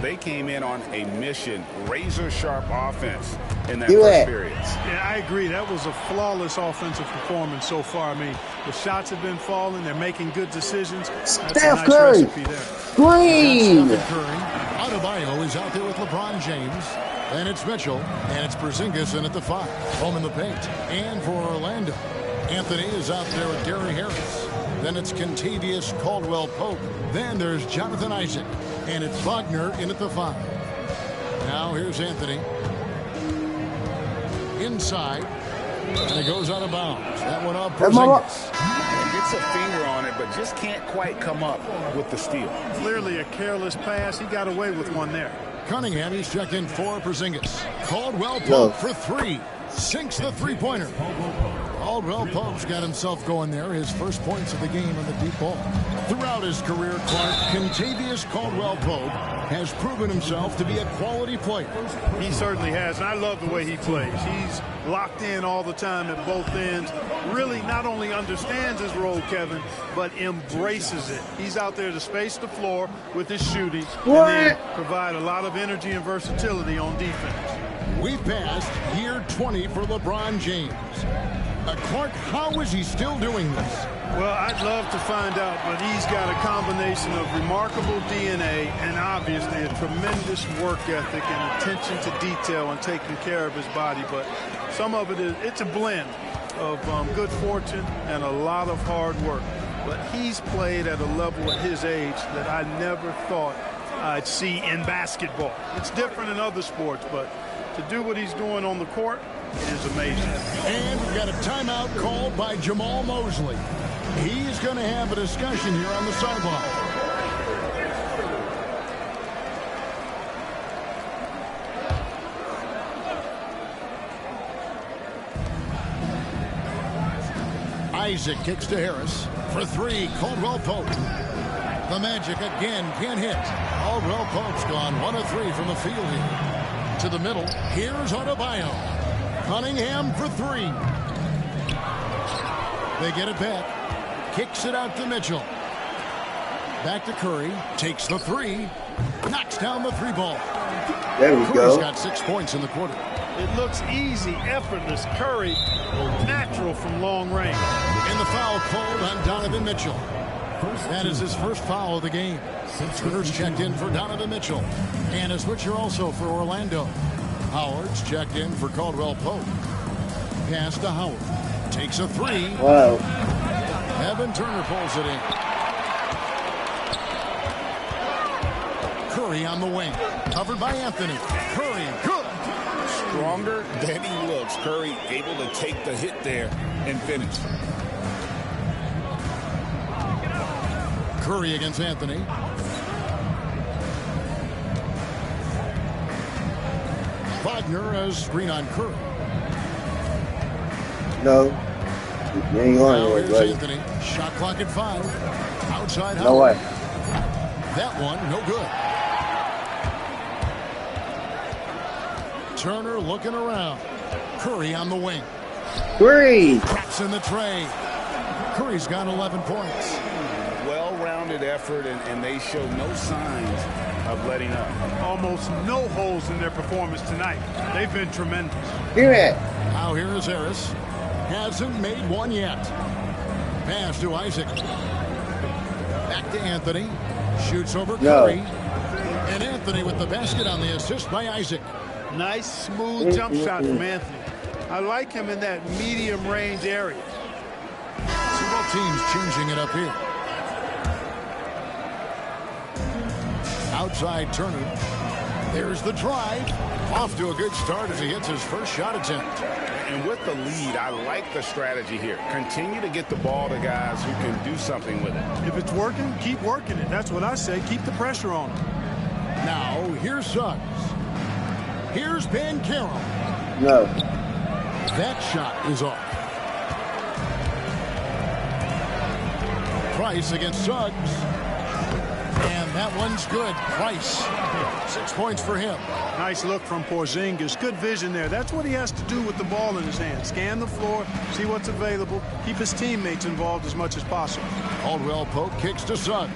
They came in on a mission, razor-sharp offense in that Do first that. period. Yeah, I agree. That was a flawless offensive performance so far. I mean, the shots have been falling. They're making good decisions. That's a Steph nice Curry. recipe there. Green. Stephen Curry. Adebayo is out there with LeBron James. Then it's Mitchell. And it's Porzingis in at the 5. Home in the paint. And for Orlando, Anthony is out there with Gary Harris. Then it's Kentavious Caldwell-Pope. Then there's Jonathan Isaac. And it's Wagner in at the 5. Now here's Anthony. inside. And it goes out of bounds. That one up for Porzingis. Gets a finger on it, but just can't quite come up with the steal. Clearly a careless pass. He got away with one there. Cunningham, he's checked in for Porzingis. Caldwell Pope for three. Sinks the three-pointer. Caldwell Pope's got himself going there. His first points of the game on the deep ball. Throughout his career, Clark, Kentavious Caldwell Pope has proven himself to be a quality player. He certainly has, and I love the way he plays. He's locked in all the time at both ends. Really not only understands his role, Kevin, but embraces it. He's out there to space the floor with his shooting and then provide a lot of energy and versatility on defense. We've passed year 20 for LeBron James. Clark, how is he still doing this? Well, I'd love to find out, but he's got a combination of remarkable DNA and obviously a tremendous work ethic and attention to detail and taking care of his body. But some of it's a blend of good fortune and a lot of hard work. But he's played at a level at his age that I never thought I'd see in basketball. It's different in other sports, but to do what he's doing on the court is amazing. And we've got a timeout called by Jamal Mosley. He's going to have a discussion here on the sideline. Isaac kicks to Harris. For three, Caldwell Pope. The Magic again can't hit. Caldwell Pope's gone 1 of 3 from the field here. To the middle, here's Adebayo. Cunningham for three. They get it back. Kicks it out to Mitchell. Back to Curry. Takes the three. Knocks down the three ball. There we Curry's go. got 6 points in the quarter. It looks easy, effortless. Curry, natural from long range. And the foul called on Donovan Mitchell. That is his first foul of the game. Scooters checked in for Donovan Mitchell. And a switcher also for Orlando. Howard's checked in for Caldwell Pope. Pass to Howard. Takes a three. Wow. Evan Turner pulls it in. Curry on the wing. Covered by Anthony. Curry, good. Stronger than he looks. Curry able to take the hit there and finish. Curry against Anthony. Wagner as screen on Curry. No. You ain't going Now anywhere, here's buddy. Anthony. Shot clock at 5. Outside No way. That one, no good. Turner looking around. Curry on the wing. Three. Drops in the tray. Curry's got 11 points. Well-rounded effort, and they show no signs of letting up. Almost no holes in their performance tonight. They've been tremendous. Hear it. Now here is Harris. Hasn't made one yet. Pass to Isaac. Back to Anthony. Shoots over Curry. And Anthony with the basket on the assist by Isaac. Nice, smooth jump shot from Anthony. I like him in that medium range area. So both teams changing it up here. Outside Turner. There's the drive. Off to a good start as he hits his first shot attempt. And with the lead, I like the strategy here. Continue to get the ball to guys who can do something with it. If it's working, keep working it. That's what I say. Keep the pressure on him. Now, here's Suggs. Here's Banchero. No. That shot is off. Price against Suggs. And that one's good. Price. 6 points for him. Nice look from Porzingis. Good vision there. That's what he has to do with the ball in his hand. Scan the floor, see what's available, keep his teammates involved as much as possible. Caldwell Pope kicks to Suggs.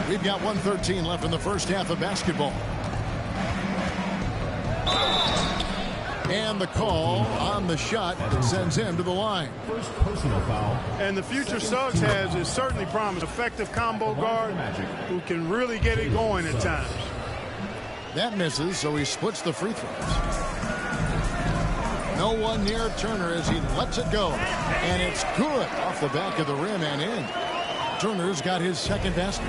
We've got 1:13 left in the first half of basketball. And the call on the shot sends him to the line. First personal foul. And the future Suggs has is certainly promised. Effective combo guard who can really get it going at times. That misses, so he splits the free throws. No one near Turner as he lets it go. And it's good off the back of the rim and in. Turner's got his second basket.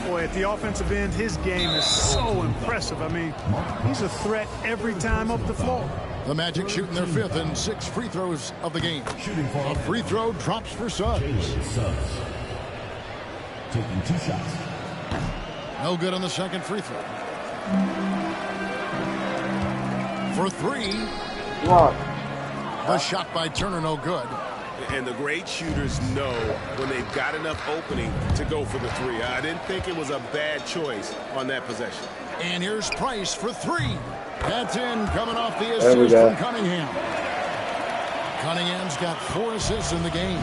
Boy, at the offensive end, his game is so impressive. I mean, he's a threat every time up the floor. The Magic shooting their 5th and 6th free throws of the game. A free throw drops for Suggs. Taking 2 shots. No good on the second free throw. For 3. The shot by Turner, no good. And the great shooters know when they've got enough opening to go for the 3. I didn't think it was a bad choice on that possession. And here's Price for 3. That's in, coming off the assist from Cunningham. Cunningham's got 4 assists in the game.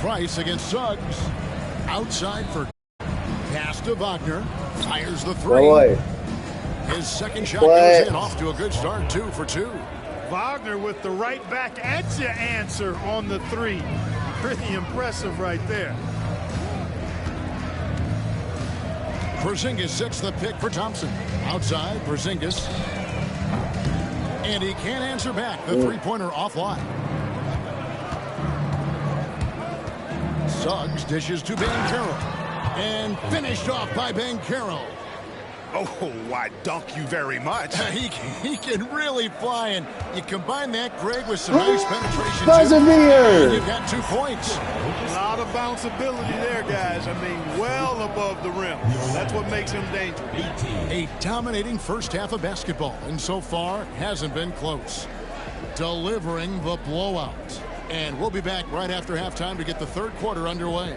Price against Suggs. Outside for pass to Wagner. Fires the 3. His second shot goes in, off to a good start, 2 for 2. Wagner with the right back at your answer on the 3. Pretty impressive right there. Porzingis sets the pick for Thompson. Outside, Porzingis. And he can't answer back. The three-pointer offline. Suggs dishes to Banchero. And finished off by Banchero. Oh, why, dunk you very much. He can really fly, and you combine that, Greg, with some nice penetration. And you've got 2 points. A lot of bounceability there, guys. I mean, well above the rim. That's what makes him dangerous. A dominating first half of basketball, and so far hasn't been close. Delivering the blowout. And we'll be back right after halftime to get the third quarter underway.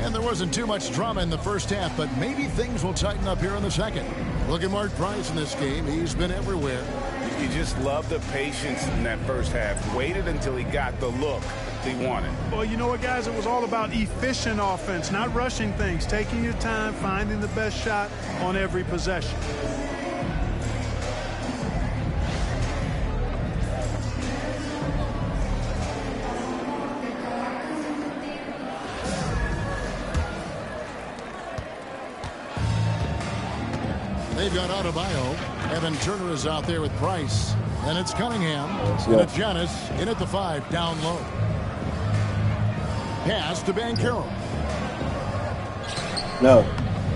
And there wasn't too much drama in the first half, but maybe things will tighten up here in the second. Look at Mark Price in this game. He's been everywhere. You just love the patience in that first half. Waited until he got the look he wanted. Well, you know what, guys? It was all about efficient offense, not rushing things, taking your time, finding the best shot on every possession. They've got Adebayo. Evan Turner is out there with Price. And it's Cunningham. And it's Giannis in at the 5, down low. Pass to Banchero. No.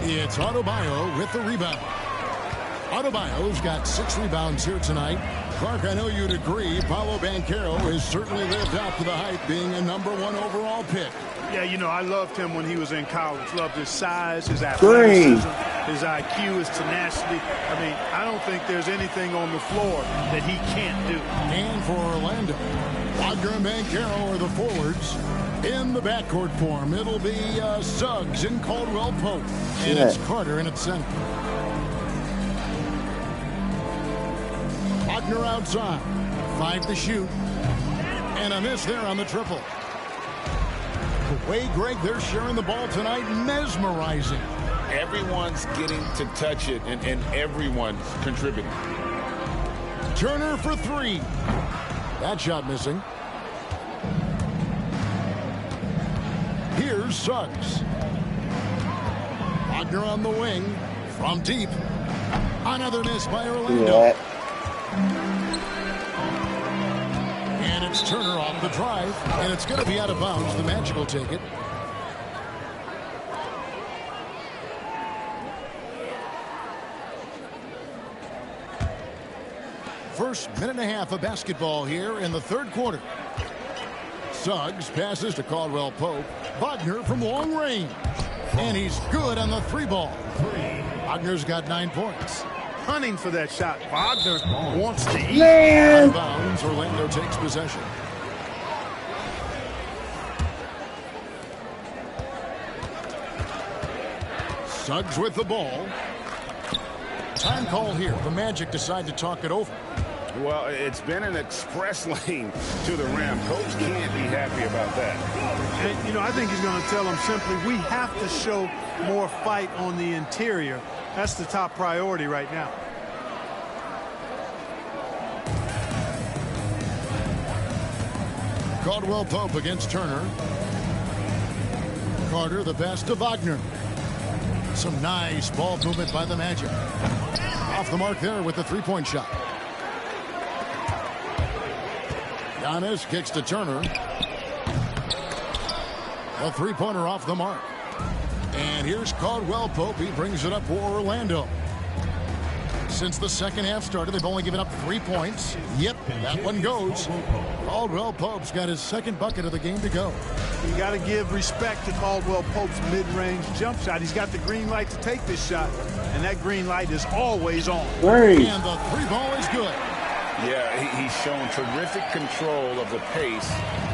It's Adebayo with the rebound. Adebayo's got 6 rebounds here tonight. Clark, I know you'd agree, Paolo Banchero has certainly lived up to the hype, being a #1 overall pick. Yeah, you know, I loved him when he was in college. Loved his size, his athleticism, his IQ, his tenacity. I mean, I don't think there's anything on the floor that he can't do. And for Orlando, Wagner and Banchero are the forwards. In the backcourt form, it'll be Suggs and Caldwell Pope. And it's Carter in at center. Wagner outside. 5 to shoot. And a miss there on the triple. The way, Greg, they're sharing the ball tonight, mesmerizing. Everyone's getting to touch it, and everyone's contributing. Turner for 3. That shot missing. Here's Suggs. Wagner on the wing from deep. Another miss by Orlando. And it's Turner off the drive, and it's going to be out of bounds. The Magic will take it. First minute and a half of basketball here in the third quarter. Suggs passes to Caldwell Pope. Wagner from long range. And he's good on the 3 ball. Wagner's got 9 points. Hunting for that shot. Wagner wants to eat. Out of bounds, Orlando takes possession. Suggs with the ball. Time call here. The Magic decide to talk it over. Well, it's been an express lane to the rim. Coach can't be happy about that. And, you know, I think he's going to tell them simply, we have to show more fight on the interior. That's the top priority right now. Caldwell Pope against Turner. Carter, the pass to Wagner. Some nice ball movement by the Magic. Off the mark there with the three-point shot. Giannis kicks to Turner. A three-pointer off the mark. And here's Caldwell Pope. He brings it up for Orlando. Since the second half started, they've only given up 3 points. Yep, that one goes. Caldwell Pope's got his second bucket of the game to go. You got to give respect to Caldwell Pope's mid-range jump shot. He's got the green light to take this shot, and that green light is always on. And the three ball is good. Yeah, he's shown terrific control of the pace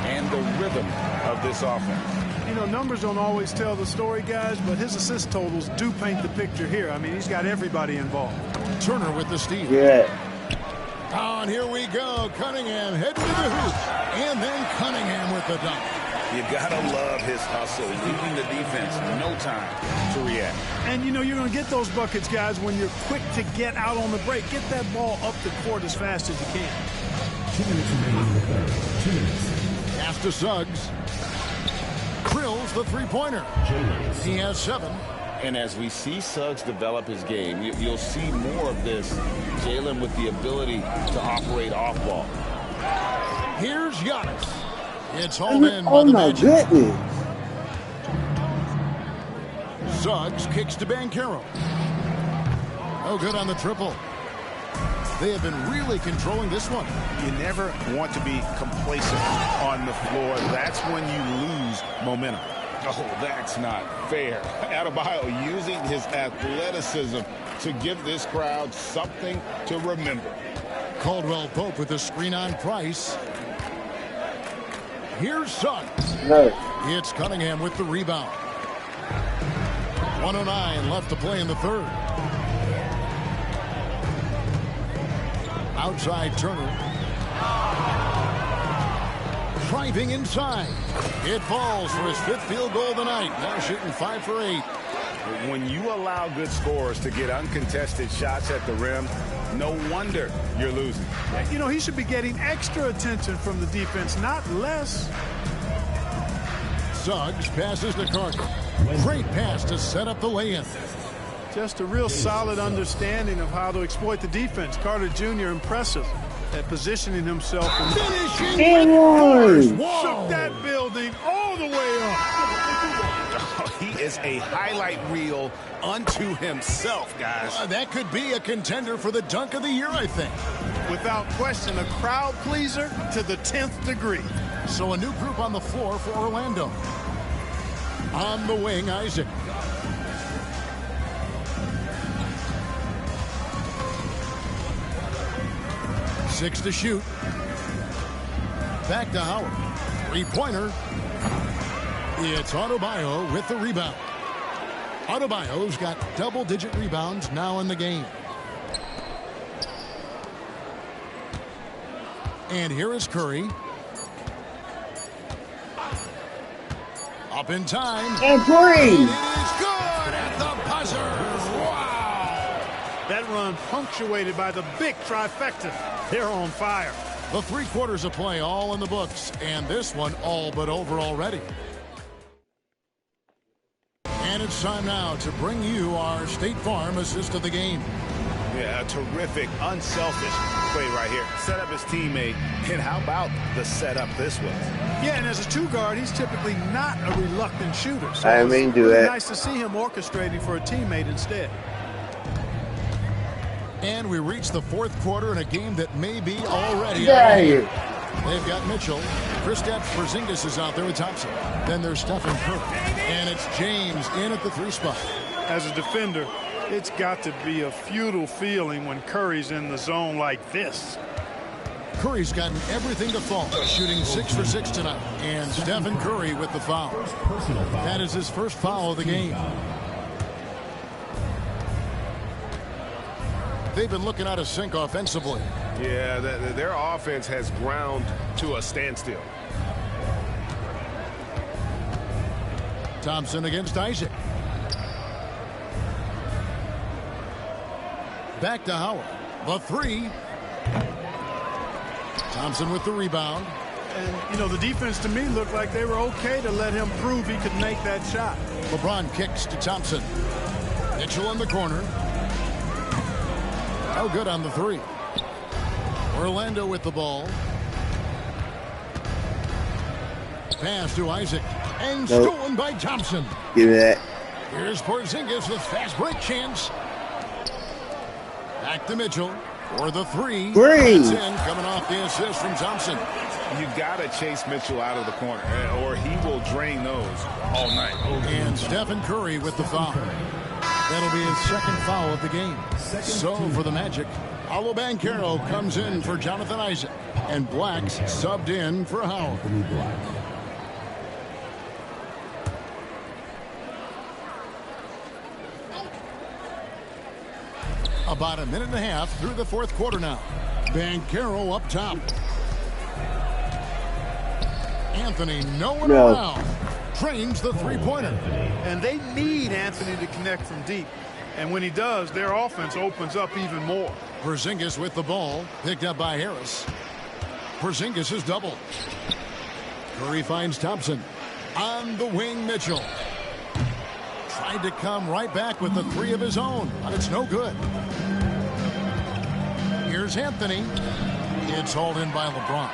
and the rhythm of this offense. You know, numbers don't always tell the story, guys, but his assist totals do paint the picture here. I mean, he's got everybody involved. Turner with the steal. Yeah. Oh, and here we go. Cunningham heading to the hoop. And then Cunningham with the dunk. You gotta love his hustle, leaving the defense no time to react. And, you know, you're going to get those buckets, guys, when you're quick to get out on the break. Get that ball up the court as fast as you can. 2 minutes remaining in the third. 2 minutes. Pass to Suggs. Krills the three-pointer. He has 7. And as we see Suggs develop his game, you'll see more of this. Jalen with the ability to operate off ball. Here's Giannis. It's hauled in by Oh the my Magic. goodness. Suggs kicks to Banchero. No good on the triple. They have been really controlling this one. You never want to be complacent on the floor. That's when you lose momentum. Oh, that's not fair. Adebayo using his athleticism to give this crowd something to remember. Caldwell Pope with the screen on Price. Here's Suggs. No. It's Cunningham with the rebound. 1:09 left to play in the third. Outside Turner. Driving inside. It falls for his 5th field goal of the night. Now shooting 5 for 8. When you allow good scorers to get uncontested shots at the rim, no wonder you're losing. You know, he should be getting extra attention from the defense, not less. Suggs passes to Carter. Great pass to set up the lay-in. Just a real solid understanding of how to exploit the defense. Carter Jr. impressive at positioning himself. And Finishing shook that building all the way up. He is a highlight reel unto himself, guys. That could be a contender for the dunk of the year, I think. Without question, a crowd pleaser to the 10th degree. So a new group on the floor for Orlando. On the wing, Isaac. Six to shoot. Back to Howard. Three-pointer. It's Adebayo with the rebound. Adebayo's got double-digit rebounds now in the game. And here is Curry. Up in time. And Curry. It is good at the buzzer. Wow. That run punctuated by the big trifecta. They're on fire. The 3 quarters of play all in the books, and this one all but over already. And it's time now to bring you our State Farm assist of the game. Yeah, a terrific, unselfish play right here. Set up his teammate, and how about the setup this was? Yeah, and as a 2-guard, he's typically not a reluctant shooter. So I mean, do it's that. nice to see him orchestrating for a teammate instead. And we reach the 4th quarter in a game that may be already Get out of here. here. They've got Mitchell. Kristaps Porzingis is out there with Thompson. Then there's Stephen Curry. And it's James in at the 3 spot. As a defender, It's got to be a futile feeling when Curry's in the zone like this. Curry's gotten everything to fall, shooting 6 for 6 tonight. And Stephen Curry with the foul. That is his first foul of the game. They've been looking out of sync offensively. Yeah, their offense has ground to a standstill. Thompson against Isaac. Back to Howard. The three. Thompson with the rebound. And, you know, the defense to me looked like they were okay to let him prove he could make that shot. LeBron kicks to Thompson. Mitchell in the corner. No good on the three. Orlando with the ball. Pass to Isaac. And stolen by Thompson. Give me that. Here's Porzingis with fast break chance. Back to Mitchell for the three. That's in, coming off the assist from Thompson. You got to chase Mitchell out of the corner, or he will drain those all night. And Stephen Curry with the foul. That'll be his second foul of the game. So for the Magic, Paolo Banchero comes in for Jonathan Isaac, and Black's subbed in for Howard. About a minute and a half through the fourth quarter now. Banchero up top. Anthony nowhere around. Trains the three-pointer. And they need Anthony to connect from deep. And when he does, their offense opens up even more. Porzingis with the ball. Picked up by Harris. Porzingis is doubled. Curry finds Thompson. On the wing, Mitchell. Tried to come right back with the three of his own, but it's no good. Here's Anthony. It's hauled in by LeBron.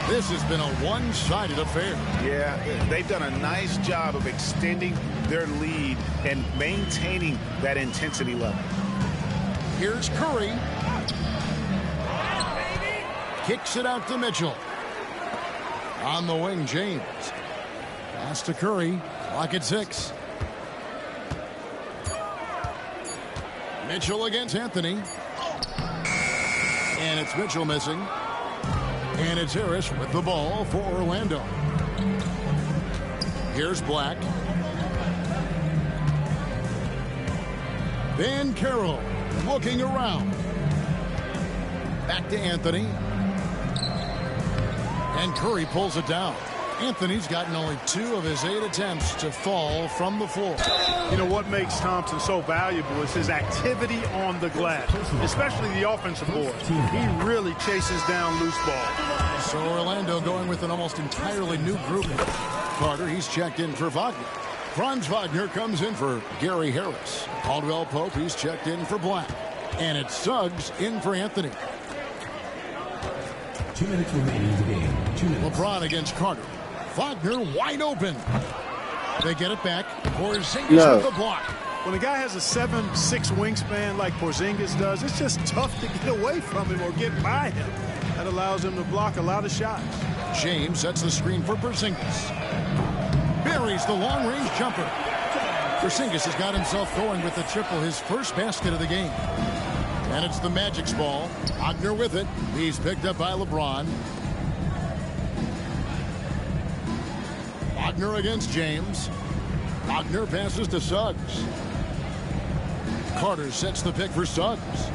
This has been a one-sided affair. Yeah, they've done a nice job of extending their lead and maintaining that intensity level. Here's Curry. Kicks it out to Mitchell. On the wing, James. Pass to Curry. Clock at 6. Mitchell against Anthony. And it's Mitchell missing. And it's Harris with the ball for Orlando. Here's Black. Banchero looking around. Back to Anthony. And Curry pulls it down. Anthony's gotten only 2 of his 8 attempts to fall from the floor. You know what makes Thompson so valuable is his activity on the glass, especially the offensive board. He really chases down loose ball. So Orlando going with an almost entirely new group. Carter, he's checked in for Wagner. Franz Wagner comes in for Gary Harris. Caldwell Pope, he's checked in for Black. And it's Suggs in for Anthony. 2 minutes remaining in the game. 2 minutes. LeBron against Carter. Wagner wide open. They get it back. Porzingis with the block. When a guy has a 7'6" wingspan like Porzingis does, it's just tough to get away from him or get by him. That allows him to block a lot of shots. James sets the screen for Porzingis. Buries the long-range jumper. Porzingis has got himself going with the triple, his first basket of the game. And it's the Magic's ball. Wagner with it. He's picked up by LeBron. Wagner against James. Wagner passes to Suggs. Carter sets the pick for Suggs.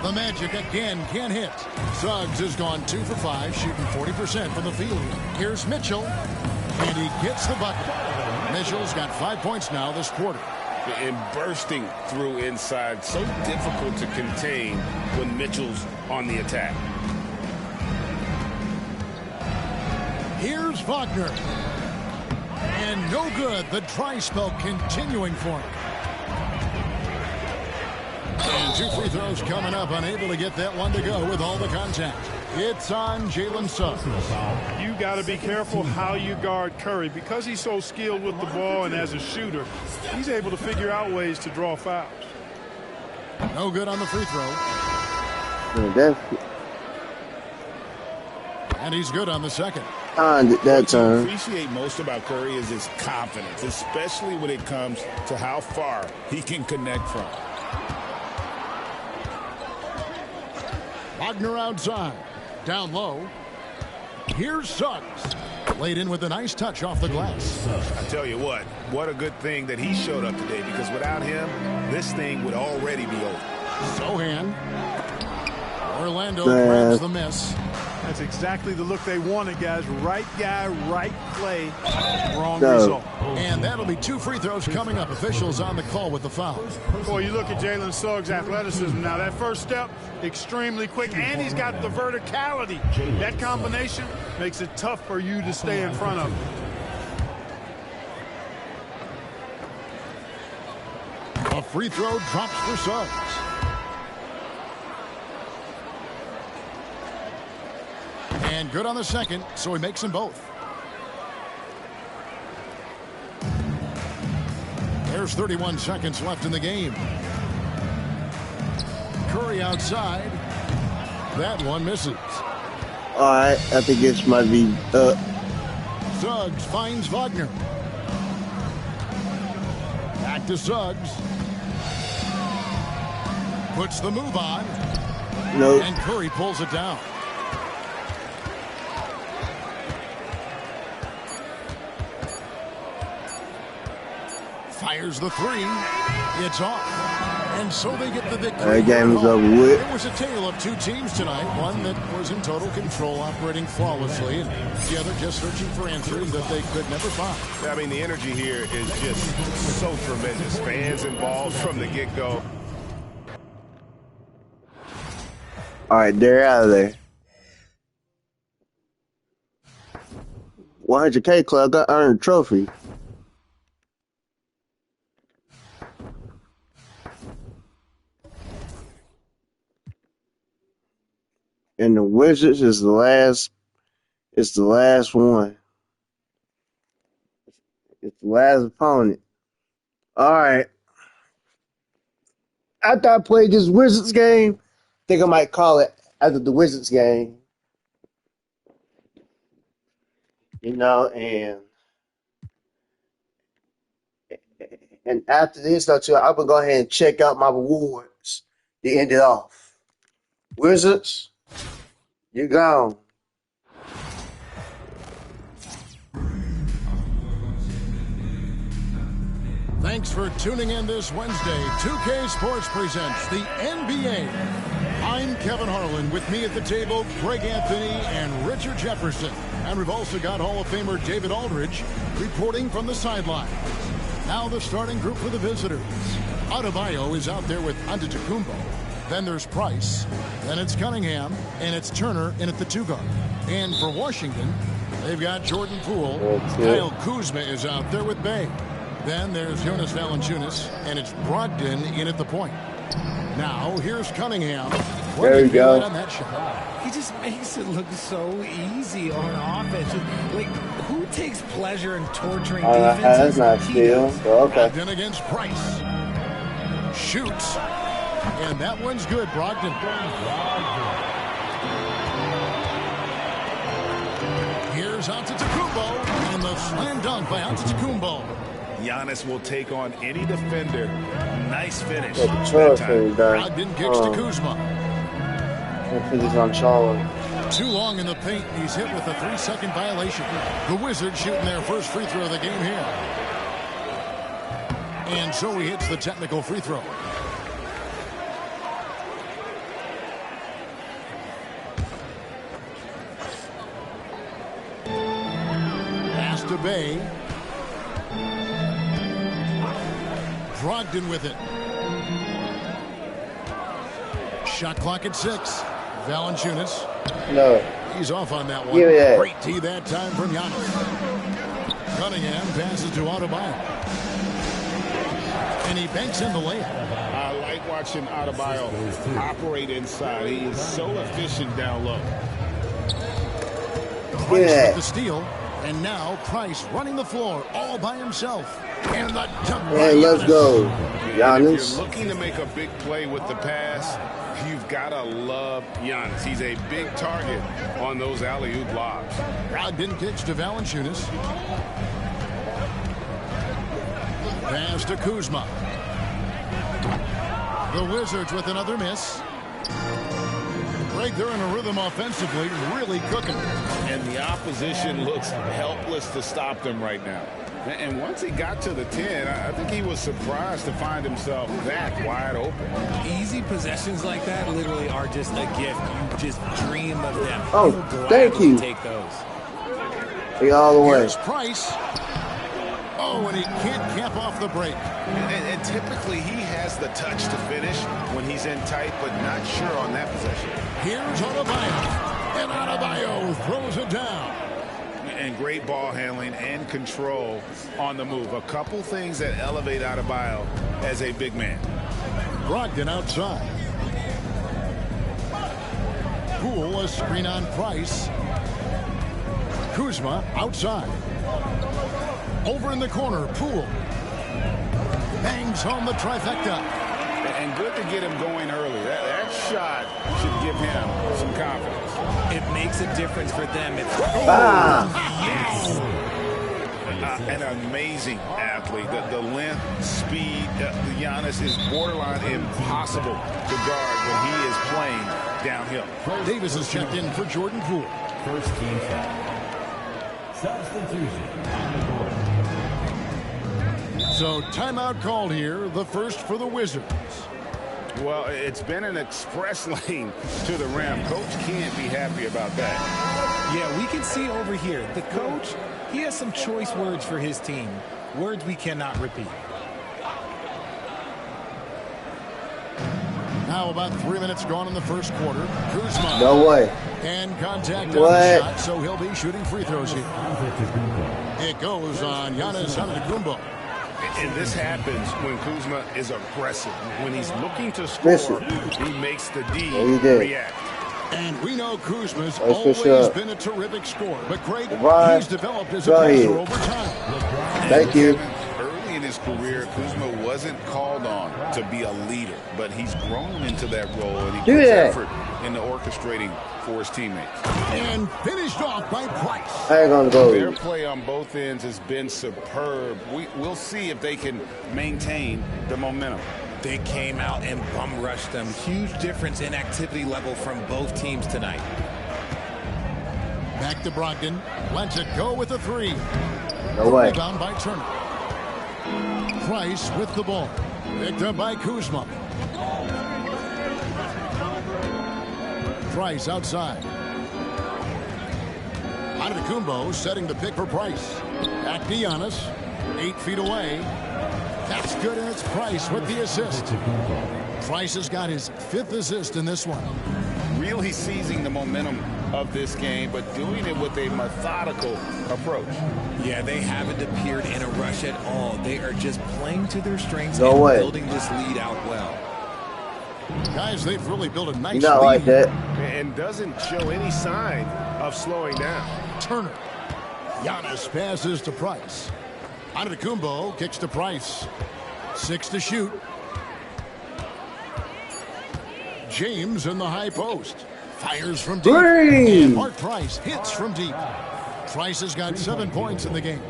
The Magic again can't hit. Suggs has gone 2 for 5, shooting 40% from the field. Here's Mitchell, and he gets the bucket. Mitchell's got 5 points now this quarter. And bursting through inside, so difficult to contain when Mitchell's on the attack. Here's Wagner. And no good. The dry spell continuing for him. And 2 free throws coming up. Unable to get that one to go with all the contact. It's on Jalen Suggs. You got to be careful how you guard Curry. Because he's so skilled with the ball and as a shooter, he's able to figure out ways to draw fouls. No good on the free throw. And he's good on the second. That What I time. appreciate most about Curry is his confidence, especially when it comes to how far he can connect from. Wagner outside. Down low. Here's Suggs. Laid in with a nice touch off the glass. I tell you what a good thing that he showed up today, because without him, this thing would already be over. Sohan. Orlando grabs the miss. That's exactly the look they wanted, guys. Right guy, right play, wrong result. And that'll be 2 free throws coming up. Officials on the call with the foul. Boy, you look at Jalen Suggs' athleticism now. That first step, extremely quick, and he's got the verticality. That combination makes it tough for you to stay in front of him. A free throw drops for Suggs. And good on the second, so he makes them both. There's 31 seconds left in the game. Curry outside. That one misses. All right, I think this might be up. Suggs finds Wagner. Back to Suggs. Puts the move on. Nope. And Curry pulls it down. Fires the three. It's off. And so they get the victory. That game is over with. It was a tale of 2 teams tonight. One that was in total control, operating flawlessly, and the other just searching for answers that they could never find. I mean, the energy here is just so tremendous. Fans involved from the get-go. All right, they're out of there. 100K club got earned a trophy. And the Wizards is the last. It's the last one. It's the last opponent. All right. After I played this Wizards game, I think I might call it after the Wizards game. You know, and after this, though, too, I'm gonna go ahead and check out my rewards to end it off. Wizards, you're gone. Thanks for tuning in this Wednesday. 2K Sports presents the NBA. I'm Kevin Harlan. With me at the table, Greg Anthony and Richard Jefferson. And we've also got Hall of Famer David Aldridge reporting from the sideline. Now the starting group for the visitors. Adebayo is out there with Antetokounmpo. Then there's Price. Then it's Cunningham. And it's Turner in at the 2 guard. And for Washington, they've got Jordan Poole. Kyle Kuzma is out there with Bay. Then there's Jonas Valanciunas, and it's Brogdon in at the point. Now, here's Cunningham. There you go. On that shot. He just makes it look so easy on offense. Like, who takes pleasure in torturing defenses? That's not steal. So, okay. Brogdon against Price. Shoots. And that one's good, Brogdon. Here's Antetokounmpo, and the slam dunk by Antetokounmpo. Giannis will take on any defender. Nice finish. Brogdon kicks to Kuzma. He's on Charlotte. Too long in the paint. He's hit with a 3-second violation. The Wizards shooting their first free throw of the game here. And so he hits the technical free throw. Pass to Bay. Brogdon with it. Shot clock at 6. Valanciunas. No. He's off on that one. Give me that. Great tee that time from Giannis. Cunningham passes to Adebayo. And he banks in the layup. I like watching Adebayo operate inside. He is so efficient down low. Price with the steal. And now Price running the floor all by himself. And the dunk. Hey, let's go. If Giannis. you're looking to make a big play with the pass, You've got to love Giannis. He's a big target on those alley-oop lobs. Brogdon kicks to Valanciunas. Pass to Kuzma. The Wizards with another miss. Greg, they're in a rhythm offensively, really cooking. And the opposition looks helpless to stop them right now. And once he got to the 10, I think he was surprised to find himself that wide open. Easy possessions like that literally are just a gift. You just dream of them. Oh, thank you. Take those. Be all the way. Here's Price. Oh, and he can't cap off the break. And typically he has the touch to finish when he's in tight, but not sure on that possession. Here's Adebayo. And Adebayo throws it down. And great ball handling and control on the move. A couple things that elevate Adebayo as a big man. Brogdon outside. Poole, a screen on Price. Kuzma outside. Over in the corner, Poole. Bangs home the trifecta. And good to get him going early. That shot should give him some confidence. It makes a difference for them. Yes. An amazing athlete. The length, speed, Giannis is borderline impossible to guard when he is playing downhill. Davis is checked in for Jordan Poole. First team foul. Substitution on the board. So timeout called here, the first for the Wizards. Well, it's been an express lane to the rim. Coach can't be happy about that. Yeah, we can see over here, the coach, he has some choice words for his team. Words we cannot repeat. Now about 3 minutes gone in the first quarter. Kuzma. No way. And contact on the shot, so he'll be shooting free throws here. It goes on Giannis Antetokounmpo. And this happens when Kuzma is aggressive. When he's looking to score, he makes the D react. And we know Kuzma's always been a terrific scorer. But Craig, he's developed as a passer over time. Thank you. Early in his career, Kuzma wasn't called on to be a leader, but he's grown into that role, and he puts effort into orchestrating for his teammates. And finished off by Price. I ain't gonna go. Their play on both ends has been superb. We'll see if they can maintain the momentum. They came out and bum rushed them. Huge difference in activity level from both teams tonight. Back to Brogdon. Lets it go with a three. No way. Rebound by Turner. Price with the ball. Picked up by Kuzma. Price outside. Antetokounmpo setting the pick for Price. Back to Giannis. 8 feet away. That's good, and it's Price with the assist. Price has got his 5th assist in this one. Really seizing the momentum of this game, but doing it with a methodical approach. Yeah, they haven't appeared in a rush at all. They are just playing to their strengths and building this lead out well. Guys, they've really built a nice lead. Not like that. And doesn't show any sign of slowing down. Turner. Giannis passes to Price. Antetokounmpo kicks to Price. 6 to shoot. James in the high post. Fires from deep. And Mark Price hits from deep. Price has got 7 points in the game.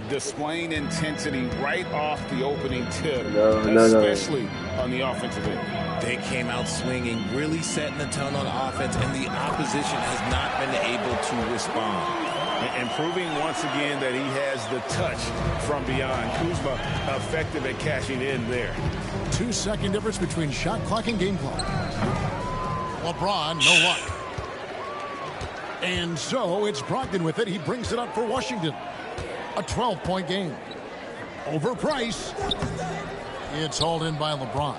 Displaying intensity right off the opening tip, especially on the offensive end. They came out swinging, really setting the tone on offense, and the opposition has not been able to respond. And proving once again that he has the touch from beyond. Kuzma effective at cashing in there. 2-second difference between shot clock and game clock. LeBron, no luck. And so it's Brogdon with it. He brings it up for Washington. A 12-point game. Over Price. It's hauled in by LeBron.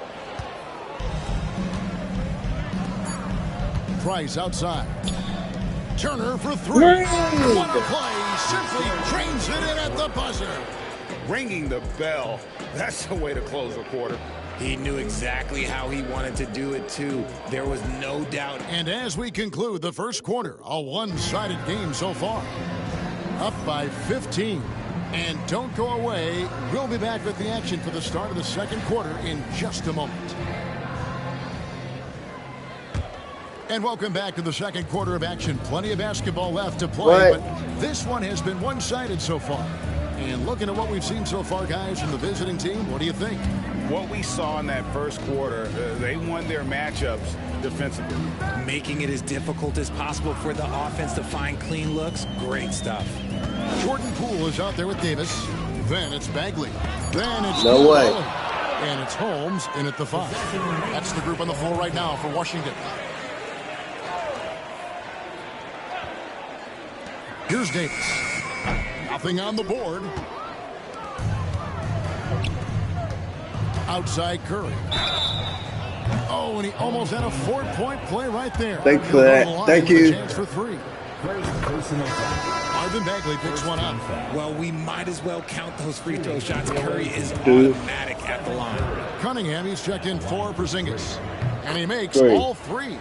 Price outside. Turner for 3. One play, simply drains it in at the buzzer. Ringing the bell. That's the way to close a quarter. He knew exactly how he wanted to do it, too. There was no doubt. And as we conclude the first quarter, a one-sided game so far. Up by 15. And don't go away. We'll be back with the action for the start of the second quarter in just a moment. And welcome back to the second quarter of action. Plenty of basketball left to play, but this one has been one-sided so far. And looking at what we've seen so far, guys, from the visiting team, what do you think? What we saw in that first quarter, they won their matchups defensively. Making it as difficult as possible for the offense to find clean looks. Great stuff. Jordan Poole is out there with Davis. Then it's Bagley. Then it's no way. And it's Holmes in at the 5. That's the group on the floor right now for Washington. Here's Davis. Nothing on the board. Outside Curry. Oh, and he almost had a 4-point play right there. Thanks for that. Thank you. Chance for 3. Marvin Bagley picks one up. Well, we might as well count those free throw shots. Curry is automatic at the line. Cunningham, he's checked in for Porzingis. And he makes all 3.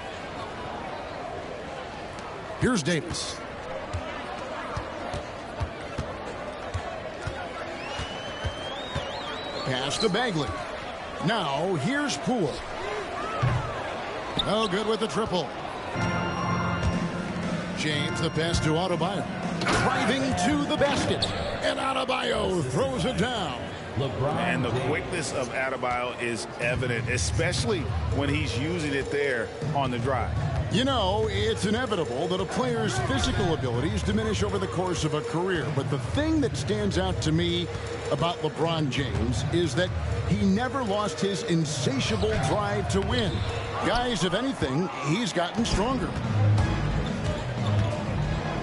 Here's Davis. Pass to Bagley. Now, here's Poole. No good with the triple. James, the pass to Adebayo. Driving to the basket. And Adebayo throws it down. And the quickness of Adebayo is evident, especially when he's using it there on the drive. You know, it's inevitable that a player's physical abilities diminish over the course of a career. But the thing that stands out to me about LeBron James is that he never lost his insatiable drive to win. Guys, if anything, he's gotten stronger.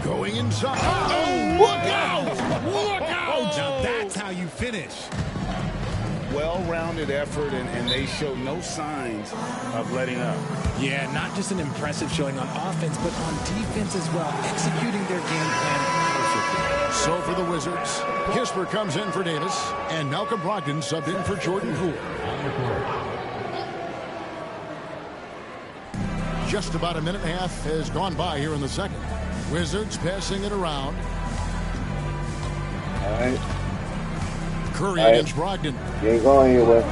Going inside. Oh, look out! Look out! Now that's how you finish. Well-rounded effort, and they show no signs of letting up. Yeah, not just an impressive showing on offense, but on defense as well, executing their game plan perfectly. So for the Wizards, Kisper comes in for Davis, and Malcolm Brogdon subbed in for Jordan Poole. Just about a minute and a half has gone by here in the second. Wizards passing it around. All right. Curry against Brogdon. You ain't going anywhere.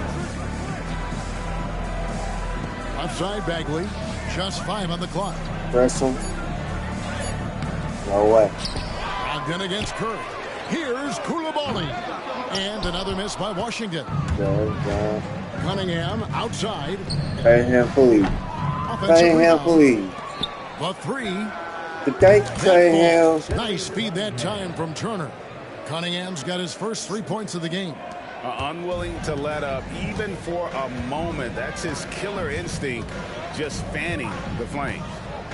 Outside Bagley. Just 5 on the clock. Press him. No way. Brogdon against Curry. Here's Koulibaly. And another miss by Washington. Cunningham outside. Cunningham fully. Cunningham fully. The 3. Cunningham. Nice feed that time from Turner. Cunningham's got his first 3 points of the game. Unwilling to let up even for a moment. That's his killer instinct, just fanning the flames.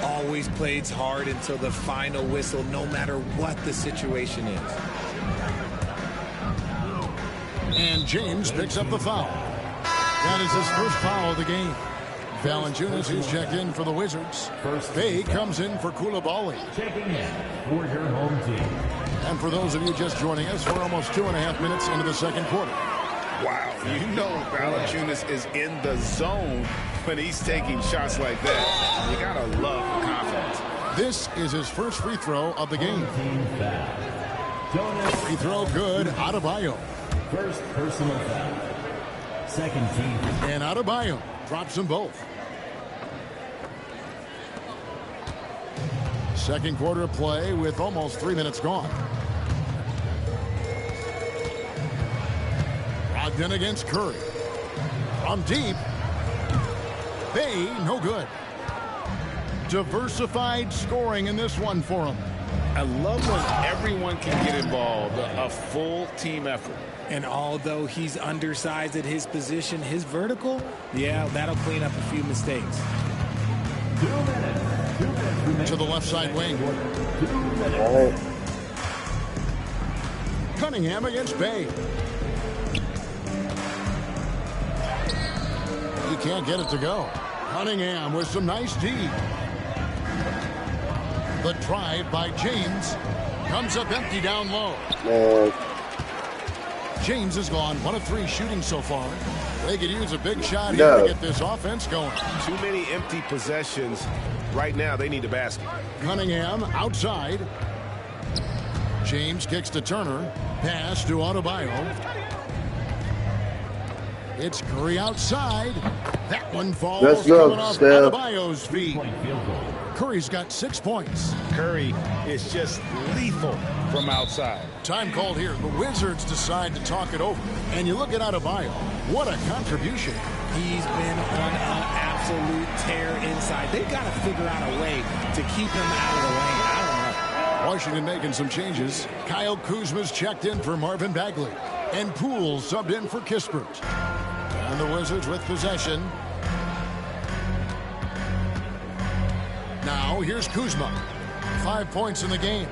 Always plays hard until the final whistle, no matter what the situation is. And James picks up the foul. That is his first foul of the game. Valanciunas, who's checked in for the Wizards. Bay comes in for Koulibaly. Checking in for your home team. And for those of you just joining us, we're almost 2.5 minutes into the second quarter. Wow, you know Valanciunas is in the zone when he's taking shots like that. You gotta love the confidence. This is his first free throw of the game. Free throw good. Adebayo. First personal foul. Second team. And Adebayo drops them both. Second quarter of play with almost 3 minutes gone. Brogdon against Curry. From deep. Bay, no good. Diversified scoring in this one for him. I love when everyone can get involved, a full team effort. And although he's undersized at his position, his vertical, yeah, that'll clean up a few mistakes. 2 minutes. 2 minutes. To the left side wing. 2 minutes. Cunningham against Bay. He can't get it to go. Cunningham with some nice D. The drive by James comes up empty down low. James has gone 1 of 3 shooting so far. They could use a big shot here to get this offense going. Too many empty possessions. Right now, they need a basket. Cunningham outside. James kicks to Turner. Pass to Adebayo. It's Curry outside. That one falls Let's go, coming off Steph. Adebayo's feet. Curry's got 6 points. Curry is just lethal from outside. Time called here. The Wizards decide to talk it over. And you look at Adebayo. What a contribution. He's been on an absolute tear inside. They've got to figure out a way to keep him out of the lane. I don't know. Washington making some changes. Kyle Kuzma's checked in for Marvin Bagley. And Poole subbed in for Kispert. And the Wizards with possession. Now here's Kuzma. 5 points in the game.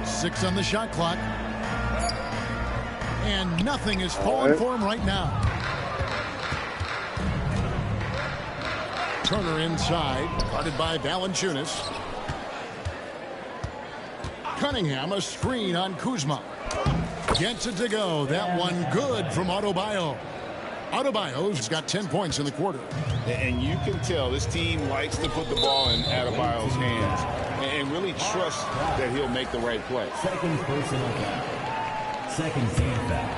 Six on the shot clock. And nothing is falling for him right now. Turner inside, guarded by Valanciunas. Cunningham, a screen on Kuzma. Gets it to go. That one good from Adebayo. Adebayo's got 10 points in the quarter. And you can tell this team likes to put the ball in Adebayo's hands and really trust that he'll make the right play. Second personal foul. Second team foul.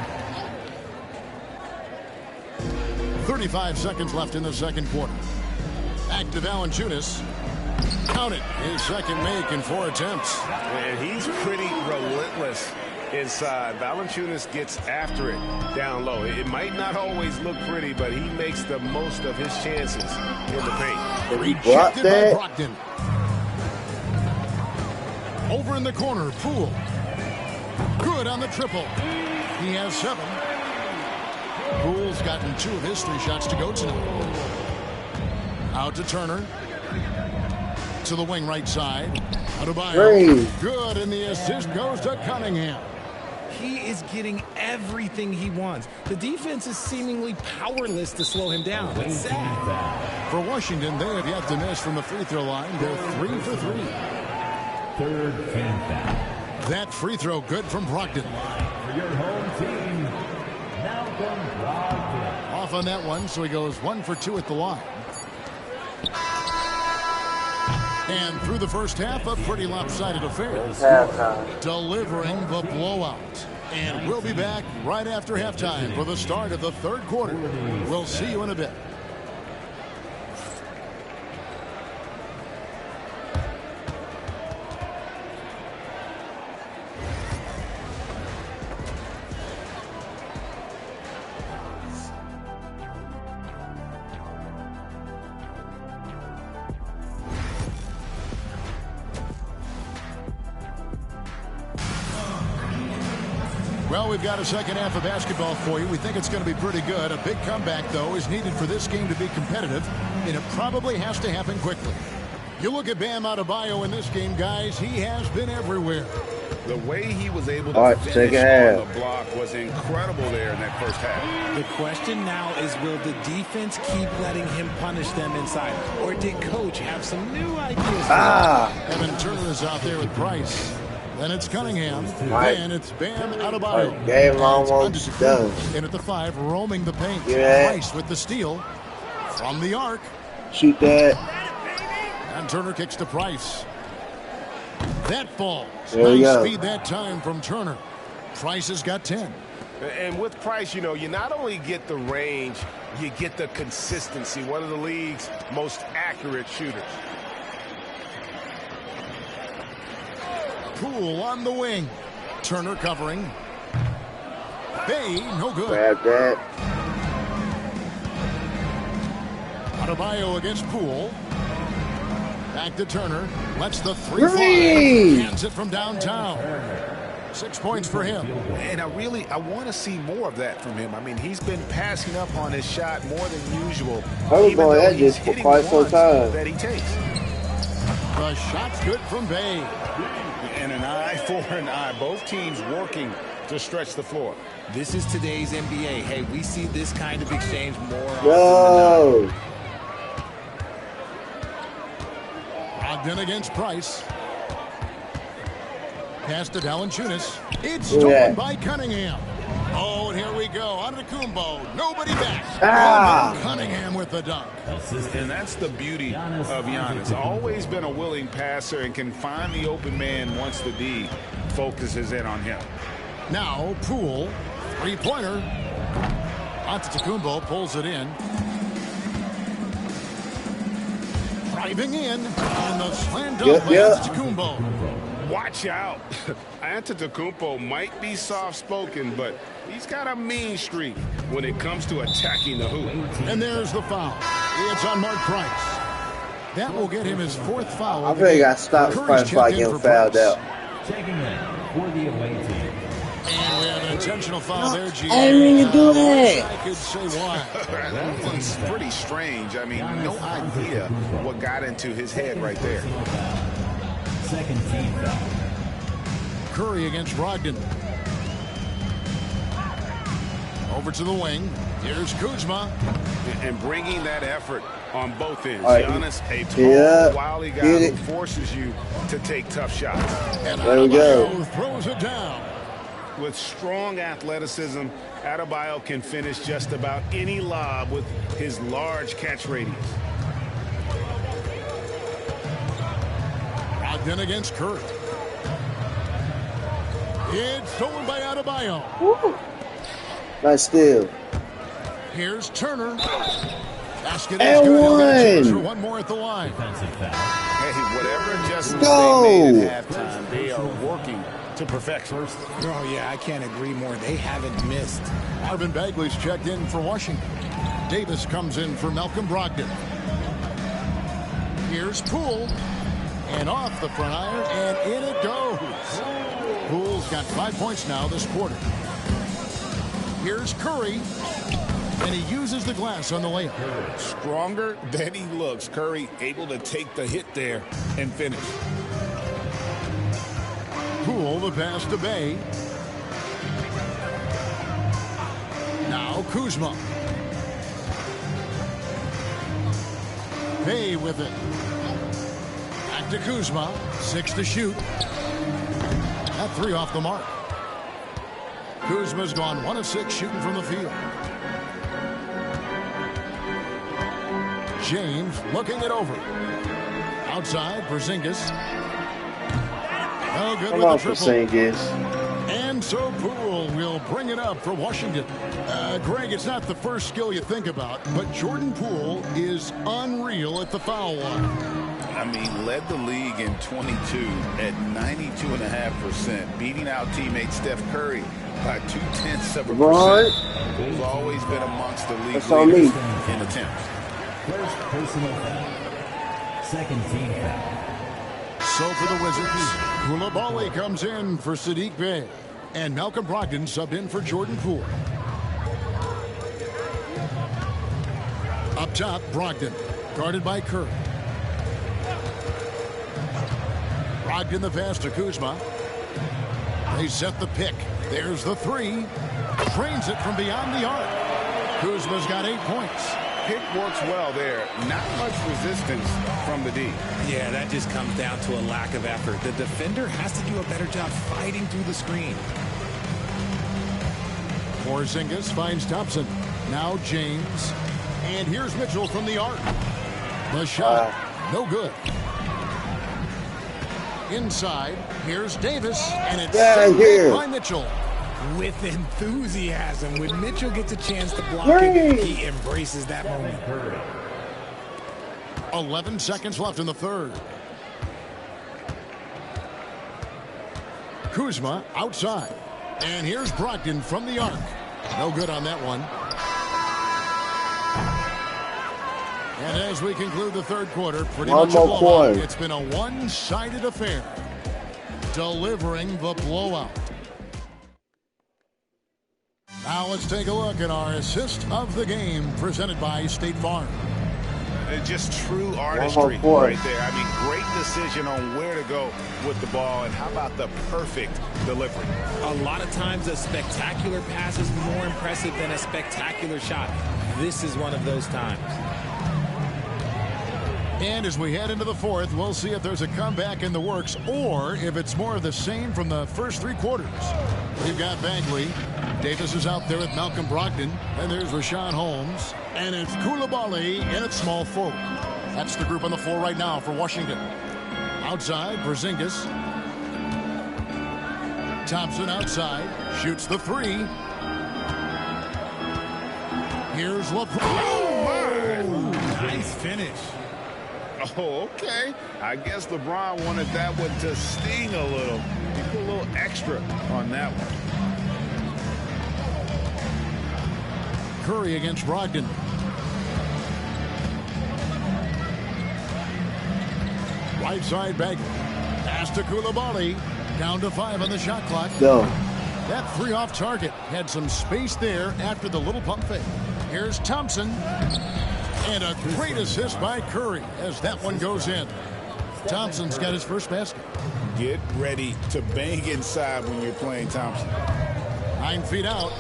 35 seconds left in the second quarter. Back to Valanciunas. Count it. His second make in 4 attempts. And he's pretty relentless inside. Valanciunas gets after it down low. It might not always look pretty, but he makes the most of his chances in the paint. Rejected by Brogdon. Over in the corner, Poole. Good on the triple. He has 7. Poole's gotten 2 of his 3 shots to go tonight. Out to Turner. To the wing right side. Adebayo. Good, and the assist goes to Cunningham. He is getting everything he wants. The defense is seemingly powerless to slow him down. It's sad. For Washington, they have yet to miss from the free throw line. They're 3 for 3. Third team foul. That free throw good from Brogdon. For your home team, Malcolm Brogdon. Off on that one, so he goes 1 for 2 at the line. And through the first half, a pretty lopsided affair. Delivering the blowout. And we'll be back right after halftime for the start of the third quarter. We'll see you in a bit. Well, we've got a second half of basketball for you. We think it's going to be pretty good. A big comeback, though, is needed for this game to be competitive, and it probably has to happen quickly. You look at Bam Adebayo in this game, guys. He has been everywhere. The way he was able to finish on the block was incredible there in that first half. The question now is, will the defense keep letting him punish them inside? Or did Coach have some new ideas? Evan Turner is out there with Price. Then it's Cunningham. Then it's Bam Adebayo. Game almost done. In at the 5, roaming the paint. Price with the steal. From the arc. Shoot that. And Turner kicks to Price. That falls. Nice speed that time from Turner. Price has got 10. And with Price, you know, you not only get the range, you get the consistency. One of the league's most accurate shooters. Poole on the wing. Turner covering. Bay, no good. Grab that. Adebayo against Poole. Back to Turner. Lets the 3 fly. Hands it from downtown. 6 points for him. And I want to see more of that from him. I mean, he's been passing up on his shot more than usual. I was going at this for quite some time. That he takes. The shot's good from Bay. And an eye for an eye. Both teams working to stretch the floor. This is today's NBA. Hey, we see this kind of exchange more often than not. Brogdon against Price. Pass to Valanciunas. It's stolen by Cunningham. Oh, and here we go. Antetokounmpo. Nobody back. Cunningham with the dunk. And that's the beauty of Giannis. Always been a willing passer and can find the open man once the D focuses in on him. Now, Poole, three-pointer. Antetokounmpo pulls it in. Driving in, and the slam dunk by Antetokounmpo. Watch out. Antetokounmpo might be soft-spoken, but he's got a mean streak when it comes to attacking the hoop. And there's the foul. It's on Mark Price. That will get him his fourth foul. I think I stopped Price before I get fouled out. Checking in for the away team. And we have an intentional foul there, G. I didn't mean to do that. I could say why. That one's pretty strange. I mean, no idea what got into his head right there. Second team foul. Curry against Brogdon. Over to the wing. Here's Kuzma. And bringing that effort on both ends. Right. Giannis, a tall, wily guy who forces you to take tough shots. And there we go. Throws it down. With strong athleticism, Adebayo can finish just about any lob with his large catch radius. Brogdon against Curry. It's stolen by Adebayo. Woo. Nice steal. Here's Turner. Basket is good. He'll get a chance for one more at the line. Hey, whatever adjustments they made at halftime, they are working to perfection. Oh, yeah, I can't agree more. They haven't missed. Marvin Bagley's checked in for Washington. Davis comes in for Malcolm Brogdon. Here's Poole. And off the front iron, and in it goes. Poole's got 5 points now this quarter. Here's Curry. And he uses the glass on the layup. Stronger than he looks. Curry able to take the hit there and finish. Poole the pass to Bay. Now Kuzma. Bay with it. Back to Kuzma. 6 to shoot. That 3 off the mark. Kuzma's gone 1 of 6 shooting from the field. James looking it over. Outside, Porzingis. Oh, good with the triple. Porzingis. And so Poole will bring it up for Washington. Greg, it's not the first skill you think about, but Jordan Poole is unreal at the foul line. I mean, led the league in 22 at 92.5%, beating out teammate Steph Curry by 0.2%. Who's always been amongst the league leaders in attempts. First personal foul. Second team foul. So for the Wizards, Koulibaly comes in for Sadiq Bey, and Malcolm Brogdon subbed in for Jordan Poole. Up top, Brogdon, guarded by Curry. Brogdon the pass to Kuzma. They set the pick. There's the 3. Trains it from beyond the arc. Kuzma's got 8 points. Pick works well there. Not much resistance from the D. Yeah, that just comes down to a lack of effort. The defender has to do a better job fighting through the screen. Porzingis finds Thompson. Now James. And here's Mitchell from the arc. The shot, no good. Inside, here's Davis, and it's saved by Mitchell. With enthusiasm, when Mitchell gets a chance to block it, he embraces that moment. 11 seconds left in the third. Kuzma outside. And here's Brogdon from the arc. No good on that one. And as we conclude the third quarter, pretty much a blowout. It's been a one-sided affair. Delivering the blowout. Now let's take a look at our assist of the game presented by State Farm. Just true artistry right there. I mean, great decision on where to go with the ball, and how about the perfect delivery? A lot of times a spectacular pass is more impressive than a spectacular shot. This is one of those times. And as we head into the fourth, we'll see if there's a comeback in the works or if it's more of the same from the first 3 quarters. We've got Bagley. Davis is out there with Malcolm Brogdon. And there's Rashawn Holmes. And it's Koulibaly in at small forward. That's the group on the floor right now for Washington. Outside, Porzingis. Thompson outside, shoots the three. Here's LeBron. Oh, nice finish. Oh, okay. I guess LeBron wanted that one to sting a little. He put a little extra on that one. Curry against Brogdon. Right side Bagley. Pass to Koulibaly. Down to 5 on the shot clock. No. That three off target had some space there after the little pump fake. Here's Thompson. And a great assist by Curry as that one goes in. Thompson's got his first basket. Get ready to bang inside when you're playing Thompson. 9 feet out.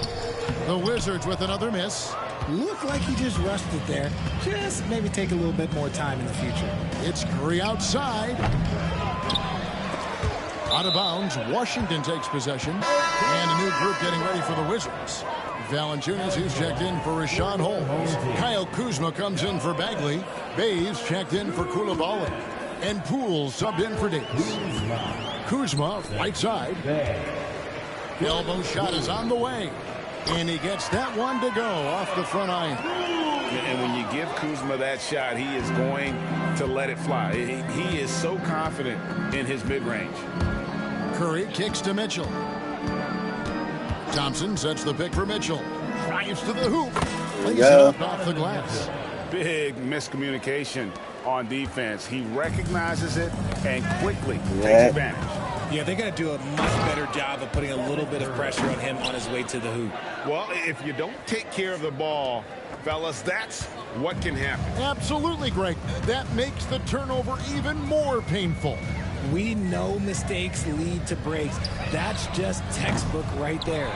The Wizards with another miss. Looked like he just rushed it there. Just maybe take a little bit more time in the future. It's Curry outside. Out of bounds. Washington takes possession. And a new group getting ready for the Wizards. Valanciunas, he's checked in for Rashawn Holmes. Kyle Kuzma comes in for Bagley. Bays checked in for Koulibaly. And Poole subbed in for Davis. Kuzma, right side. Elbow shot is on the way. And he gets that one to go off the front iron. And when you give Kuzma that shot, he is going to let it fly. He is so confident in his mid-range. Curry kicks to Mitchell. Thompson sets the pick for Mitchell. Drives to the hoop. Lays it up off the glass. Big miscommunication on defense. He recognizes it and quickly takes advantage. Yeah, they got to do a much better job of putting a little bit of pressure on him on his way to the hoop. Well, if you don't take care of the ball, fellas, that's what can happen. Absolutely, Greg. That makes the turnover even more painful. We know mistakes lead to breaks. That's just textbook right there.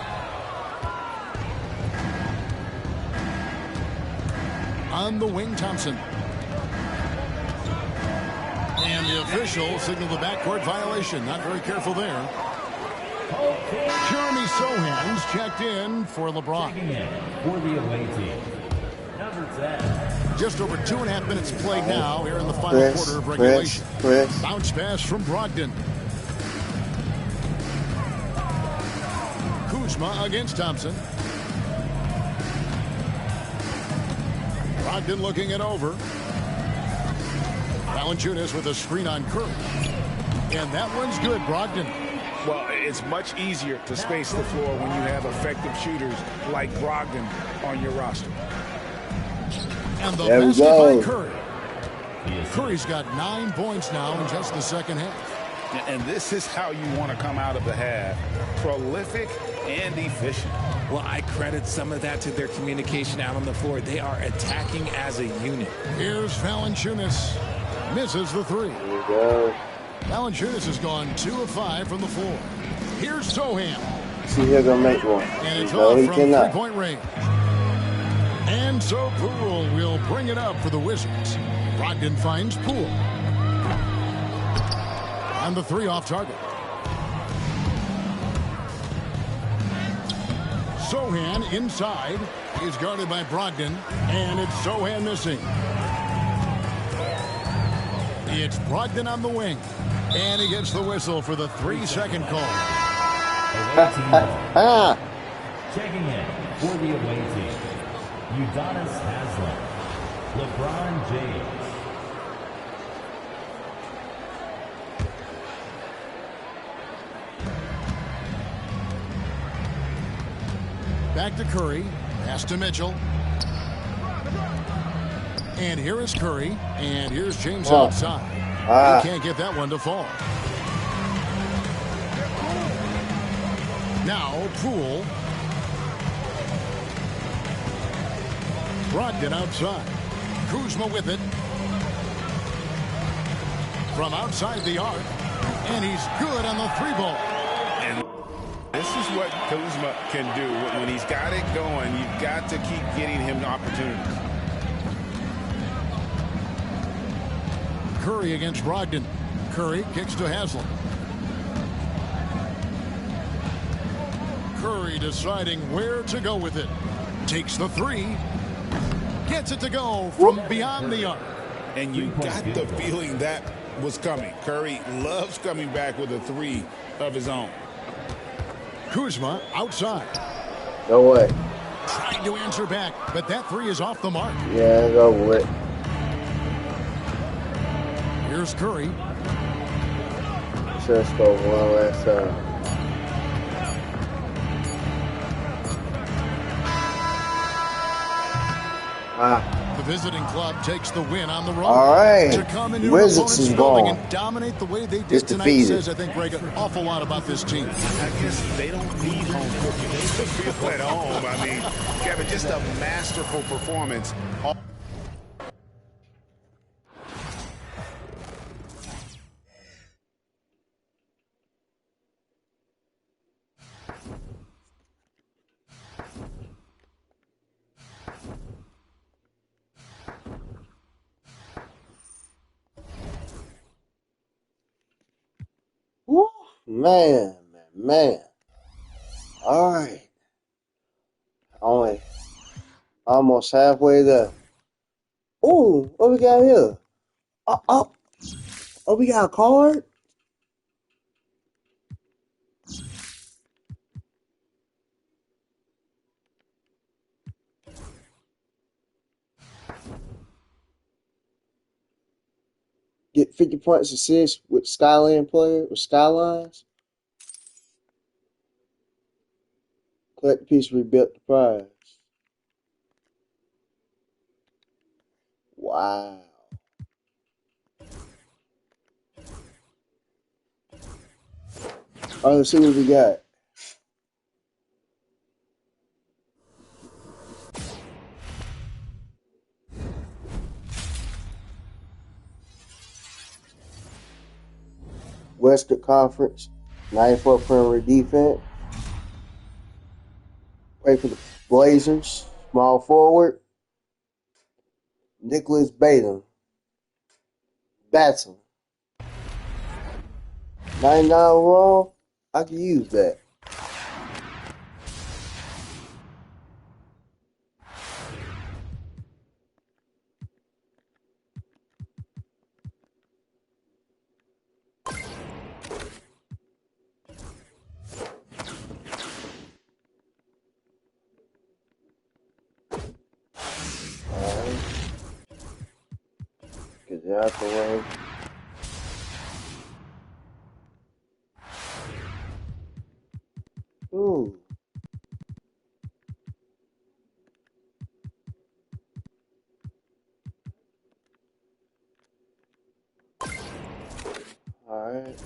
On the wing, Thompson. And the official signaled the backcourt violation. Not very careful there. Jeremy Sohan's checked in for LeBron. For the away team, number 10. Just over 2.5 minutes played now here in the final quarter of regulation. Bounce pass from Brogdon. Kuzma against Thompson. Brogdon looking it over. Valanciunas with a screen on Curry. And that one's good, Brogdon. Well, it's much easier to space the floor when you have effective shooters like Brogdon on your roster. And the basket by Curry. Curry's got 9 points now in just the second half. And this is how you want to come out of the half. Prolific and efficient. Well, I credit some of that to their communication out on the floor. They are attacking as a unit. Here's Valanciunas. Misses the three. Valanciunas has gone 2 of 5 from the floor. Here's Sohan. See, he's gonna make one. And it's off from three-point range. And so Poole will bring it up for the Wizards. Brogdon finds Poole. And the three off target. Sohan inside. He's guarded by Brogdon. And it's Sohan missing. It's Brogdon on the wing. And he gets the whistle for the 3-second call. Checking in for the away team, Udonis Haslem, LeBron James. Back to Curry. Pass to Mitchell. And here is Curry. And here's James outside. He can't get that one to fall. Now Poole. Brogdon outside. Kuzma with it. From outside the arc. And he's good on the three ball. And this is what Kuzma can do. When he's got it going, you've got to keep getting him opportunities. Curry against Brogdon. Curry kicks to Haslem. Curry deciding where to go with it. Takes the three. Gets it to go from beyond the arc. And you got the feeling that was coming. Curry loves coming back with a three of his own. Kuzma outside. No way. Trying to answer back, but that three is off the mark. Yeah, it's over with. Here's Curry. Should have scored one last time. The visiting club takes the win on the road. All right. To come into Wizards is building gone. and dominate the way they did It's tonight defeated. says, I think, Greg, an awful lot about this team. I guess they don't need home cooking. They feel at home. I mean, Kevin, just a masterful performance. Woo. Man. All right. Only almost halfway there. Ooh, what we got here? Oh, we got a card? Get 50 points assist with Skylines. Collect the piece, rebuild the prize. Wow. All right, let's see what we got. Western Conference, 94 perimeter defense. Play for the Blazers, small forward. Nicholas Batson. 99 overall. I can use that. Get it out the way. Ooh. All right.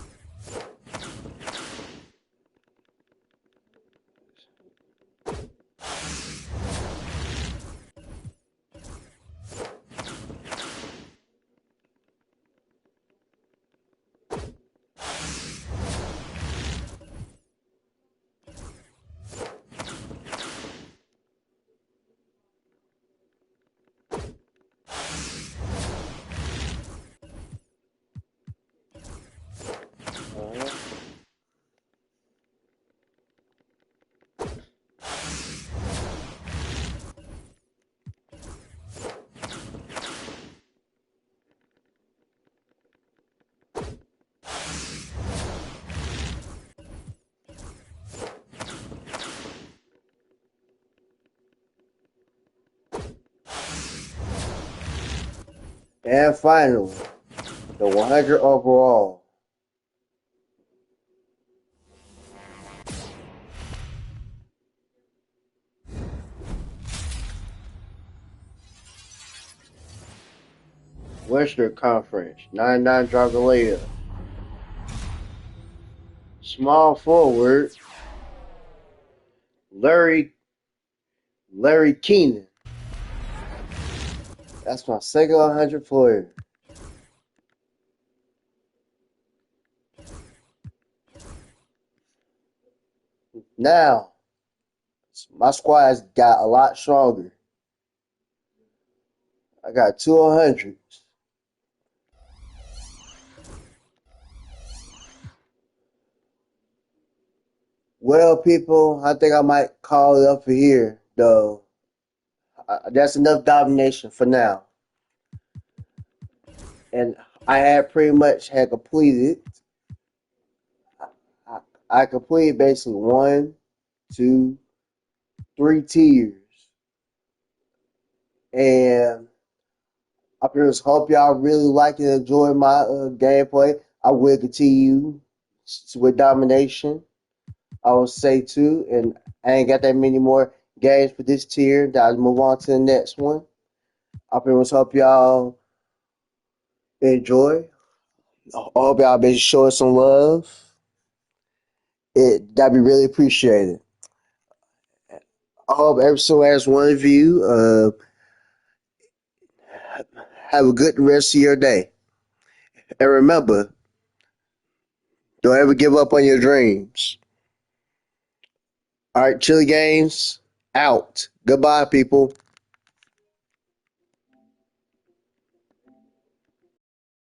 And finally, the 100 overall. Western Conference, 99 Dragolea. Small forward, Larry Keenan. That's my second 100 player. Now, my squad's got a lot stronger. I got 2 100s. Well, people, I think I might call it up for here, though. That's enough domination for now. And I had pretty much completed. I completed basically 1, 2, 3 tiers. And I pretty much hope y'all really like and enjoy my gameplay. I will continue with domination. I will say too, and I ain't got that many more games for this tier. That I'll move on to the next one. I pretty much hope y'all enjoy. I hope y'all been showing some love. That'd be really appreciated. I hope every single last one of you have a good rest of your day. And remember, don't ever give up on your dreams. All right, Chili Games out. Goodbye, people.